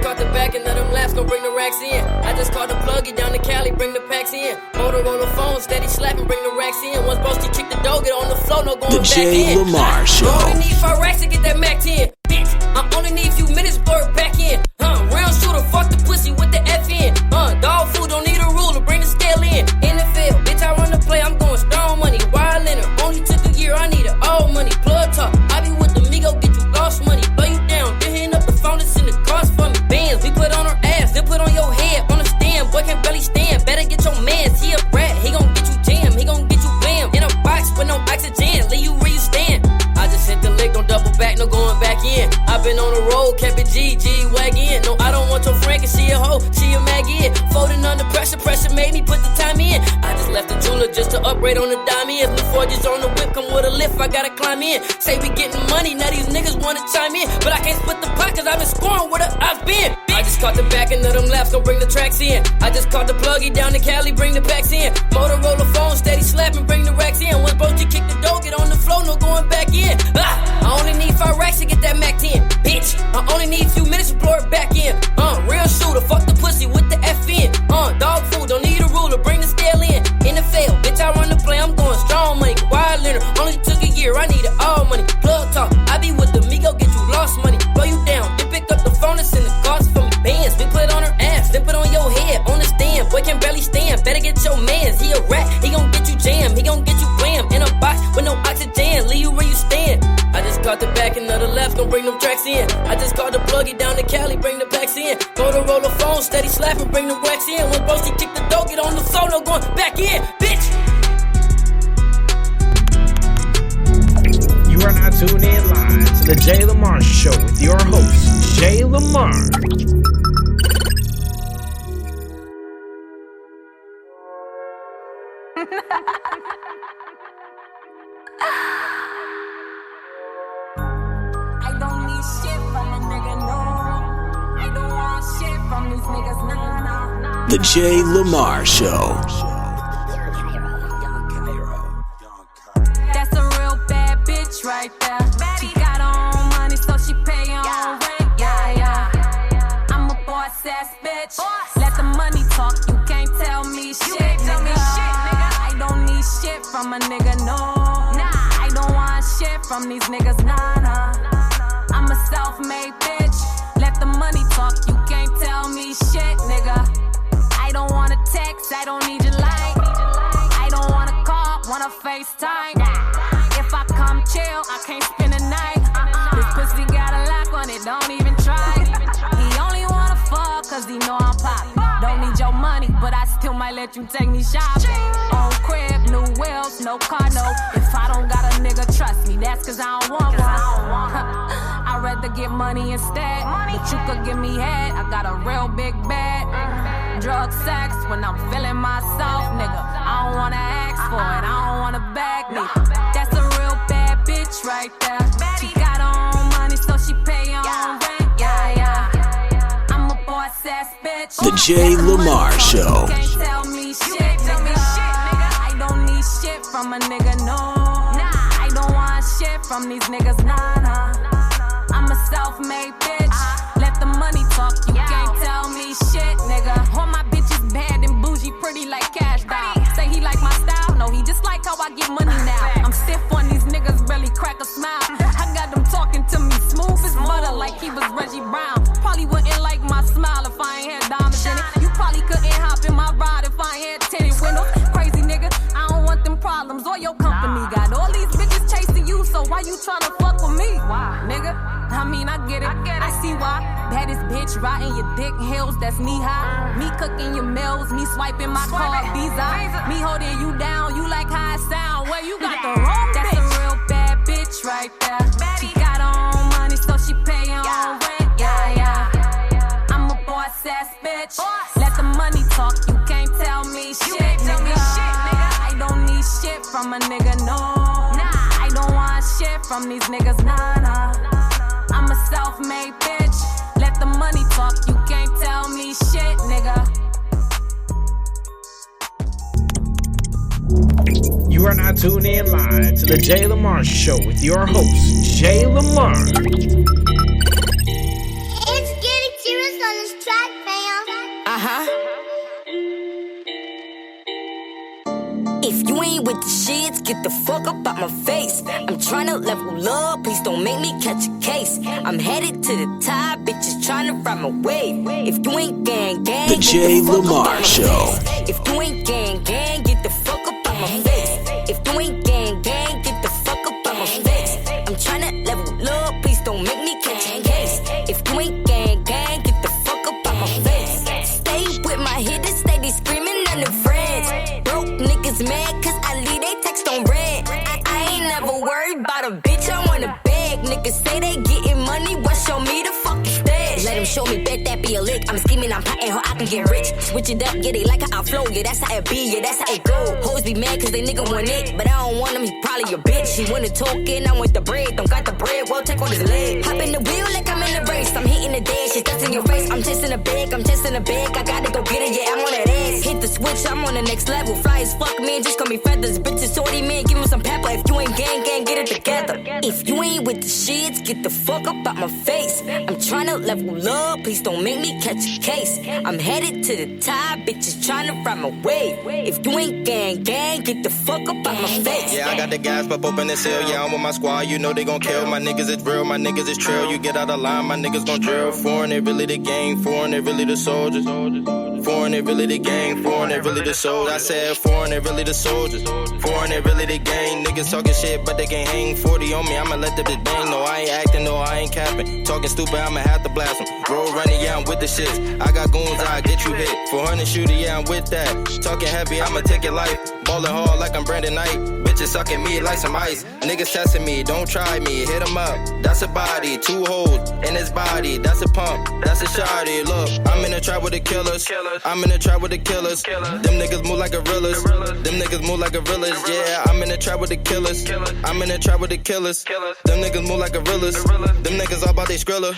Caught the back and let them laughs, gon' bring the racks in. I just called the plug, get down to Cali, bring the packs in. Motor on the phone, steady slapping, bring the racks in. Once Brosty kick the door, get on the floor, no going back in. The Jay Lamar Show. I only need 5 racks to get that Mac 10. Bitch, I only need a few minutes before it back in. Real shooter, fuck the pussy with the FN. Dog food, don't need a ruler, bring the scale in. NFL, bitch, I run the play, I'm going strong money. Wild in it, only took the she a mag in. Folding under pressure, pressure made me put the time in. I just left the jeweler just to upgrade on the dime in. New forges on the whip, come with a lift, I gotta climb in. Say we getting money, now these niggas wanna chime in. But I can't split the pot cause I've been scoring where the I've been. I just caught the back end of them laps, gon' bring the tracks in. I just caught the pluggy down to Cali, bring the packs in. Motorola phone, steady slapping, bring the racks in. Once Broski kick the dough, get on the floor, no going back in. I only need 5 racks to get that Mac 10. Bitch, I only need a few minutes to blow it back in. Real shooter, fuck the pussy with the F in. Dog food, don't need a ruler, bring the scale in. NFL, bitch, I run the play, I'm going strong money. Wild learner, only took a year, I needed all money. Plug talk, I be with the Migo, get you lost money. Blow you down, then pick up the phone and send the cost for me. Bands, we put on her ass, then put on your head, on the stand. Boy can barely stand, better get your mans. He a rat, he gon' get you jammed, he gon' get you blam. In a box with no oxygen, leave you where you stand. I just caught the back end of the left, gon' bring them tracks in. I just caught the pluggy down to Cali, bring the packs in. Motorola phone, steady slapping, bring the wax in. When Broski kick the dough, get on the phone, no going back in, bitch. You are now tuned in live to the Jay Lamar Show with your host, Jay Lamar. I don't need shit from a nigga, no. I don't want shit from these niggas, nah. The Jay Lamar Show. That's a real bad bitch right there. She got her own money, so she pay her own rent. Yeah. I'm a boss ass bitch. Let the money talk, you can't tell me shit, nigga. I don't need shit from a nigga, no. Nah, I don't want shit from these niggas, nah. I'm a self-made bitch. Let the money talk, you can't tell me shit, nigga. I don't wanna text, I don't need your light. I don't wanna call, wanna FaceTime. If I come chill, I can't spend the night. This pussy got a lock on it, don't even try. He only wanna fuck cause he know I'm poppin'. Don't need your money, but I still might let you take me shopping. Own crib, new wheels, no car, no. If I don't got a nigga, trust me, that's cause I don't want one. I'd rather get money instead, but you could give me head. I got a real big bed. Drug sex when I'm feeling myself, nigga. I don't wanna ask for it, I don't wanna beg me. That's a real bad bitch right there. She got her own money, so she pay her own rent. Yeah. I'm a boss ass bitch. The Jay Lamar Show. Can't tell me shit, nigga. I don't need shit from a nigga, no. Nah, I don't want shit from these niggas, nah. I'm a self-made bitch. Let the money talk, you can't tell me shit, nigga. All my bitches bad and bougie, pretty like Cash Doll. Say he like my style, no, he just like how I get money now. I'm stiff on these niggas, barely crack a smile. I got them talking to me smooth as butter like he was Reggie Brown. Probably wouldn't like my smile if I ain't had diamonds in it. You probably couldn't hop in my ride if I ain't had tinted windows. Crazy nigga, I don't want them problems or your company. Got all these bitches chasing you, so why you tryna fuck with me? Why, nigga? I mean, I get it. I see why. Baddest bitch riding your dick heels, that's knee high. Me cooking your meals, me swiping my card Visa. Me holding you down, you like how it sound. Well, you got the wrong bitch. That's a real bad bitch right there. She got her own money, so she pay her own rent. Yeah. I'm a boss ass bitch. Let the money talk, you can't tell me shit, nigga. I don't need shit from a nigga, no. Nah, I don't want shit from these niggas, nah. I'm a self-made bitch. Let the money talk, you can't tell me shit, nigga. You are now tuned in live to the Jay Lamar Show with your host, Jay Lamar. It's getting serious on this track, fam. If you ain't with the shits, get the fuck up out my face. I'm tryna level up, please don't make me catch a case. I'm headed to the top, bitches tryna ride my wave. If you ain't gang, The Jay Lamar Show. If you ain't gang, get the fuck up out my face. If you ain't gang, get the fuck up out my face. I'm tryna level up, please don't make me catch a case. If you ain't gang, get the fuck up out my face. Stay with my hitters, steady screaming on the friends. Broke niggas mad cause I leave they text on red. I ain't never worried about a bitch, I wanna beg. Niggas say they getting money, well show me the fucking stage. Let him show me, bet that be a lick. I'm scheming, I'm plotting how I can get rich. Switch it up, yeah, they like how I flow, yeah, that's how it be, yeah, that's how it go. Hoes be mad cause they nigga want it, but I don't want him, he probably your bitch. He wanna talk and I want the bread, don't got the bread, well, take on his leg. Hop in the wheel like I'm in the race, I'm hitting the dash, shit that's in your face. I'm chasing a bag, I gotta go get it, yeah, I'm on that ass. Hit the switch, I'm on the next level. Fly as fuck, man, just call me feathers. Bitches sorty, man, give him some pepper. If you ain't gang, get it together. If you ain't with the shits, get the fuck up out my face. I'm tryna level up, please don't make me catch a case. I'm headed to the top, bitches tryna ride my way. If you ain't gang, get the fuck up out my face. Yeah, I got the gas pop open the seal. Yeah, I'm with my squad, you know they gon' kill. My niggas is real, my niggas is trill. You get out of line, my niggas gon' drill. Foreign, they really the gang. Foreign, they really the soldiers. Foreign, they really the gang. Foreign, they really the soldiers. I said foreign, they really the soldiers. Foreign, they really the gang. Niggas talking shit, but they can't hang 40 on me. I'ma let the bitch bang. No, I ain't acting, no, I ain't capping. Talking stupid, I'ma have to blast them. Roll running, yeah, I'm with the shits. I got goons, I'll get you hit. 400 shooter, yeah, I'm with that. Talking heavy, I'ma take your life. Ballin' hard like I'm Brandon Knight. Bitches sucking me like some ice. Niggas testing me, don't try me. Hit him up, that's a body. 2 holes in his body, that's a pump, that's a shawty. Look, I'm in the trap with the killers. I'm in the trap with the killers. Them niggas move like gorillas. Them niggas move like gorillas. Yeah, I'm in the trap with the killers. I'm in the trap with the killers. Them niggas move like gorillas. Them niggas all about they skrilla.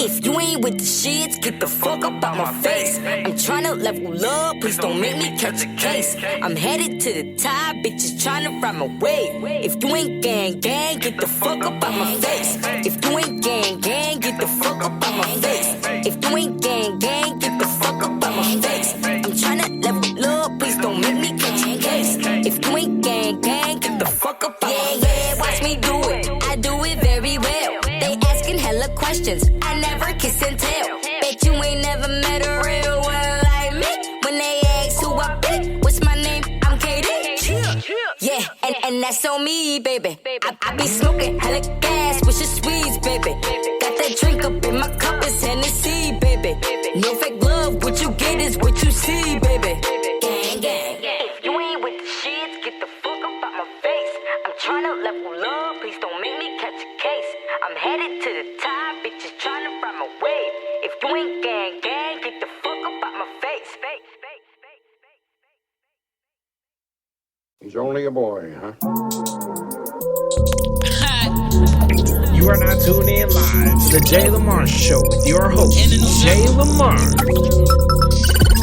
If you ain't with the shits, get the fuck up out my face. I'm tryna level up, please don't make me catch a case. I'm headed to the top, bitches tryna ride my way. If you ain't gang, get the fuck up out my face. If you ain't gang, get the fuck up out my face. If you ain't gang, get the fuck up out my face. I'm tryna level up, please don't make me catch a case. If you ain't gang, get the fuck up out my face. Yeah, watch me do it, I do it very well. They asking hella questions, I never kiss and tell. Bet you ain't never met a real one like me. When they ask who I be, what's my name? I'm KD. Yeah, and that's on me, baby. I be smoking hella gas with your sweets, baby. Got that drink up in my cup, it's Hennessy, baby. No fake love, what you get is what you see, baby. Gang. If you ain't with the shits, get the fuck up out my face. I'm tryna level up, please don't make me catch a case. I'm headed to the top, bitches tryna ride my way. If you ain't gang, get the fuck up out my face. He's only a boy, huh? You are now tuned in live to the Jay Lamar Show with your host, Jay Lamar.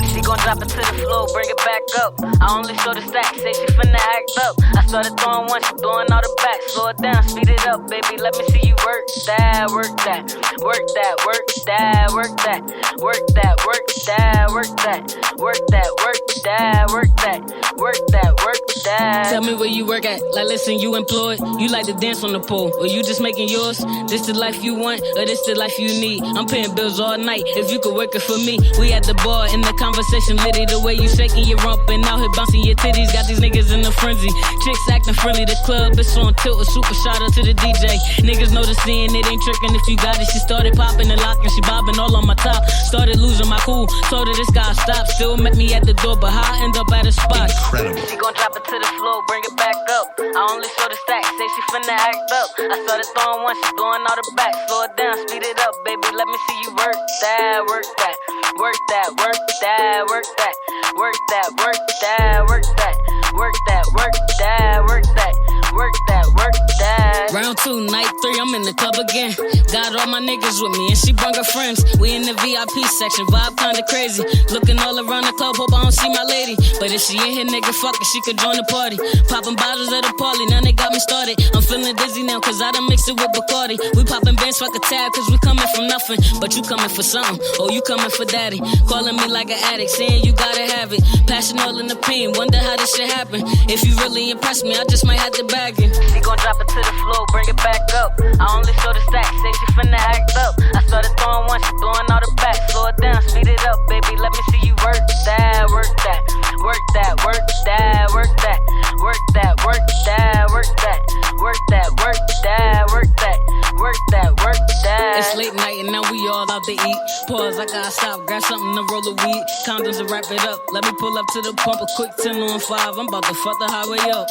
She gon' drop it to the floor, bring it back up. I only show the stacks, say she finna act up. I started throwing one, she throwing all the back. Slow it down, speed it up, baby. Let me see you work that, work that, work that, work that, work that, work that, work that, work that, work that, work that, work that, work that, work that. Tell me where you work at. Like, listen, you employed. You like to dance on the pole, or you just making yours? This the life you want, or this the life you need? I'm paying bills all night. If you could work it for me, we at the bar in the conversation litty. The way you shaking your rump and out here bouncing your titties, got these niggas in a frenzy. Chicks acting friendly, the club is on tilt. A super shout out to the DJ. Niggas know the scene, it ain't tricking if you got it. She started popping and locking, she bobbing all on my top. Started losing my cool, told her this guy stop. Still met me at the door, but how I end up at a spot? Incredible. She gon' drop it to the floor, bring it back up. I only show the stacks, say she finna act up. I started throwing one, she throwing all the back. Slow it down, speed it up, baby. Let me see you work that, work that, work that, work that, work that, work that, work that, work that, work that, work that, work that, work that, work that. Round 2, night 3, I'm in the club again. Got all my niggas with me, and she brought her friends. We in the VIP section, vibe kinda crazy. Looking all around the club, hope I don't see my lady. But if she in here, nigga, fuck it, she could join the party. Popping bottles at the party, now they got me started. I'm feeling dizzy now, cause I done mixed it with Bacardi. We popping bands, fuck a tab, cause we coming from nothing. But you coming for something, oh, you coming for daddy. Calling me like an addict, saying you gotta have it. Passion all in the pain, wonder how this shit happen. If you really impress me, I just might have to bag it. She gon' drop it to the floor, bring it back up. I only show the stacks, say she finna act up. I started throwing one, she throwing all the back. Slow it down, speed it up, baby. Let me see you work that, work that, work that, work that, work that, work that, work that, work that, work that, work that, work that, work that, work that. It's late night and now we all out to eat. Pause, I gotta stop, grab something to roll a weed. Condoms to wrap it up. Let me pull up to the pump, a quick 10 on 5. I'm about to fuck the highway up.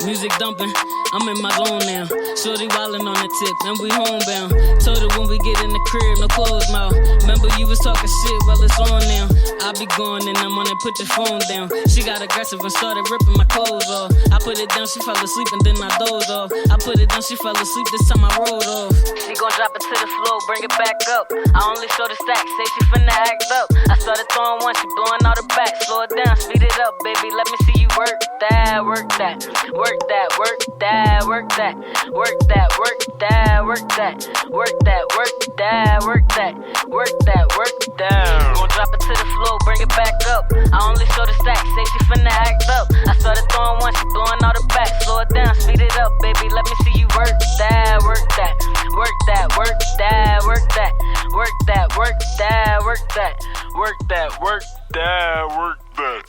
Music dumping, I'm I'm in my zone now. Shorty wildin' on the tip, and we homebound. Told her when we get in the crib, no closed mouth. Remember you was talking shit, well it's on now. I be going in the morning, put your phone down. She got aggressive and started ripping my clothes off. I put it down, she fell asleep and then I dozed off. I put it down, she fell asleep, this time I rolled off. She gon' drop it to the floor, bring it back up. I only show the stack, say she finna act up. I started throwing one, she blowing all the back. Slow it down, speed it up, baby, let me see you work that, work that, work that, work that, work that, work that, work that, work that, work that, work that, work that, work that, work that. Gon' drop it to the floor, bring it back up. I only show the stack, say she finna act up. I started throwing one, she blowing all the back. Slow it down, speed it up, baby, let me see you work that, work that, work that, work that, work that, work that, work that, work that, work that, work that, work that.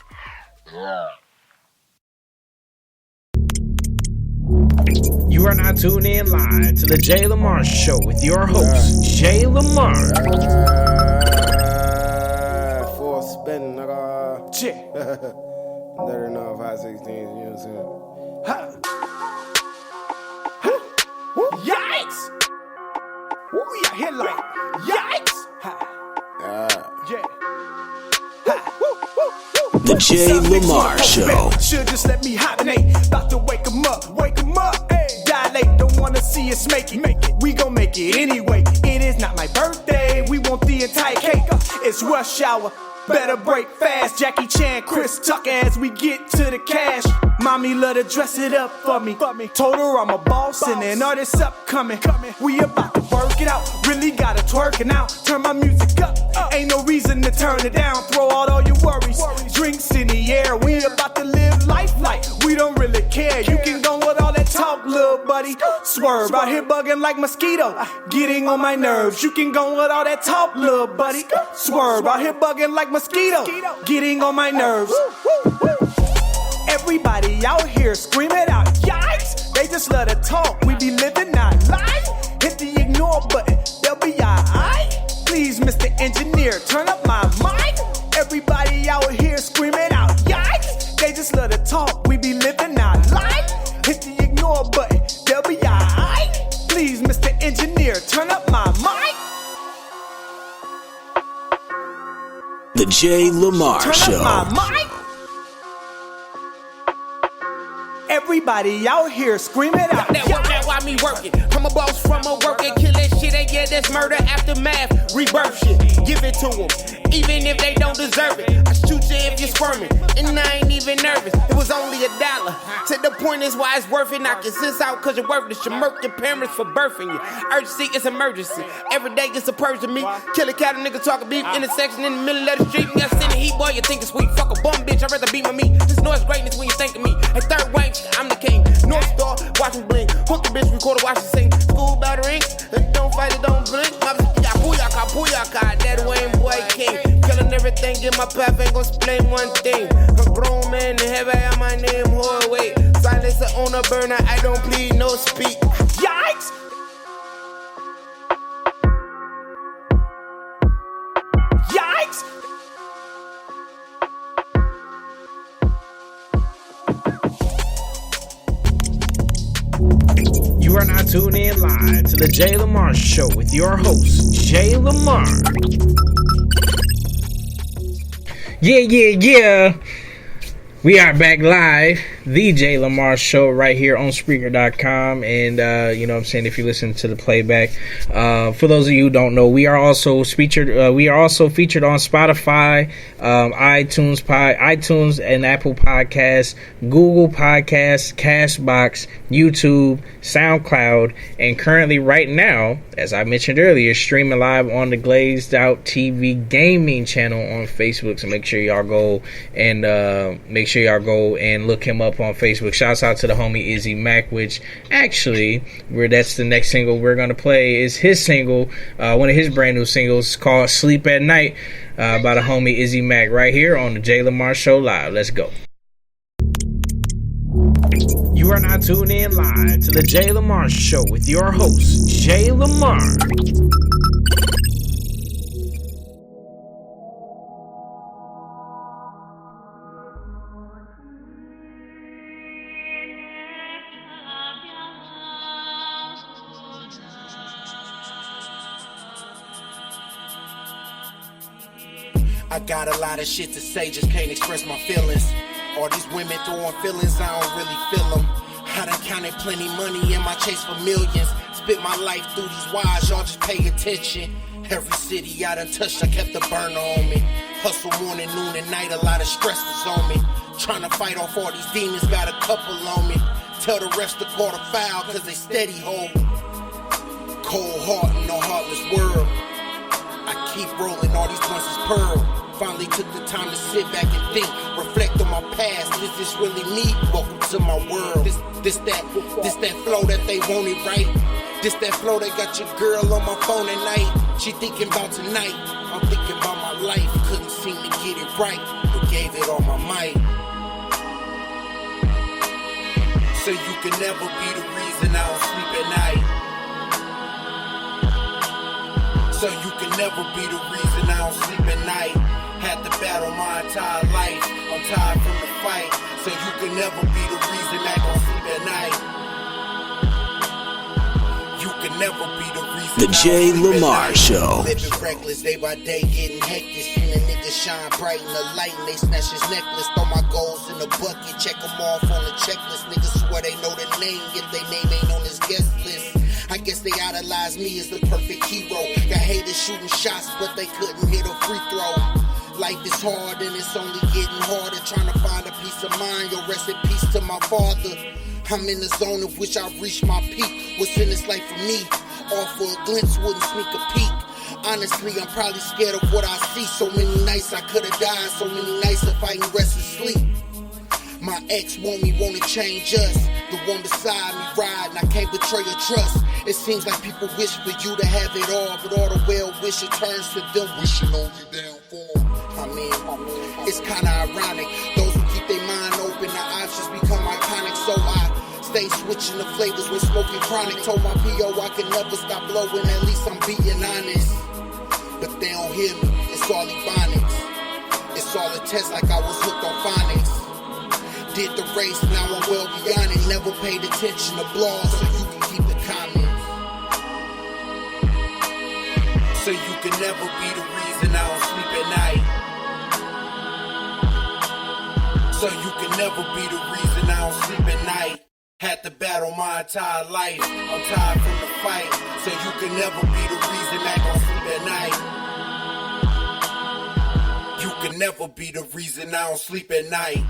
Yeah. You are now tuned in live to the Jay Lamar Show with your host, Jay Lamar. Full spin, nigga. Chick. Better know 516, you know what I'm saying? Ha! Ha! Yikes! Woo, yeah, hit like, yikes! Ha! Yeah. The Jay Lamar Show. Should just let me hibernate. About to wake him up, wake him up. Dilate, don't wanna see us make it. We gon' make it anyway. It is not my birthday. We want the entire cake. It's rush hour. Better break fast. Jackie Chan, Chris Tucker as we get to the cash. Mommy love to dress it up for me. Told her I'm a boss and an artist upcoming. We about to work it out. Really gotta twerk it out. Turn my music up. Ain't no reason to turn it down. Throw out all your worries. Drinks in the air. We about to live life like we don't really care. You can go with all that talk, little buddy. Swerve out here bugging like mosquito. Getting on my nerves. You can go with all that talk, little buddy. Swerve out here bugging like mosquito. Getting on my nerves. Everybody out here screaming out, yikes! They just love to talk. We be living our life. Hit the ignore button. They'll be alright. Please, Mr. Engineer, turn up my mic. Everybody out here screaming out, yikes! They just love to talk. We be living our life. Hit the ignore button. They'll be alright. Please, Mr. Engineer, turn up my mic. The Jay Lamar Show. Turn up my mic. Everybody out here screaming out. That work, that why me working. I'm a boss from a work and kill that shit. And yeah, that's murder aftermath. Rebirth shit. Give it to them. Even if they don't deserve it. I shoot you if you're squirming. And I ain't even nervous. It was only $1. Said the point is why it's worth it. Knock your sense out cause you're worthless. You murk your parents for birthing you. Urgency is emergency. Every day it's a purge to me. Kill a cat, a nigga talking beef. Intersection in the middle of the street. And got send the heat, boy, you think it's sweet. Fuck a bum bitch, I'd rather beat my meat. This noise greatness when you think of me. At third wave, I'm the king. North Star, watch me blink. Hook the bitch, record her, watch her sing. School bell ring. Don't fight it, don't blink. My booyaka, booyaka, that Wayne boy king. Killing everything in my path, ain't gon' explain one thing. A grown man in heaven, I my name, hold wait. Silencer on a burner, I don't plead, no speak. Yikes! Yikes! You are now tuned in live to the Jay Lamar Show with your host, Jay Lamar. Yeah. We are back live, the Jay Lamar Show right here on Spreaker.com. And, you know what I'm saying, if you listen to the playback, for those of you who don't know, we are also featured on Spotify, iTunes and Apple Podcasts, Google Podcasts, Castbox, YouTube, SoundCloud, and currently right now, as I mentioned earlier, streaming live on the Glazed Out TV gaming channel on Facebook. So make sure y'all go and look him up on Facebook. Shouts out to the homie Izzy Mac, which actually, that's the next single we're gonna play is his single, one of his brand new singles called "Sleep at Night" by the homie Izzy Mac right here on the Jay Lamar Show live. Let's go. You are now tuned in live to the Jay Lamar Show with your host, Jay Lamar. I got a lot of shit to say, just can't express my feelings. All these women throwing feelings, I don't really feel them. I done counted plenty money in my chase for millions. Spit my life through these wires, y'all just pay attention. Every city I done touched, I kept the burner on me. Hustle morning, noon, and night, a lot of stress was on me. Tryna fight off all these demons, got a couple on me. Tell the rest to call the foul, cause they steady hold. Cold heart in a heartless world. I keep rolling, all these blunts is pearl. Finally took the time to sit back and think, reflect on my past. Is this really me? Welcome to my world. This that flow that they want it right. This that flow that got your girl on my phone at night. She thinking about tonight. I'm thinking about my life. Couldn't seem to get it right, but gave it all my might. So you can never be the reason I don't sleep at night. So you can never be the reason I don't sleep at night. Had to battle my entire life. I'm tired from the fight. So you can never be the reason I don't sleep at night. You can never be the reason. The Jay Lamar Show. Living reckless day by day, getting hectic. Seen a nigga shine bright in the light and they snatch his necklace. Throw my goals in the bucket, check them off on the checklist. Niggas swear they know the name, yet they name ain't on his guest list. I guess they idolize me as the perfect hero. Got haters shooting shots, but they couldn't hit a free throw. Life is hard and it's only getting harder. Trying to find a peace of mind. Yo, rest in peace to my father. I'm in the zone of which I've reached my peak. What's in this life for me? All for a glimpse, wouldn't sneak a peek. Honestly, I'm probably scared of what I see. So many nights I could have died. So many nights if I ain't rest and sleep. My ex wanna change us. The one beside me riding, I can't betray your trust. It seems like people wish for you to have it all, but all the well wishes turns to them wishing on you downfall. I mean, it's kinda ironic. Those who keep their mind open, their options become iconic. So I stay switching the flavors when smoking chronic. Told my P.O. I could never stop blowing, at least I'm being honest. But they don't hear me, it's all ebonics. It's all a test like I was hooked on phonics. Did the race, now I'm well beyond it. Never paid attention to blogs, so you can keep the comments. So you can never be the reason I don't sleep at night. So you can never be the reason I don't sleep at night. Had to battle my entire life. I'm tired from the fight. So you can never be the reason I don't sleep at night. You can never be the reason I don't sleep at night.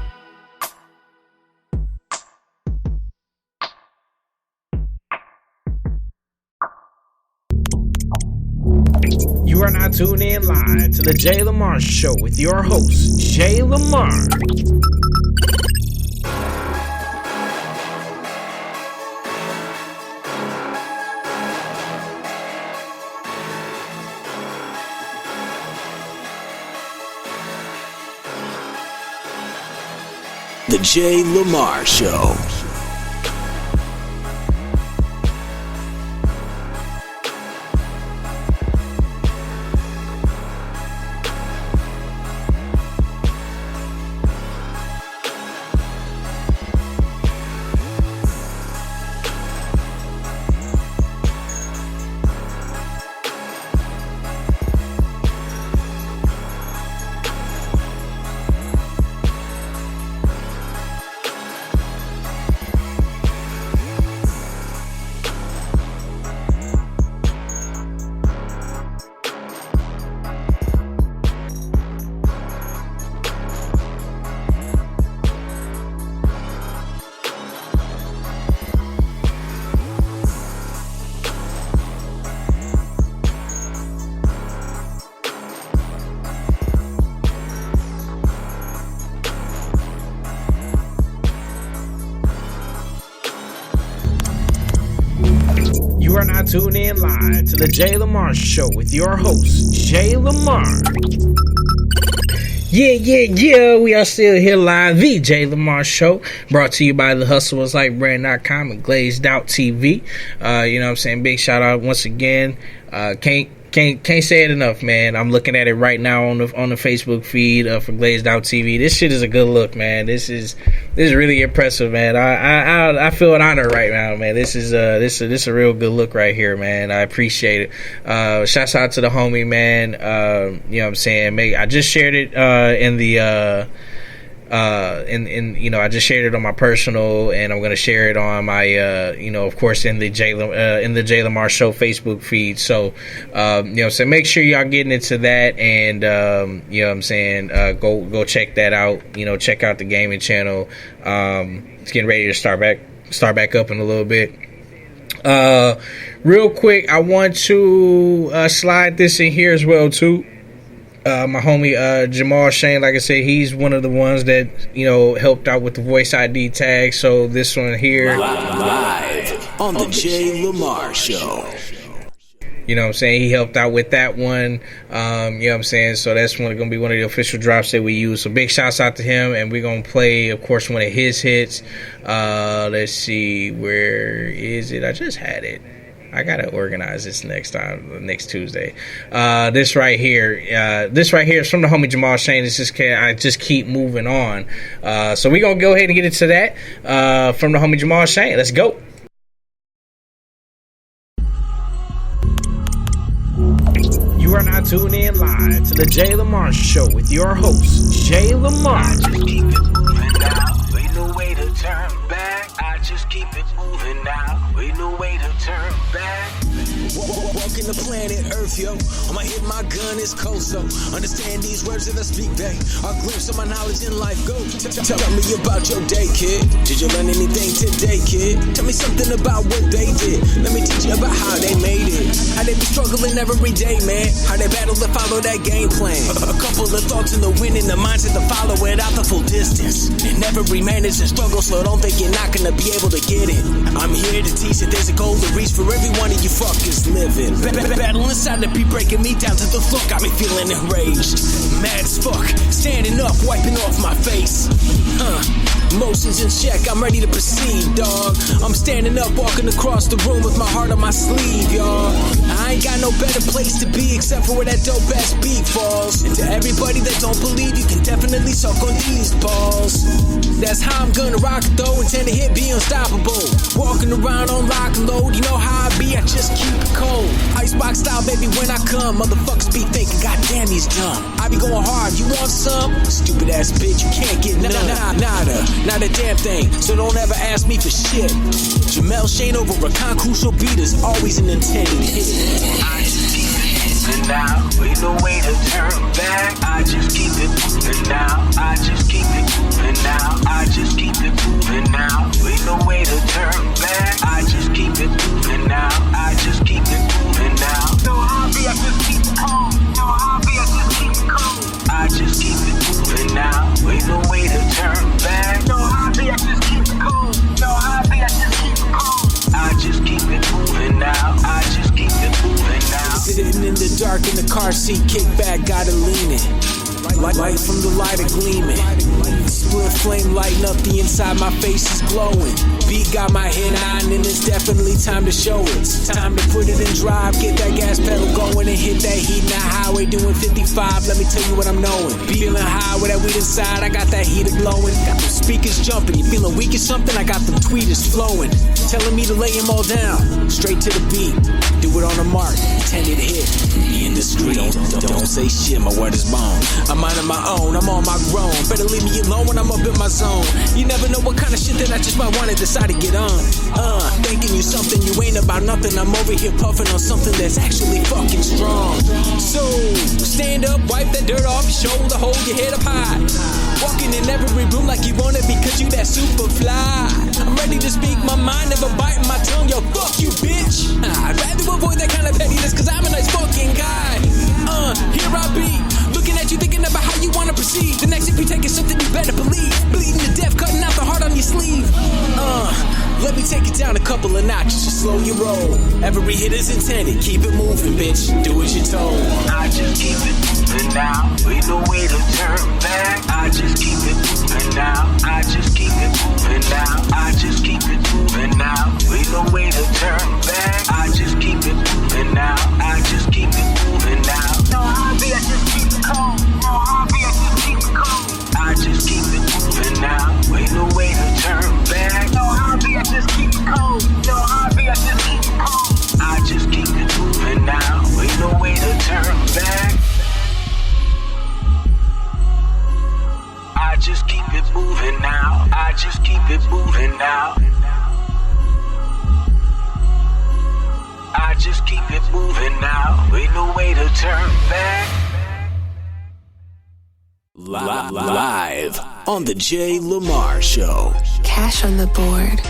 You are now tuned in live to the Jay Lamar Show with your host, Jay Lamar. The Jay Lamar Show. You are now tuned in live to the Jay Lamar Show with your host, Jay Lamar. Yeah, we are still here live, the Jay Lamar Show, brought to you by the HustlersLikeBrand.com and Glazed Out TV. You know what I'm saying? Big shout out once again. Can't Can't say it enough, man. I'm looking at it right now on the Facebook feed for Glazed Out TV. This shit is a good look, man. This is really impressive, man. I feel an honor right now, man. This is a real good look right here, man. I appreciate it. Shouts out to the homie, man. You know what I'm saying? I just shared it in the I just shared it on my personal, and I'm gonna share it on my of course in the J Lamar Show Facebook feed. So so make sure y'all getting into that, and go check that out. Check out the gaming channel. It's getting ready to start back up in a little bit. Real quick, I want to slide this in here as well too. My homie Jamal Shane, like I said, he's one of the ones that helped out with the voice ID tag. So this one here, live on the Jay Lamar Show. You know what I'm saying? He helped out with that one. You know what I'm saying? So that's going to be one of the official drops that we use. So big shouts out to him, and we're going to play, of course, one of his hits. Let's see, where is it? I just had it. I gotta organize this next Tuesday. This right here is from the homie Jamal Shane. I just keep moving on. So we gonna go ahead and get into that from the homie Jamal Shane. Let's go. You are now tuning in live to the Jay Lamar Show with your host Jay Lamar. I just keep it moving now. Ain't no way to turn back. I just keep it moving now. Ain't no way to turn back. Walking the planet Earth, yo. I'ma hit my gun, it's Sosa. Understand these words that I speak, they are glimpse of my knowledge in life. Go, tell me about your day, kid. Did you learn anything today, kid? Tell me something about what they did. Let me teach you about how they made it. How they be struggling every day, man. How they battle to follow that game plan. A couple of thoughts in the wind and the mindset to follow it out the full distance. And every man is in struggle, so don't think you're not gonna be able to get it. I'm here to teach that there's a goal to reach for every one of you fuckers living. Battle inside the beat breaking me down to the floor, got me feeling enraged. Mad as fuck, standing up, wiping off my face. Emotions in check, I'm ready to proceed, dog. I'm standing up, walking across the room with my heart on my sleeve, y'all. I ain't got no better place to be except for where that dope ass beat falls. And to everybody that don't believe, you can definitely suck on these balls. That's how I'm gonna rock it though, intend to hit, be unstoppable. Walking around on lock and load, you know how I be, I just keep it cold. Icebox style, baby, when I come, motherfuckers be thinking, goddamn, he's dumb. I be going hard, you want some? Stupid ass bitch, you can't get nada, not a damn thing, so don't ever ask me for shit. Jamel Shane over a crucial beat is always an intended hit. I just keep it moving now, ain't no way to turn back. I just keep it moving now, I just keep it moving now, I just keep it moving now, ain't no way to turn back. I just keep it moving now, I just keep it moving now. No hobby, I just keep it cold. No hobby, I just keep it cold. I just keep it moving now, ain't no way to turn back. No hobby, I just keep it cold. No hobby, I just keep it cold. I just keep it moving now, I just keep it moving now. Sitting in the dark in the car seat, kick back, gotta lean it. Light from the lighter gleaming. Split flame lighting up the inside, my face is glowing. Beat got my head on and it's definitely time to show it. It's time to put it in drive, get that gas pedal going and hit that heat in the highway doing 55. Let me tell you what I'm knowing. Feeling high with that weed inside, I got that heater glowing. Got them speakers jumping, you feeling weak or something? I got them tweeters flowing, telling me to lay them all down. Straight to the beat, do it on the mark, intended hit. Be indiscreet, don't say shit, my word is bone. I'm minding my own, I'm on my grown. Better leave me alone when I'm up in my zone. You never know what kind of shit that I just might want to decide to get on. Thinking you something, you ain't about nothing. I'm over here puffing on something that's actually fucking strong. So, stand up, wipe that dirt off your shoulder, hold your head up high. Walking in every room like you want it because you that super fly. I'm ready to speak my mind, never biting my tongue, yo, fuck you, bitch. I'd rather avoid that kind of pettiness cause I'm a nice fucking guy. Here I be, looking at you thinking about how you wanna proceed. The next step you take is something you better believe. Bleeding to death, cutting out the heart on your sleeve. Let me take it down a couple of notches, just slow your roll. Every hit is intended, keep it moving, bitch, do as you're told. I just keep it moving now, ain't no way to turn back. I just keep it moving now, I just keep it moving now, I just keep it moving now, ain't no way to turn back. I just keep it moving now, I just keep it moving. just keep it moving now. I just keep it moving now. Ain't no way to turn back. Live on the Jay Lamar Show. Cash on the board.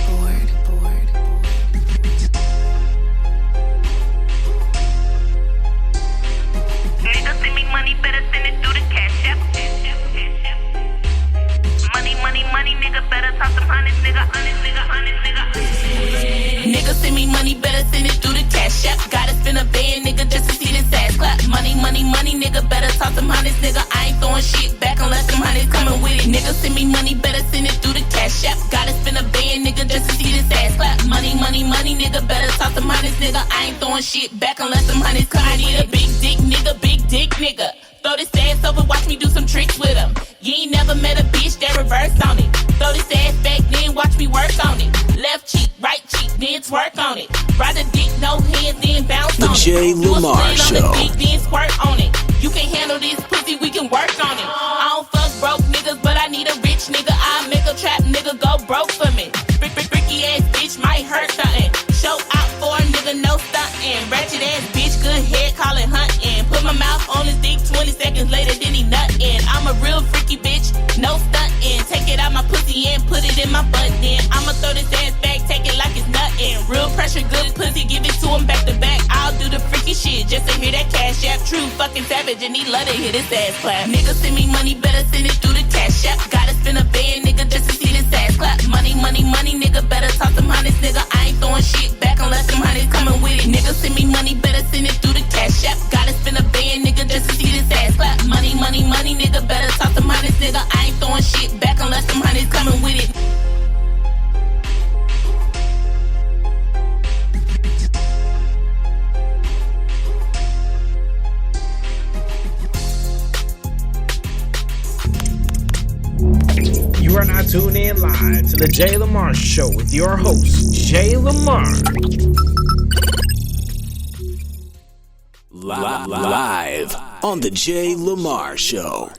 Niggas send me money, better send it through the cash app. Money, nigga, better talk some honest, nigga, honest, nigga. Niggas send me money, better send it through the cash app. Gotta spend a band, nigga, just to see this ass clap. Money, nigga, better talk some honest, nigga. I ain't throwing shit back unless them honest coming with it. Niggas send me money, better send it through the cash app. Gotta spend a band, nigga, just to see this ass clap. Money, nigga, better talk some honest, nigga. I ain't throwing shit back unless them honest come. I need a big dick, nigga. Throw this ass over, watch me do some tricks with him. You ain't never met a bitch that reversed on it. Throw this ass back, then watch me work on it. Left cheek, right cheek, then twerk on it. Ride a dick, no hands, then bounce on it. The Jay Lamar Show. On the dick, then squirt on it. You can't handle this pussy, we can work on it. I don't fuck broke niggas, but I need a rich nigga. I make a trap nigga go broke for me. Freaky ass bitch might hurt something. Show out for a nigga, no stuntin'. Ratchet ass bitch, good head, call it huntin'. Put my mouth on his dick, 20 seconds later, then he nuttin'. I'm a real freaky bitch, no stuntin'. Take it out my pussy and put it in my butt then. I'ma throw this ass back, take it like it's nuttin'. Real pressure, good pussy, give it to him back to back. I'll do the freaky shit just to hear that cash app. True fucking savage, and he love to hear this ass clap. Niggas send me money, better send it through the cash app. Gotta spend a band, nigga, just to see this ass clap. Money, nigga, better talk some honest, nigga. I ain't throwing shit back unless them honest coming with it. Niggas send me money, better send it through the cash app. Gotta spend a band, nigga, just to see this ass clap. Money, nigga, better talk some honest, nigga. I ain't throwing shit back unless them honest coming with it. You are now tuned in live to the Jay Lamar Show with your host, Jay Lamar. Live on the Jay Lamar Show.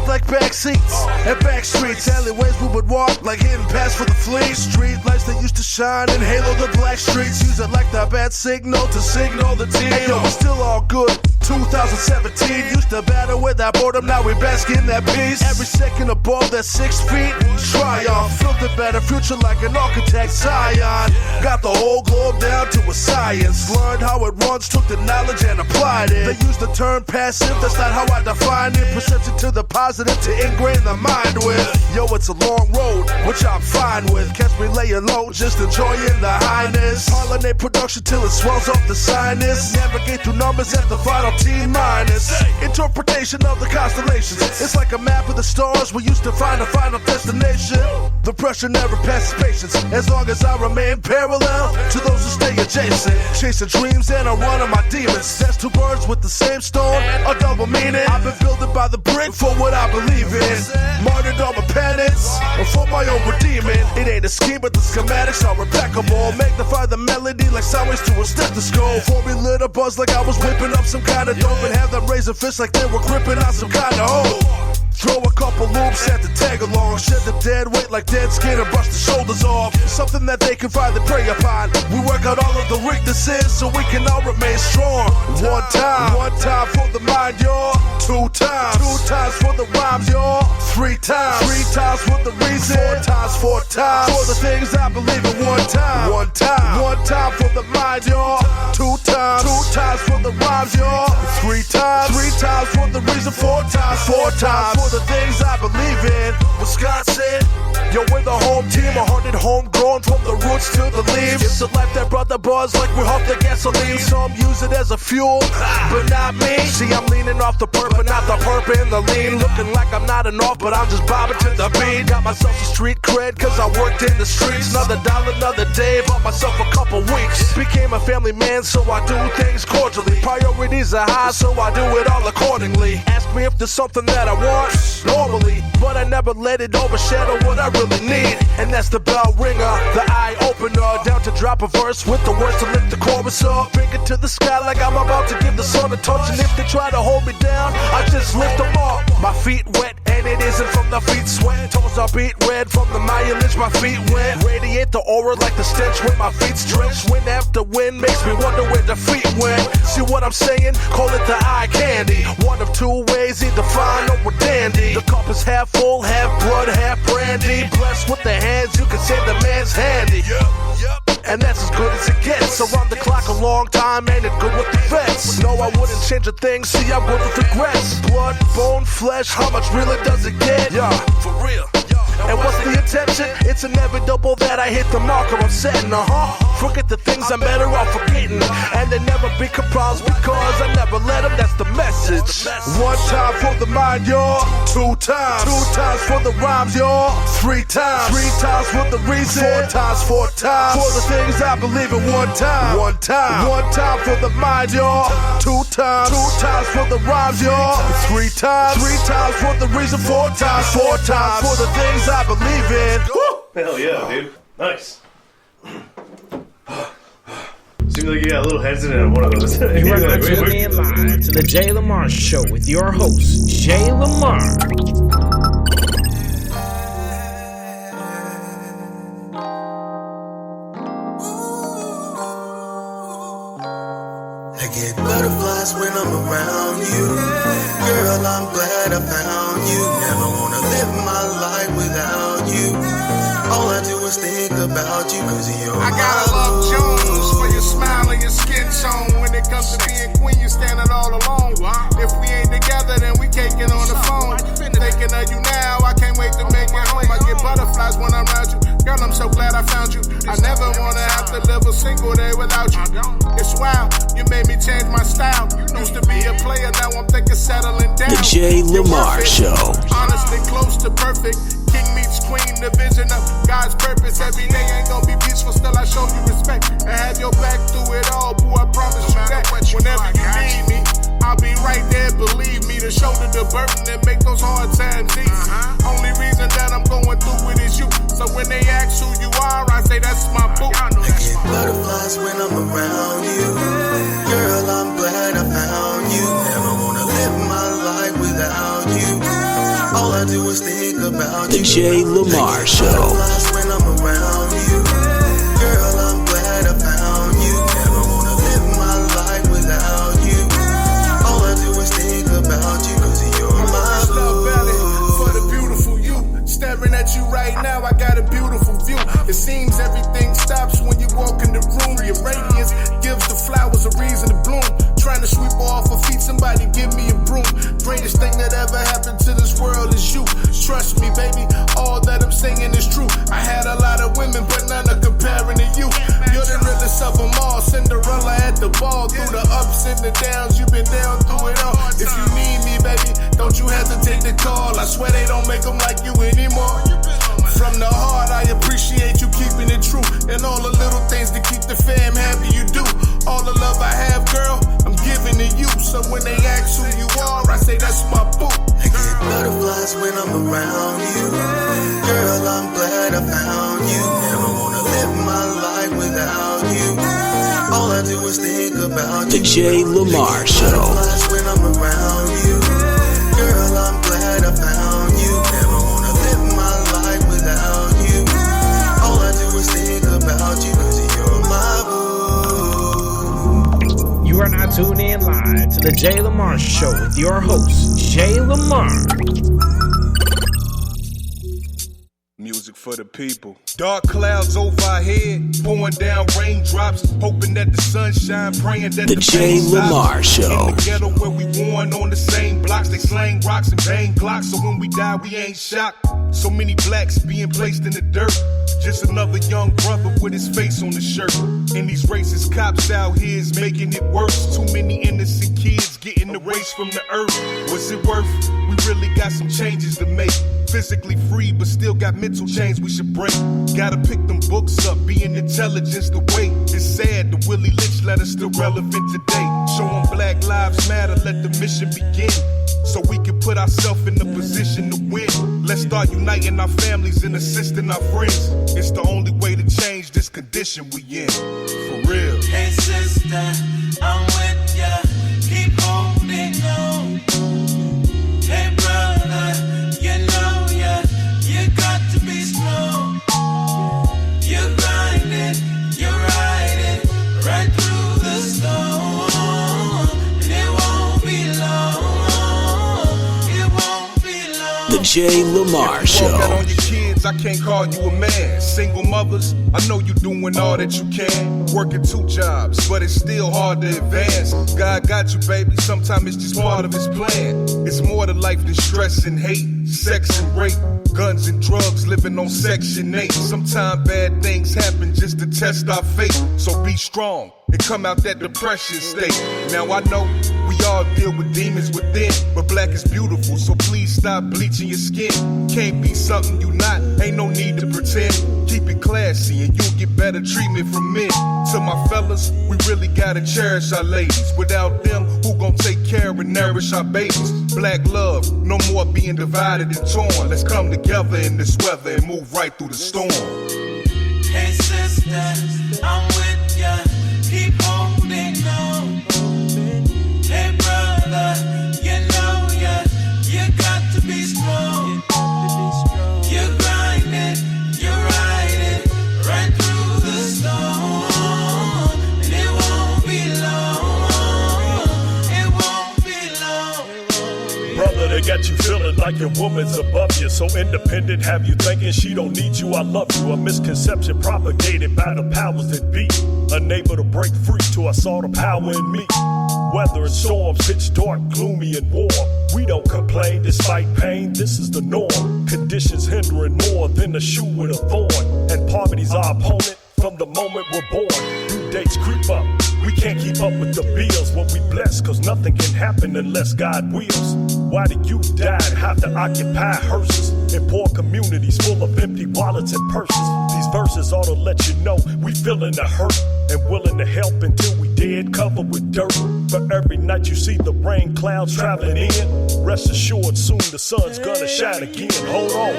Like back seats and back streets, alleyways we would walk like hidden paths for the fleet. Street lights that used to shine and halo the black streets. Use it like the bad signal to signal the team. Hey, yo, it's still all good. 2017 used to battle with that boredom, now we bask in that peace. Every second above that 6 feet, try on. Built a better future like an architect, Zion. Got the whole globe down to a science. Learned how it runs, took the knowledge and applied it. They used the term passive, that's not how I define it. Perception to the positive to ingrain the mind with. Yo, it's a long road, which I'm fine with. Catch me laying low, just enjoying the highness. Pollinate production till it swells off the sinus. Navigate through numbers at the final T-minus. Interpretation of the constellations. It's like a map of the stars. We used to find a final destination. The pressure never passes patience, as long as I remain parallel to those who stay adjacent. Chasing dreams and I'm running my demons. That's two birds with the same stone, a double meaning. I've been building by the brick for what I believe in. Martyred on my penance, or for my own redeeming. It ain't a scheme, but the schematics are impeccable. Magnify the melody like sounds to a stethoscope. For me lit a buzz like I was whipping up some kind of dope, and have them raising fists like they were gripping on some kind of hope. Throw a couple loops at the tag along. Shed the dead weight like dead skin and brush the shoulders off. Something that they can finally prey upon. We work out all of the weaknesses so we can all remain strong. One time for the mind, y'all. Two times for the rhymes, y'all. Three times for the reason. Four times for the things I believe in. One time for the mind, y'all. Two times for the rhymes, y'all. Three times for the reason. Four times for the things I believe in. Wisconsin, yo, we're the home team, 100 homegrown from the roots to the leaves. It's a life that brought the buzz like we hope the gasoline. Some use it as a fuel, but not me. See, I'm leaning off the perp, but not the perp in the lean. Looking like I'm not enough, but I'm just bobbing to the beat. Got myself a street cred, cause I worked in the streets. Another dollar, another day, bought myself a couple weeks. Became a family man, so I do things cordially. Priority Expectanities are high, so I do it all accordingly. Ask me if there's something that I want, normally, but I never let it overshadow what I really need. And that's the bell ringer, the eye opener. Down to drop a verse with the words to lift the chorus up. Bring it to the sky like I'm about to give the sun a touch. And if they try to hold me down, I just lift them up. My feet wet, and it isn't from the feet sweat. Toes are beat red from the mileage my feet went. Radiate the aura like the stench when my feet stretch. Wind after wind makes me wonder where the feet went. See what I'm saying? Call it the eye candy. One of two ways, either fine or dandy. The cup is half full, half blood, half brandy. Blessed with the hands, you can say the man's handy. And that's as good as it gets. Around the clock a long time, ain't it good with the vets? No, I wouldn't change a thing, see I'm good with regrets. Blood, bone, flesh, how much realer does it get? Yeah, for real. And what's the intention? It's inevitable that I hit the marker I'm setting, Forget the things I'm better off forgetting. And they never become problems because I never let them, that's the message. One time for the mind, y'all. Two times. Two times for the rhymes, y'all. Three times. Three times for the reason. Four times. For the things I believe in. One time. One time. One time for the mind, y'all. Two times. Two times for the rhymes, y'all. Three times. Three times for the reason. Four times for the things I believe in. Hell yeah, dude. Nice. Seems like you got a little hesitant on one of those. You are now tuning in live to the Jay Lamar Show with your host, Jay Lamar. I get butterflies when I'm around you. Girl, I'm glad I found you. Never wanna live my life without you. All I do is think about you, cause you're I gotta love Jones for your smile and your skin tone. When it comes to being queen, you standing all alone. If we ain't together, then we caking on the phone. Thinking of you now, I can't wait to make it home. I get butterflies when I'm around you. Girl, I'm so glad I found you. I never wanna have to live a single day without you. It's wild, you made me change my style. Used to be a player, now I'm thinking settling down. The Jay Lamar Show. Honestly, close to perfect. King meets queen, the vision of God's purpose. Every day ain't gonna be peaceful, still I show you respect. I have your back through it all, boo, I promise you that. Whenever you need me, I'll be right there, believe me. To shoulder the burden and make those hard times easy. Only reason that I'm going through it is you. So when they ask who you are, I say that's my boo. I get butterflies when I'm around you. Girl, I'm glad I found you. Never wanna live my life without you. All I do is think about The you. Jay Lamar Show. Butterflies when I'm around you. Girl, I'm glad I found you. Never wanna live my life without you. All I do is think about you, cause you're my boo. For the beautiful you, staring at you right now, I got a beautiful view. It seems everything stops when you walk in the room. Your radiance gives the flowers a reason to bloom. Trying to sweep off her feet, somebody give me a broom. Greatest thing that ever happened to this world is you. Trust me, baby, all that I'm saying is true. I had a lot of women, but none are comparing to you. You're the realest of them all. Cinderella at the ball. Through the ups and the downs, you've been down through it all. If you need me, baby, don't you hesitate to call. I swear they don't make them like you anymore. From the heart, I appreciate you keeping it true. And all the little things to keep the fam happy you do. All the love I have, girl, I'm giving to you. So when they ask who you are, I say that's my boo. I get butterflies when I'm around you. Girl, I'm glad I found you. Never wanna live my life without you. All I do is think about you. The Jay Lamar Show. Butterflies when I'm around you. Girl, I'm glad I found you. Never wanna live my life without you. All I do is think about you, cause you're my boo. You are now tuned in live to the Jay Lamar Show with your host, Jay Lamar. Music for the people. Dark clouds overhead, pouring down raindrops, hoping that the sun shine, praying that the Jay Lamar Show. In the ghetto where we worn on the same blocks, they slang rocks and bang glocks, so when we die we ain't shocked. So many blacks being placed in the dirt, just another young brother with his face on the shirt. And these racist cops out here is making it worse. Too many innocent kids getting erased from the earth. Was it worth? We really got some changes to make. Physically free, but still got mental chains we should break. Gotta pick them books up, being intelligence the way. It's sad the Willie Lynch letter still relevant today. Showing Black Lives mission begin. So we can put ourselves in the position to win. Let's start uniting our families and assisting our friends. It's the only way to change this condition we in. For real. Hey sister, I'm with ya. Keep holding on. Hey brother, you know ya. You got to be strong. You're grinding, you're riding right through the storm. And it won't be long. The Jay Lamar Show. Walk out on your kids, I can't call you a man. Single mothers, I know you doing all that you can. Working 2 jobs, but it's still hard to advance. God got you, baby. Sometimes it's just part of his plan. It's more to life than stress and hate, sex and rape, guns and drugs, living on Section 8. Sometimes bad things happen just to test our faith. So be strong and come out that depression state. Now I know we all deal with demons within, but black is beautiful, so please stop bleaching your skin. Can't be something you not, ain't no need to pretend. Keep it classy and you'll get better treatment from men. To my fellas, we really gotta cherish our ladies. Without them, who gon' take care and nourish our babies? Black love, no more being divided and torn. Let's come together in this weather and move right through the storm. Hey sister, I'm with ya. Keep holding on. Hey brother, you know ya. You got to be strong. You're grinding, you're riding right through the storm. And it won't be long. It won't be long. Brother, they got you feeling like your woman's above you. So independent, have you thinking she don't need you. I love you. A misconception propagated by the powers that be. Unable to break free till I saw the power in me. Weather and storms, pitch dark, gloomy and warm. We don't complain despite pain, this is the norm. Conditions hindering more than a shoe with a thorn. And poverty's our opponent from the moment we're born. Due dates creep up, we can't keep up with the bills. What we bless, cause nothing can happen unless God wills. Why the youth died, have to occupy hearses in poor communities full of empty wallets and purses. These verses ought to let you know we feeling the hurt and willing to help until we dead, covered with dirt. For every night you see the rain clouds traveling in, rest assured soon the sun's gonna shine again. Hold on.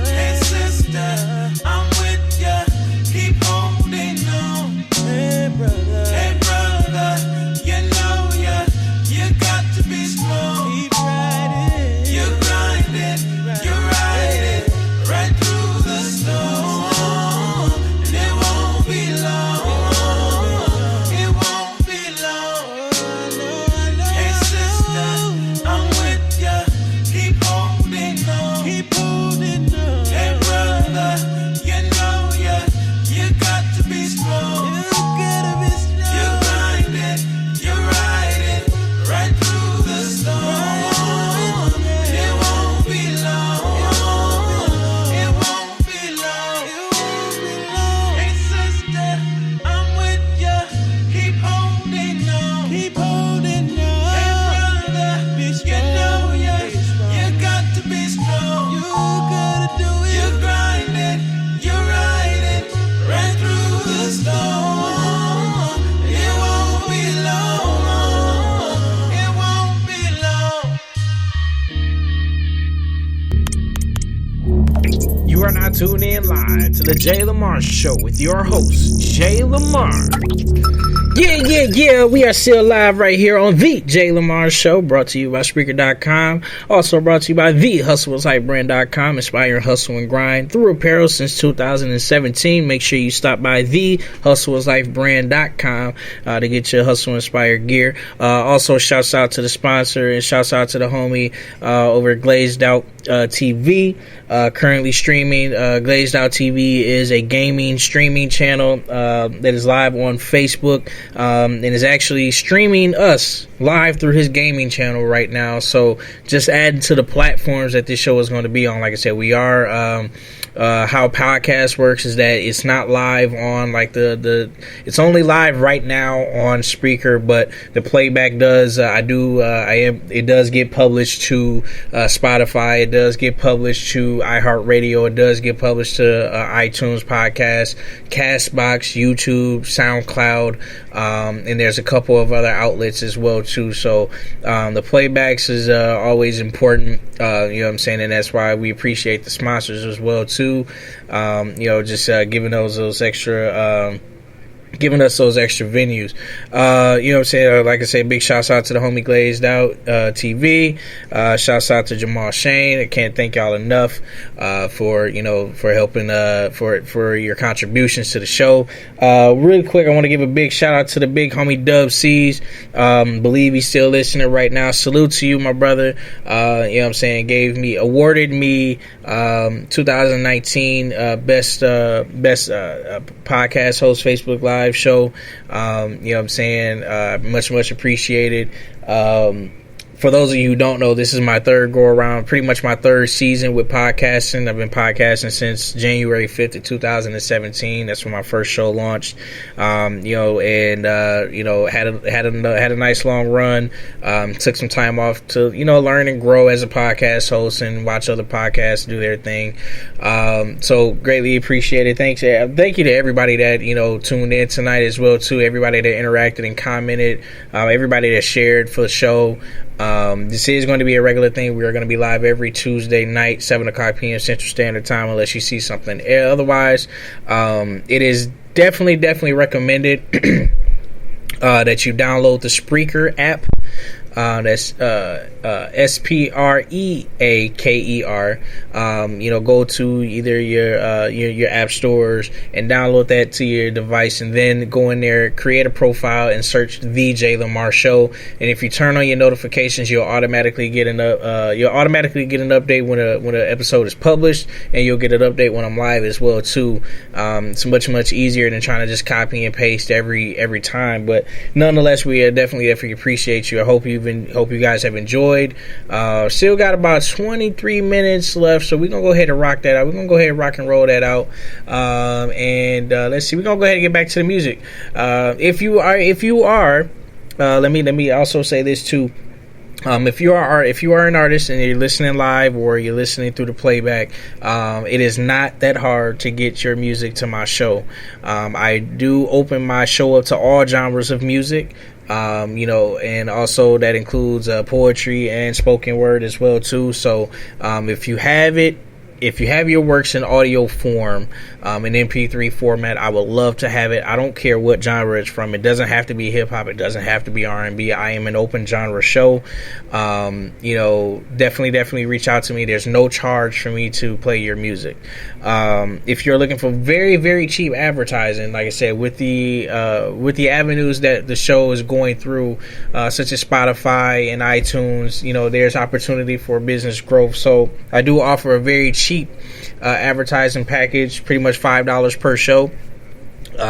Hey sister, I'm with ya. Keep holding on. Hey brother, you know ya. You got to be strong. Keep riding. You're grinding, you're riding right through the storm. And it won't be long. It won't be long. Hey sister, I'm with ya. Keep holding on. Keep holding on. Hey brother, you know ya. You got to be strong. You gotta be strong. You're grinding, you're riding right through the storm. And it won't be long. It won't be long. Hey sister, I'm with ya. Keep holding on. Keep holding on. Hey brother, you know ya. You got to be strong. You gotta do it. You're grinding, you're riding right through the storm. It won't be long. It won't be long. You are now tuned in live to the Jay Lamar Show with your host, Jay Lamar. Yeah, we are still live right here on the Jay Lamar Show, brought to you by Spreaker.com, also brought to you by TheHustleWasHypeBrand.com, inspiring hustle and grind through apparel since 2017. Make sure you stop by TheHustleWasHypeBrand.com to get your hustle-inspired gear. Also, shouts out to the sponsor and shouts out to the homie over at Glazed Out TV, currently streaming. Glazed Out TV is a gaming streaming channel that is live on Facebook. And is actually streaming us live through his gaming channel right now. So just adding to the platforms that this show is going to be on. Like I said, we are how podcast works is that it's not live on like it's only live right now on Spreaker, but the playback does it does get published to Spotify, it does get published to iHeartRadio, it does get published to iTunes Podcast, Castbox, YouTube, SoundCloud, and there's a couple of other outlets as well too. So the playbacks is always important, you know what I'm saying, and that's why we appreciate the sponsors as well too. You know, just giving those extra. Giving us those extra venues. You know what I'm saying? Like I said, big shouts out to the homie Glazed Out TV. Shouts out to Jamal Shane. I can't thank y'all enough for helping for your contributions to the show. Really quick, I want to give a big shout out to the big homie Dub C's. Believe he's still listening right now. Salute to you, my brother. You know what I'm saying? Awarded me 2019 best podcast host Facebook Live show. You know what I'm saying? Much appreciated. For those of you who don't know, this is my third go around, pretty much my third season with podcasting. I've been podcasting since January 5th of 2017. That's when my first show launched. You know, and you know, had a nice long run. Took some time off to, you know, learn and grow as a podcast host and watch other podcasts do their thing. So greatly appreciated. Thank you to everybody that, you know, tuned in tonight as well too. Everybody that interacted and commented. Everybody that shared for the show. This is going to be a regular thing. We are going to be live every Tuesday night, 7 o'clock p.m. Central Standard Time, unless you see something otherwise. It is definitely recommended that you download the Spreaker app. That's Spreaker. You know, go to either your app stores and download that to your device, and then go in there, create a profile, and search The J Lamar Show. And if you turn on your notifications, you'll automatically get an update when an episode is published, and you'll get an update when I'm live as well too. It's much easier than trying to just copy and paste every time. But nonetheless, we definitely appreciate you. I hope you guys have enjoyed. Still got about 23 minutes left, so we're gonna go ahead and rock that out. We're gonna go ahead and rock and roll that out. And let's see. We're gonna go ahead and get back to the music. If you are, let me also say this too. If you are an artist and you're listening live or you're listening through the playback, it is not that hard to get your music to my show. I do open my show up to all genres of music. You know, and also that includes poetry and spoken word as well too. So if you have your works in audio form, in MP3 format, I would love to have it. I don't care what genre it's from. It doesn't have to be hip hop. It doesn't have to be R&B. I am an open genre show. You know, definitely reach out to me. There's no charge for me to play your music. If you're looking for very cheap advertising, like I said, with the avenues that the show is going through, such as Spotify and iTunes, you know, there's opportunity for business growth. So I do offer a very cheap advertising package, pretty much $5 per show.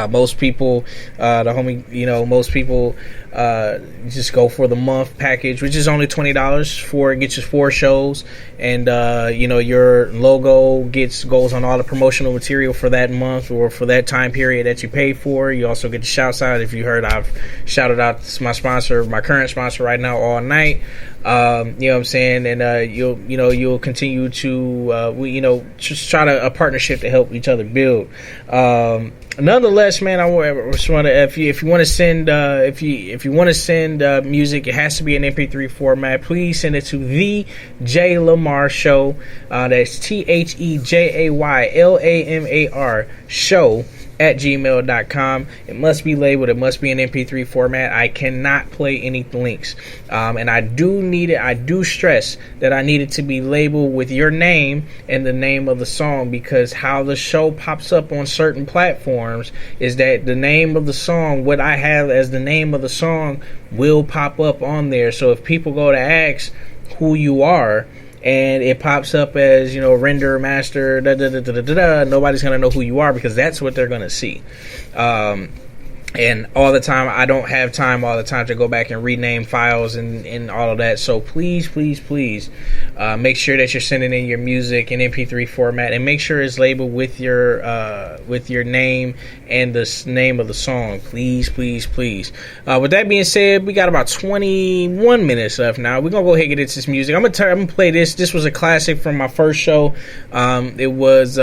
Most people, most people just go for the month package, which is only $20 for it gets you 4 shows, and you know, your logo goes on all the promotional material for that month or for that time period that you pay for. You also get the shouts out. If you heard, I've shouted out my sponsor, my current sponsor right now, all night. You know what I'm saying, and you'll continue to just try to a partnership to help each other build. Nonetheless, man, I just want to, if you want to send music, it has to be an MP3 format. Please send it to The J Lamar Show. That's TheJayLamar Show @gmail.com. It must be labeled. It must be an MP3 format. I cannot play any links. And I do stress that I need it to be labeled with your name and the name of the song, because how the show pops up on certain platforms is that the name of the song, what I have as the name of the song, will pop up on there. So if people go to ask who you are, and it pops up as, you know, render master, nobody's going to know who you are, because that's what they're going to see. And all the time, I don't have time all the time to go back and rename files and all of that. So please, make sure that you're sending in your music in MP3 format, and make sure it's labeled with your name and the name of the song. Please. With that being said, we got about 21 minutes left now. We're gonna go ahead and get into this music. I'm gonna play this. This was a classic from my first show. It was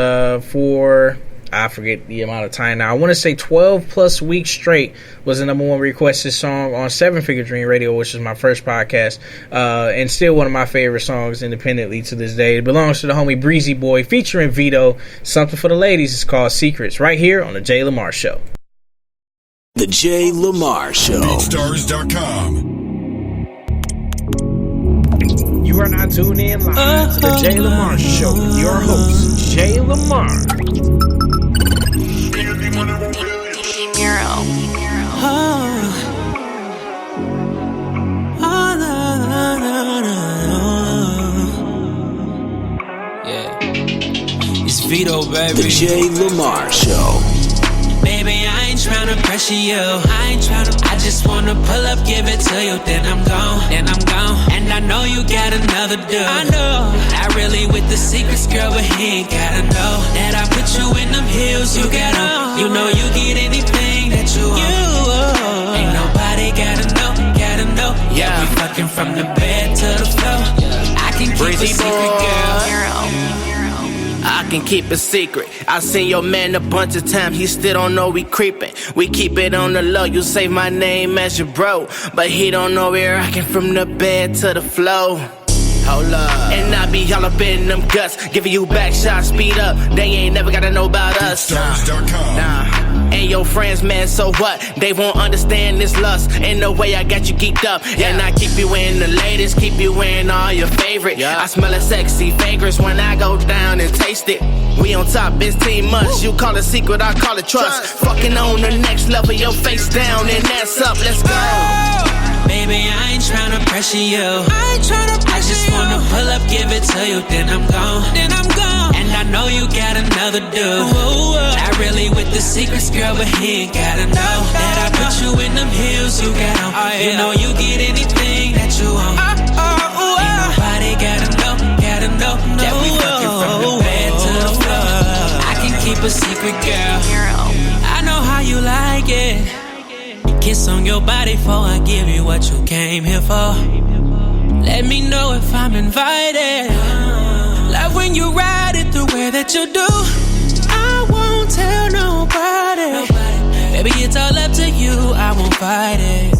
for I forget the amount of time now. I want to say 12 plus weeks straight was the number one requested song on Seven Figure Dream Radio, which is my first podcast, and still one of my favorite songs independently to this day. It belongs to the homie Breezy Boy featuring Vito. Something for the ladies. It's called Secrets, right here on the Jay Lamar Show. The Jay Lamar Show. BeatStars.com. You are not tuned in live to the Jay Lamar Show with your host, Jay Lamar. Yeah. It's Vito, baby. The Jay Lamar Show. Baby, I ain't tryna pressure you. I just wanna pull up, give it to you, then I'm gone. And I know you got another dude. I know. Not really with the secrets, girl, but he ain't gotta know that I put you in them heels you got on. You know you get anything that you want. Ain't nobody gotta know. Yeah, we fucking from the bed to the floor. I can keep a secret, girl. I can keep a secret. I've seen your man a bunch of times. He still don't know we creeping. We keep it on the low. You save my name as your bro, but he don't know we're rocking from the bed to the floor. Hold up. And I be all up in them guts, giving you back shots, speed up. They ain't never gotta know about us. Nah. And your friends, man, so what? They won't understand this lust and the way I got you geeked up. And I keep you wearing the latest, keep you wearing all your favorite. I smell a sexy fragrance when I go down and taste it. We on top, it's team much. You call it secret, I call it trust. Fucking on the next level, your face down and that's up. Let's go. Baby, I ain't tryna pressure you. I just wanna pull up, give it to you, then I'm gone. And I know you got another dude. Not really with the secrets, girl, but he ain't gotta know that I put you in them heels you got on. You know you get anything that you want. Ain't nobody gotta know that we fucking from the bed to the floor. I can keep a secret, girl. I know how you like it. Kiss on your body before I give you what you came here for. Let me know if I'm invited. Love when you ride it the way that you do. I won't tell nobody. Baby, it's all up to you, I won't fight it.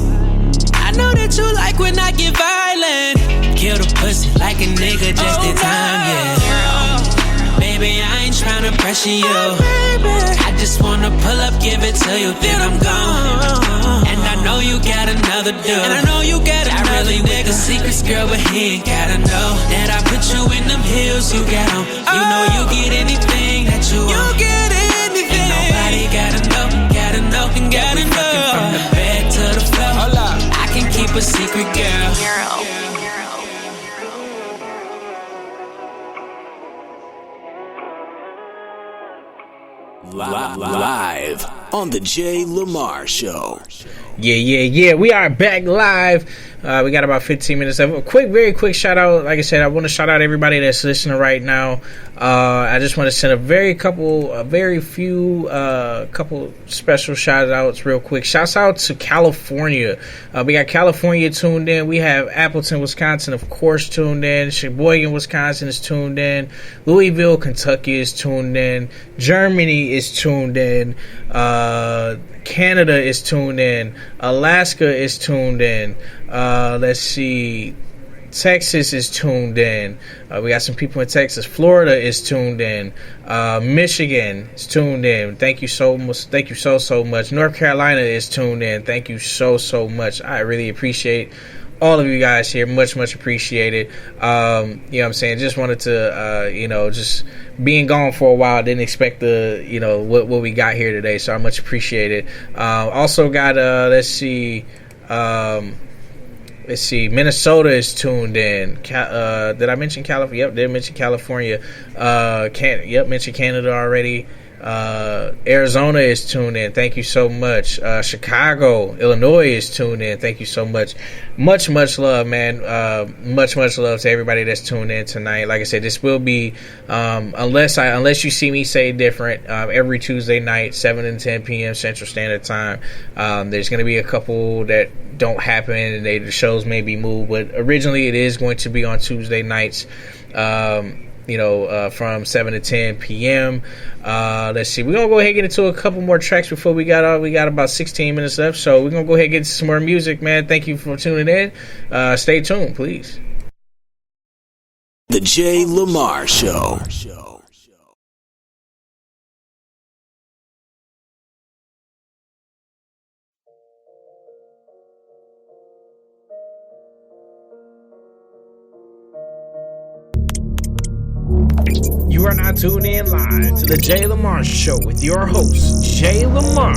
I know that you like when I get violent. Kill the pussy like a nigga just in time, yeah. Baby, I ain't tryna pressure you. I just wanna pull up, give it to you, then I'm gone. And I know you got another dude. Not really with the secrets, girl, but he ain't gotta know that I put you in them heels you got on. You know you get anything that you want. Ain't nobody gotta know. Yeah, we fucking from the bed to the floor. I can keep a secret, girl. Live on the Jay Lamar Show. Yeah. We are back live. We got about 15 minutes left. A very quick shout out. Like I said, I want to shout out everybody that's listening right now. I just want to send a very few couple special shout outs real quick. Shouts out to California. We got California tuned in. We have Appleton, Wisconsin, of course, tuned in. Sheboygan, Wisconsin is tuned in. Louisville, Kentucky is tuned in. Germany is tuned in. Canada is tuned in. Alaska is tuned in. Let's see. Texas is tuned in. We got some people in Texas. Florida is tuned in. Michigan is tuned in. Thank you so much. Thank you so much. North Carolina is tuned in. Thank you so much. I really appreciate all of you guys here. Much appreciated. You know what I'm saying? Just wanted to, just being gone for a while, didn't expect what we got here today. So I much appreciate it. Also got, let's see, Minnesota is tuned in. Did I mention California? Yep, did mention California. Mentioned Canada already. Arizona is tuned in. Thank you so much. Chicago, Illinois is tuned in. Thank you so much. Much love, man. Much love to everybody that's tuned in tonight. Like I said, this will be unless you see me say different, every Tuesday night, 7 and 10 p.m. Central Standard Time. There's going to be a couple that don't happen and the shows may be moved, but originally it is going to be on Tuesday nights. from 7 to 10 p.m. Let's see. We're going to go ahead and get into a couple more tracks before we got about 16 minutes left. So we're going to go ahead and get into some more music, man. Thank you for tuning in. Stay tuned, please. The Jay Lamar Show. You are now tuned in live to the Jay Lamar Show with your host, Jay Lamar.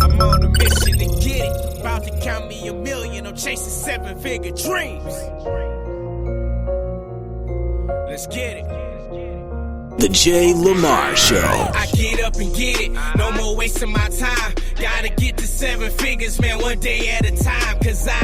I'm on a mission to get it. About to count me $1 million. I'm chasing 7-figure dreams. Let's get it. The Jay Lamar Show. I get up and get it. No more wasting my time. Gotta get to 7 figures, man, one day at a time. Cause I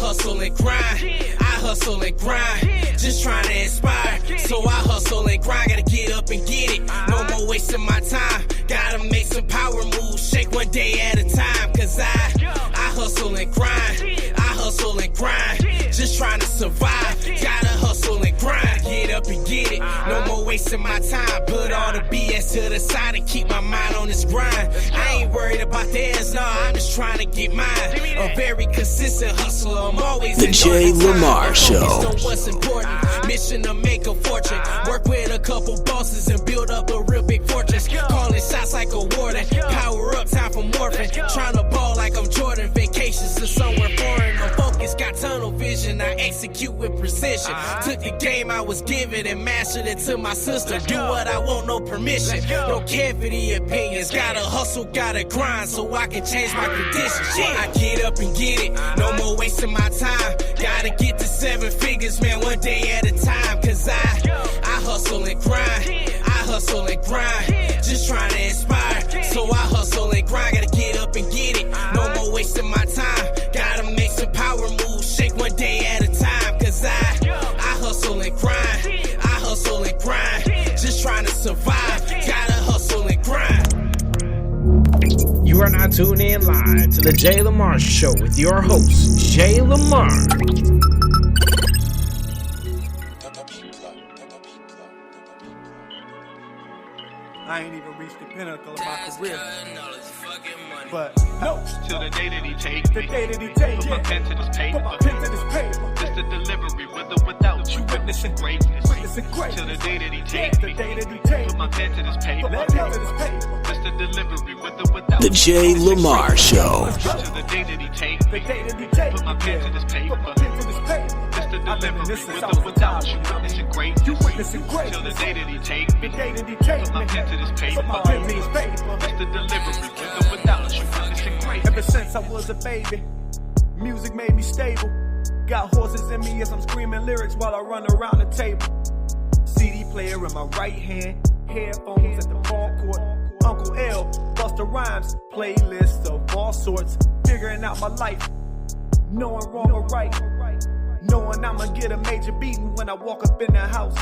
hustle and grind. I hustle and grind. Just trying to inspire. So I hustle and grind. Gotta get up and get it. No more wasting my time. Gotta make some power moves. Shake one day at a time. Cause I hustle and grind. I hustle and grind. Just trying to survive. Gotta hustle and grind. Get up and get it. No more wasting my time. Put all the BS to the side and keep my mind on this grind. I ain't worried about theirs, no, I'm just trying to get mine. A very consistent hustler, I'm always The Jay Lamar Show. On what's important, mission to make a fortune. Work with a couple bosses and build up a real big fortress. Calling shots like a warden. Power up, time for morphine. Trying to ball like I'm Jordan. Vacations to somewhere foreign. I'm focused, got tunnel vision. I execute with precision. Took the game I was given and mastered it to my sister. Do what I want, no permission. Don't care for the opinions. Gotta hustle, gotta grind so I can change my conditions. I get up and get it. No more wasting my time. Gotta get to 7 figures, man, one day at a time. Cause I hustle and grind. I hustle and grind. Just trying to inspire. So I hustle and grind. Gotta get up and get it. No more wasting my time. Gotta make some power moves. Shake one day at a time. Cause I hustle and grind. I hustle and grind. Just trying to survive. Gotta hustle and grind. You are now tuned in live to the Jay Lamar Show with your host, Jay Lamar. I ain't even reached the pinnacle of my career. But no, till the day that he take the day that he take put my pen to this paper. Put my pen to this paper. Just the delivery with or without you. Witnessing greatness. Witnessing greatness. Till the day that he take the day that he take put my pen to this paper. Put my pen to this paper. Just the delivery with or without The Jay Lamar Show. Till the day that he take the day that he take put my pen to this paper. Put my pen to this paper. Just the delivery with or without you. Witnessing greatness. You witnessing greatness. Till the day that he take the day that he take put my pen to this paper. Put my pen to this paper. Just the delivery with or without you. Witnessing greatness. Ever since I was a baby, music made me stable. Got horses in me as I'm screaming lyrics while I run around the table. CD player in my right hand, headphones at the ball court. Uncle L, Busta Rhymes, playlists of all sorts. Figuring out my life, knowing wrong or right. Knowing I'ma get a major beating when I walk up in the house.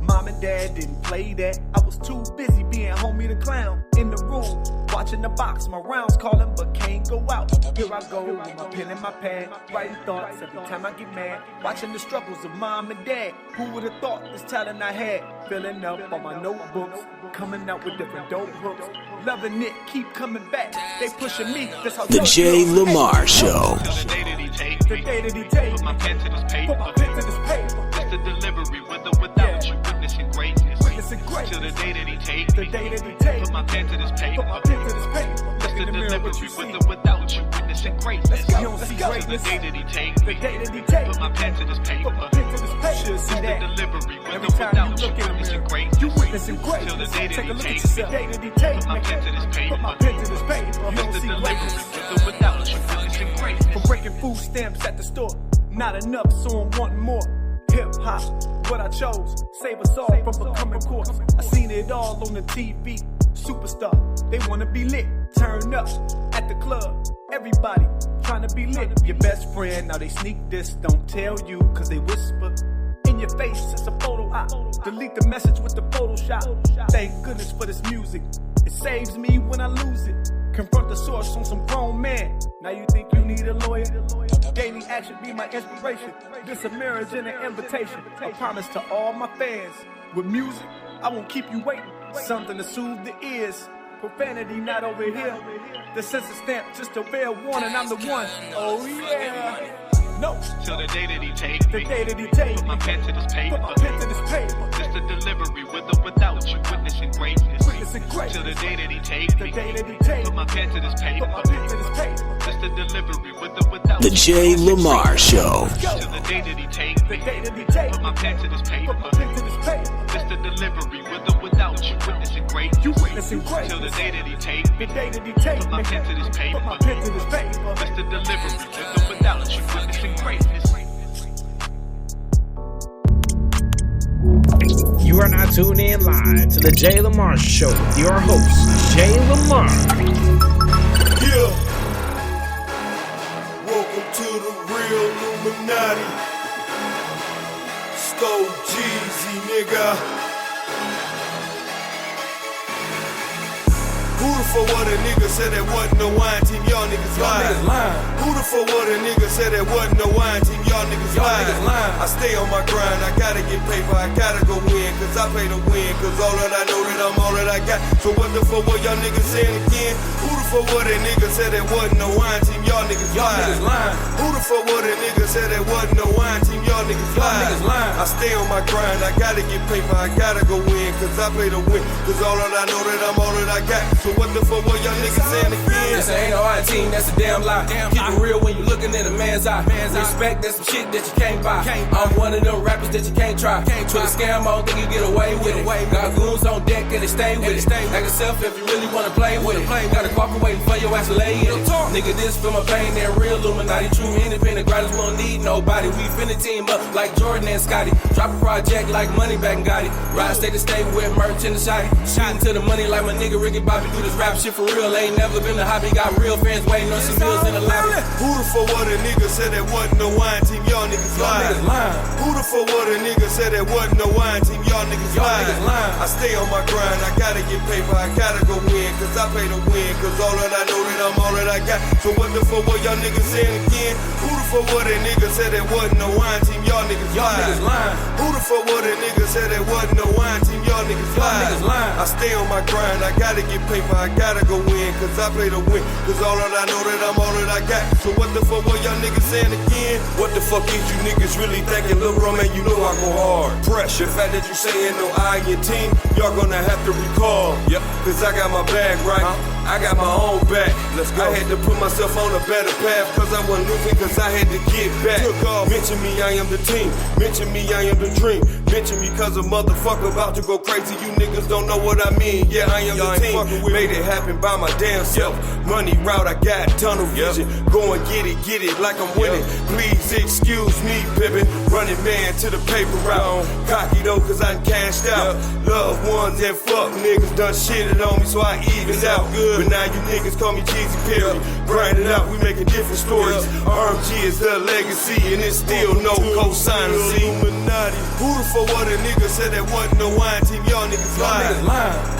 Mom and dad didn't play that. I was too busy being homie the clown in the room, watching the box. My rounds calling, but can't go out. Here I go with my pen and my pad, writing thoughts every time I get mad. Watching the struggles of mom and dad. Who would have thought this talent I had? Filling up all my notebooks, coming out with different dope hooks. Loving it, keep coming back. They pushing me. That's how The Jay Lamar Show. Till the day that he take the day that he take put my pen to this paper. Put my pen to this paper. Just the delivery with or without you. Witnessing greatness. Witnessing greatness. Till the day that he take the day that he take put my pen to this paper. Put my pen to this paper. Just the in the mirror, what delivery you with see. or without you. Witnessing greatness. Let's go. You don't see Till the greatness. day that he take The day that he take put my pen to this paper. Put my pen to this paper. Should see Just that. the delivery with Every or time without you you. look in the Witnessing mirror, greatness. you witnessing greatness. Till the day that Take a he look at take yourself. The day that he take put my pen to this paper. Put my pen to this paper. You Just don't the see delivery greatness. with or without you. Witnessing greatness. From breaking food stamps at the store, not enough, so I'm wanting more. Hip hop, what I chose, save us all from becoming corpse. I seen it all on the TV. Superstar, they wanna be lit. Turn up at the club. Everybody trying to be lit. Your best friend, now they sneak this, don't tell you, cause they whisper in your face. It's a photo op. Delete the message with the Photoshop. Thank goodness for this music. It saves me when I lose it. Confront the source on some grown man. Now you think you need a lawyer? daily action be my inspiration. This a marriage and an invitation. A promise to all my fans. With music, I won't keep you waiting. Something to soothe the ears. Profanity not over here. The census stamp, just a fair warning, I'm the one. Oh yeah. No. Till the day that he take The me. day that he take Put my pen to this paper. Put my pen to this paper. Just the delivery with or without you. Witnessing greatness. Witnessing greatness. Till the day that he take me. The day that he take Put my pen to this paper. Put my pen to this paper. Just the delivery with or without The you. Jay Lamar Show. Till the day that he take me. The day that he take Put my pen to this paper. Put my pen to this paper. Just the delivery with or without you. Witnessing greatness. You witnessing greatness. Till the day that he take me. The day that he take Put my pen to this paper. Put my pen to this paper. Just the delivery with or without you. Witnessing greatness. You are now tuned in live to the Jay Lamar Show with your host, Jay Lamar. Yeah. Welcome to the real Illuminati. Stole Jeezy, nigga. Who the fuck what a nigga said that wasn't no wine team? Y'all niggas lying. Who the fuck what a nigga said that wasn't no wine team? Y'all niggas lying. I stay on my grind, I gotta get paper, I gotta go win, cause I pay to win, cause all that I know that I'm all that I got. So what the fuck what y'all niggas saying again? Who the fuck what a nigga said that wasn't no wine team? Y'all niggas lying. Who the fuck what a nigga said that wasn't no wine team? Y'all niggas lying. I stay on my grind, I gotta get paper, I gotta go win, cause I pay to win, cause all that I know that I'm all that I got. So what the fuck what y'all niggas saying again? This ain't no I team, that's a damn lie. Keep it real when you looking in a man's eye. Respect, that's some shit that you can't buy. I'm one of them rappers that you can't try. With a scam, I don't think you get away with it. Got goons on deck and they stay with it. Act yourself if you really wanna play with it. Gotta cooperate waiting for your ass to lay in it. Nigga, this for my pain, that real Illuminati. True independent grinders, we don't need nobody. We finna team up like Jordan and Scotty. Drop a project like Moneybag and Gotti. Ride state to state with merch in the shotty. Shooting to the money like my nigga Ricky Bobby. Do this rap shit for real. Ain't never been a hobby. Got real fans waiting on some meals in the lobby. Who the fuck what a nigga said that wasn't no wine team? Y'all niggas lying. Who the fuck what a nigga said that wasn't no wine team? Y'all niggas lying. I stay on my grind, I gotta get paper, I gotta go win, cause I pay to win, cause all that I know that I'm all that I got. So what the fuck what y'all niggas saying again? Who the fuck what a nigga said that wasn't no wine team? Y'all niggas lying. Who the fuck what a nigga said that wasn't no wine team? Y'all niggas lying. I stay on my grind, I gotta get paper, I gotta go win, cause I play to win, cause all that I know that I'm all that I got. So what the fuck what y'all niggas saying again? What the fuck is you niggas really thinking? Lil' bro, man, you know I go hard. Pressure, fact that you saying no I in your team, y'all gonna have to recall. Yep, cause I got my bag right. I got my own back. Let's go. I had to put myself on a better path, cause I wasn't losing, cause I had to get back. Took off. Mention me, I am the team. Mention me, I am the dream. Mention me, cause a motherfucker about to go crazy. You niggas don't know what I mean. Yeah, I am the team. Made it happen by my damn self. Money route, I got tunnel vision. Go and get it like I'm winning. Please excuse me, pimpin'. Running man to the paper route. Cocky though, cause I done cashed out. Loved ones and fuck niggas done shitted on me, so I evened out. But now you niggas call me Jeezy Perry. Grind it out, we making different stories. RMG is the legacy, and it's still no co-signer. Illuminati. Who the fuck what a nigga said that wasn't no wine team? Y'all niggas lying.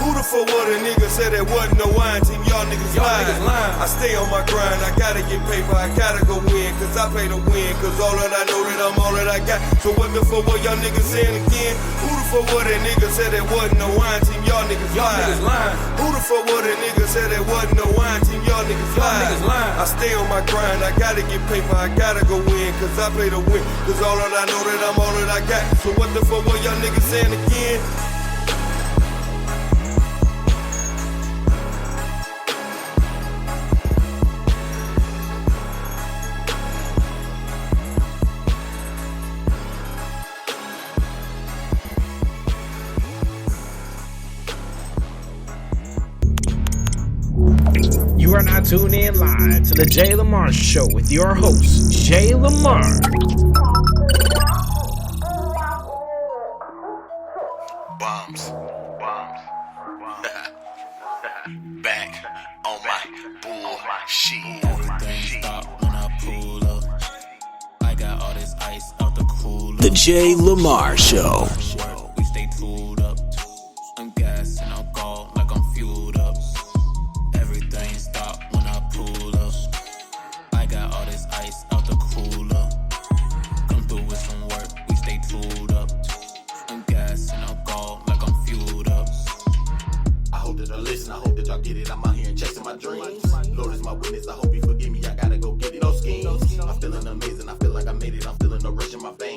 Who the fuck what a nigga said that wasn't no wine team? Y'all niggas lying. I stay on my grind, I gotta get paper, I gotta go win, cause I pay to win, cause all that I know that I'm all that I got. So what the fuck what y'all niggas saying again? Who the fuck what a nigga said that wasn't no wine team? Y'all niggas lying. Who the fuck what a nigga said that wasn't no wine team? Y'all niggas lying. I stay on my grind, I gotta get paper, I gotta go win, cause I play to win, cause all that I know that I'm all that I got. So what the fuck what y'all niggas saying again? You are now tuned in live to the Jay Lamar Show with your host, Jay Lamar. Bombs. Back on my bullshit. Everything stop when I pull up. I got all this ice out the cooler. The Jay Lamar Show. We stay tooled up. I'm gassing, I'm gone like I'm fueled up. Everything stop when I pull up. I got all this ice out the cooler.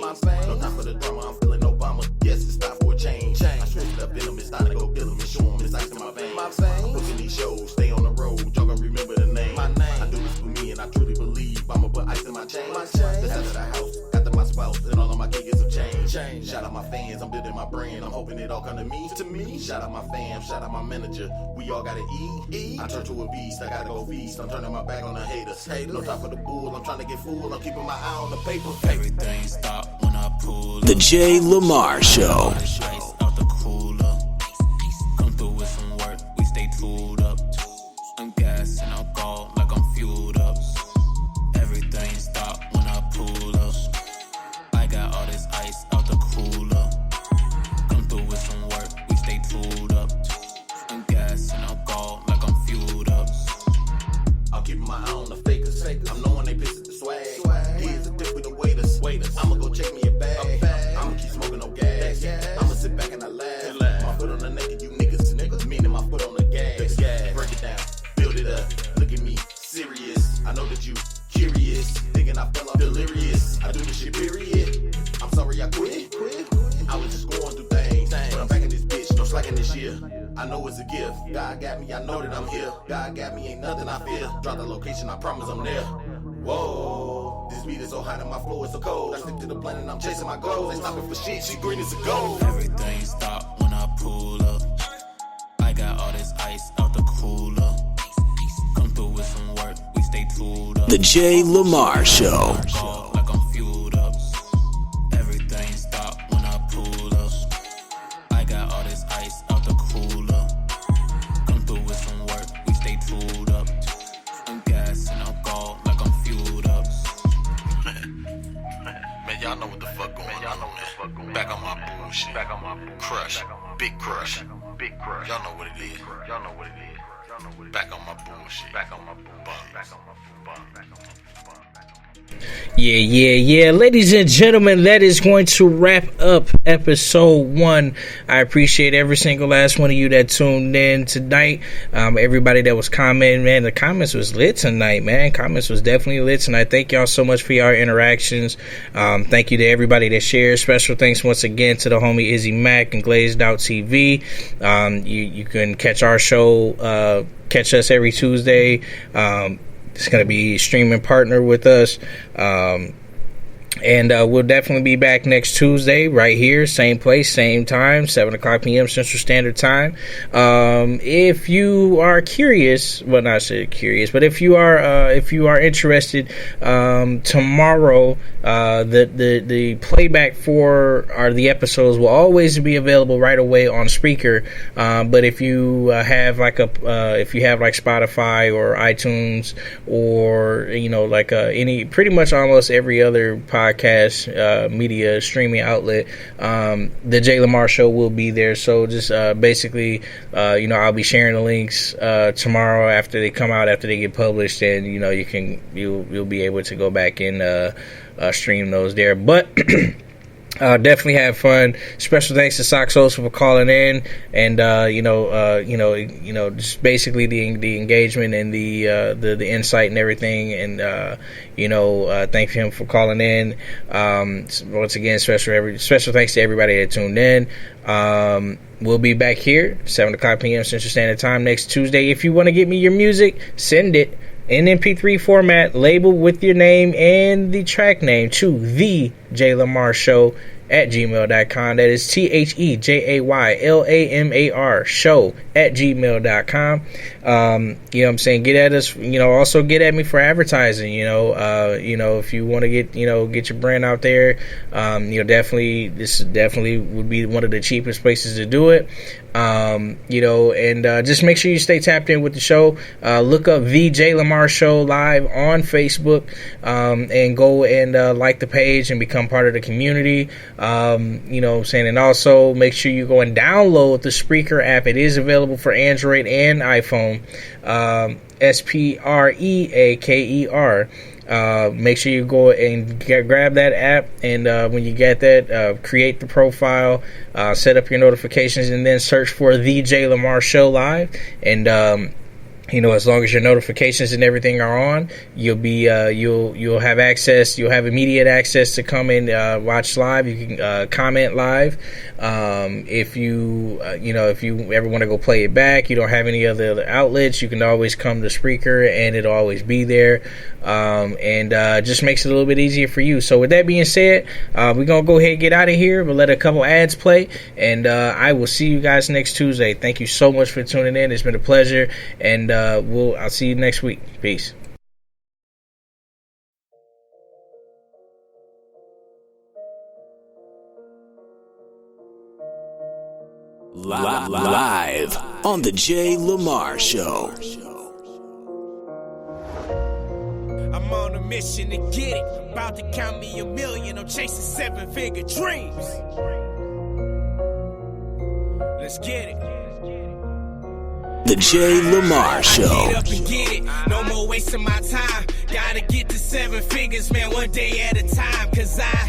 my veins. No time for the drama, I'm feeling Obama. Yes, it's time for a change. I switched up in them, it's time to go kill them and show them it's ice in my veins. I'm booking these shows, stay on the road, y'all gonna remember the name. My name. I do this for me and I truly believe I'ma put ice in my chain. The head of the house, got to my spouse, and all of my kids get some change. Shout out my fans, I'm building my brand, I'm hoping it all come to me. Shout out my fam, shout out my manager, we all gotta eat. I turn to a beast, I gotta go feast, I'm turning my back on the haters. No time for the bull, I'm trying to get full, I'm keeping my eye on the paper. Everything stop when I pull up. The Jay Lamar Show. Ice out the cooler. Come through with some work, we stay tooled up. I'm gas and alcohol like I'm fueled up. Everything stop when I pull up. I got all this ice out the cooler. Come through with some work, we stay tooled up. I'm gas and alcohol like I'm fueled up. I'm keeping my eye on the fakers. I'm knowing they pissed at the swag. Here's a tip with the waiters. I'ma go check me a bag. I'ma keep smoking no gas. I'ma sit back and I laugh. My foot on the neck of you niggas. Meaning my foot on the gas. Break it down, build it up. Look at me, serious. I know that you curious. Thinking I fell off delirious. I do this shit, period. I'm sorry I quit. I was just going through things. But I'm back in this bitch, no slacking this year. I know it's a gift. God got me, I know that I'm here. God got me, ain't nothing I fear. Drop the location, I promise I'm there. Whoa, this beat is so hot and my flow is so cold. I stick to the plan and I'm chasing my goals. Ain't stopping for shit, she green as a gold. Everything stop when I pull up. I got all this ice out the cooler. Come through with some work, we stay tooled up. The Jay Lamar Show. Like I'm fueled up. Everything stop when I pull up. I got all this ice out the cooler. Come through with some work, we stay tooled up. I'm gas and alcohol like I'm fueled up. Man, y'all know what the fuck going on. Back on my bullshit. Crush. Big crush. Y'all know what it is. Back on my bullshit. Yeah. Ladies and gentlemen, that is going to wrap up episode 1. I appreciate every single last one of you that tuned in tonight. Everybody that was commenting, man, the comments was lit tonight, man. Comments was definitely lit tonight. Thank y'all so much for your interactions. Thank you to everybody that shared. Special thanks once again to the homie Izzy Mack and Glazed Out TV. You can catch our show, catch us every Tuesday. It's going to be streaming partner with us. And we'll definitely be back next Tuesday right here, same place, same time, 7 o'clock p.m. Central Standard Time. If you are curious, well, not so curious, but if you are interested, tomorrow the playback for the episodes will always be available right away on Spreaker. But if you have like Spotify or iTunes or pretty much almost every other podcast media streaming outlet, the Jay Lamar Show will be there. So just basically, I'll be sharing the links tomorrow after they come out, after they get published, and you'll be able to go back and stream those there. But definitely have fun. Special thanks to Sosa for calling in, and just basically the engagement and the insight and everything, and thank him for calling in. Once again, special thanks to everybody that tuned in. We'll be back here 7 o'clock p.m. Central Standard Time next Tuesday. If you want to get me your music, send it in MP3 format, labeled with your name and the track name to the Jay Lamar Show at gmail.com. That is TheJayLamar show at gmail.com. Get at us, also get at me for advertising, if you want to get your brand out there, this definitely would be one of the cheapest places to do it. Just make sure you stay tapped in with the show. Look up The Jay Lamar Show live on Facebook, and go and like the page and become part of the community. And also make sure you go and download the Spreaker app. It is available for Android and iPhone. Spreaker. Make sure you go and grab that app, and when you get that, create the profile, set up your notifications, and then search for The Jay Lamar Show live, and as long as your notifications and everything are on, you'll be you'll have access. You'll have immediate access to come and watch live. You can comment live. If you if you ever want to go play it back, you don't have any other outlets, you can always come to Spreaker and it'll always be there. And just makes it a little bit easier for you. So with that being said, we're gonna go ahead and get out of here. We'll let a couple ads play, and I will see you guys next Tuesday. Thank you so much for tuning in. It's been a pleasure, and I'll see you next week. Peace. Live on the Jay Lamar Show. I'm on a mission to get it. About to count me $1 million. I'm chasing 7-figure dreams. Let's get it. The Jay Lamar Show. Get up and get it. No more wasting my time. Gotta get to 7 figures, man, one day at a time. Cause I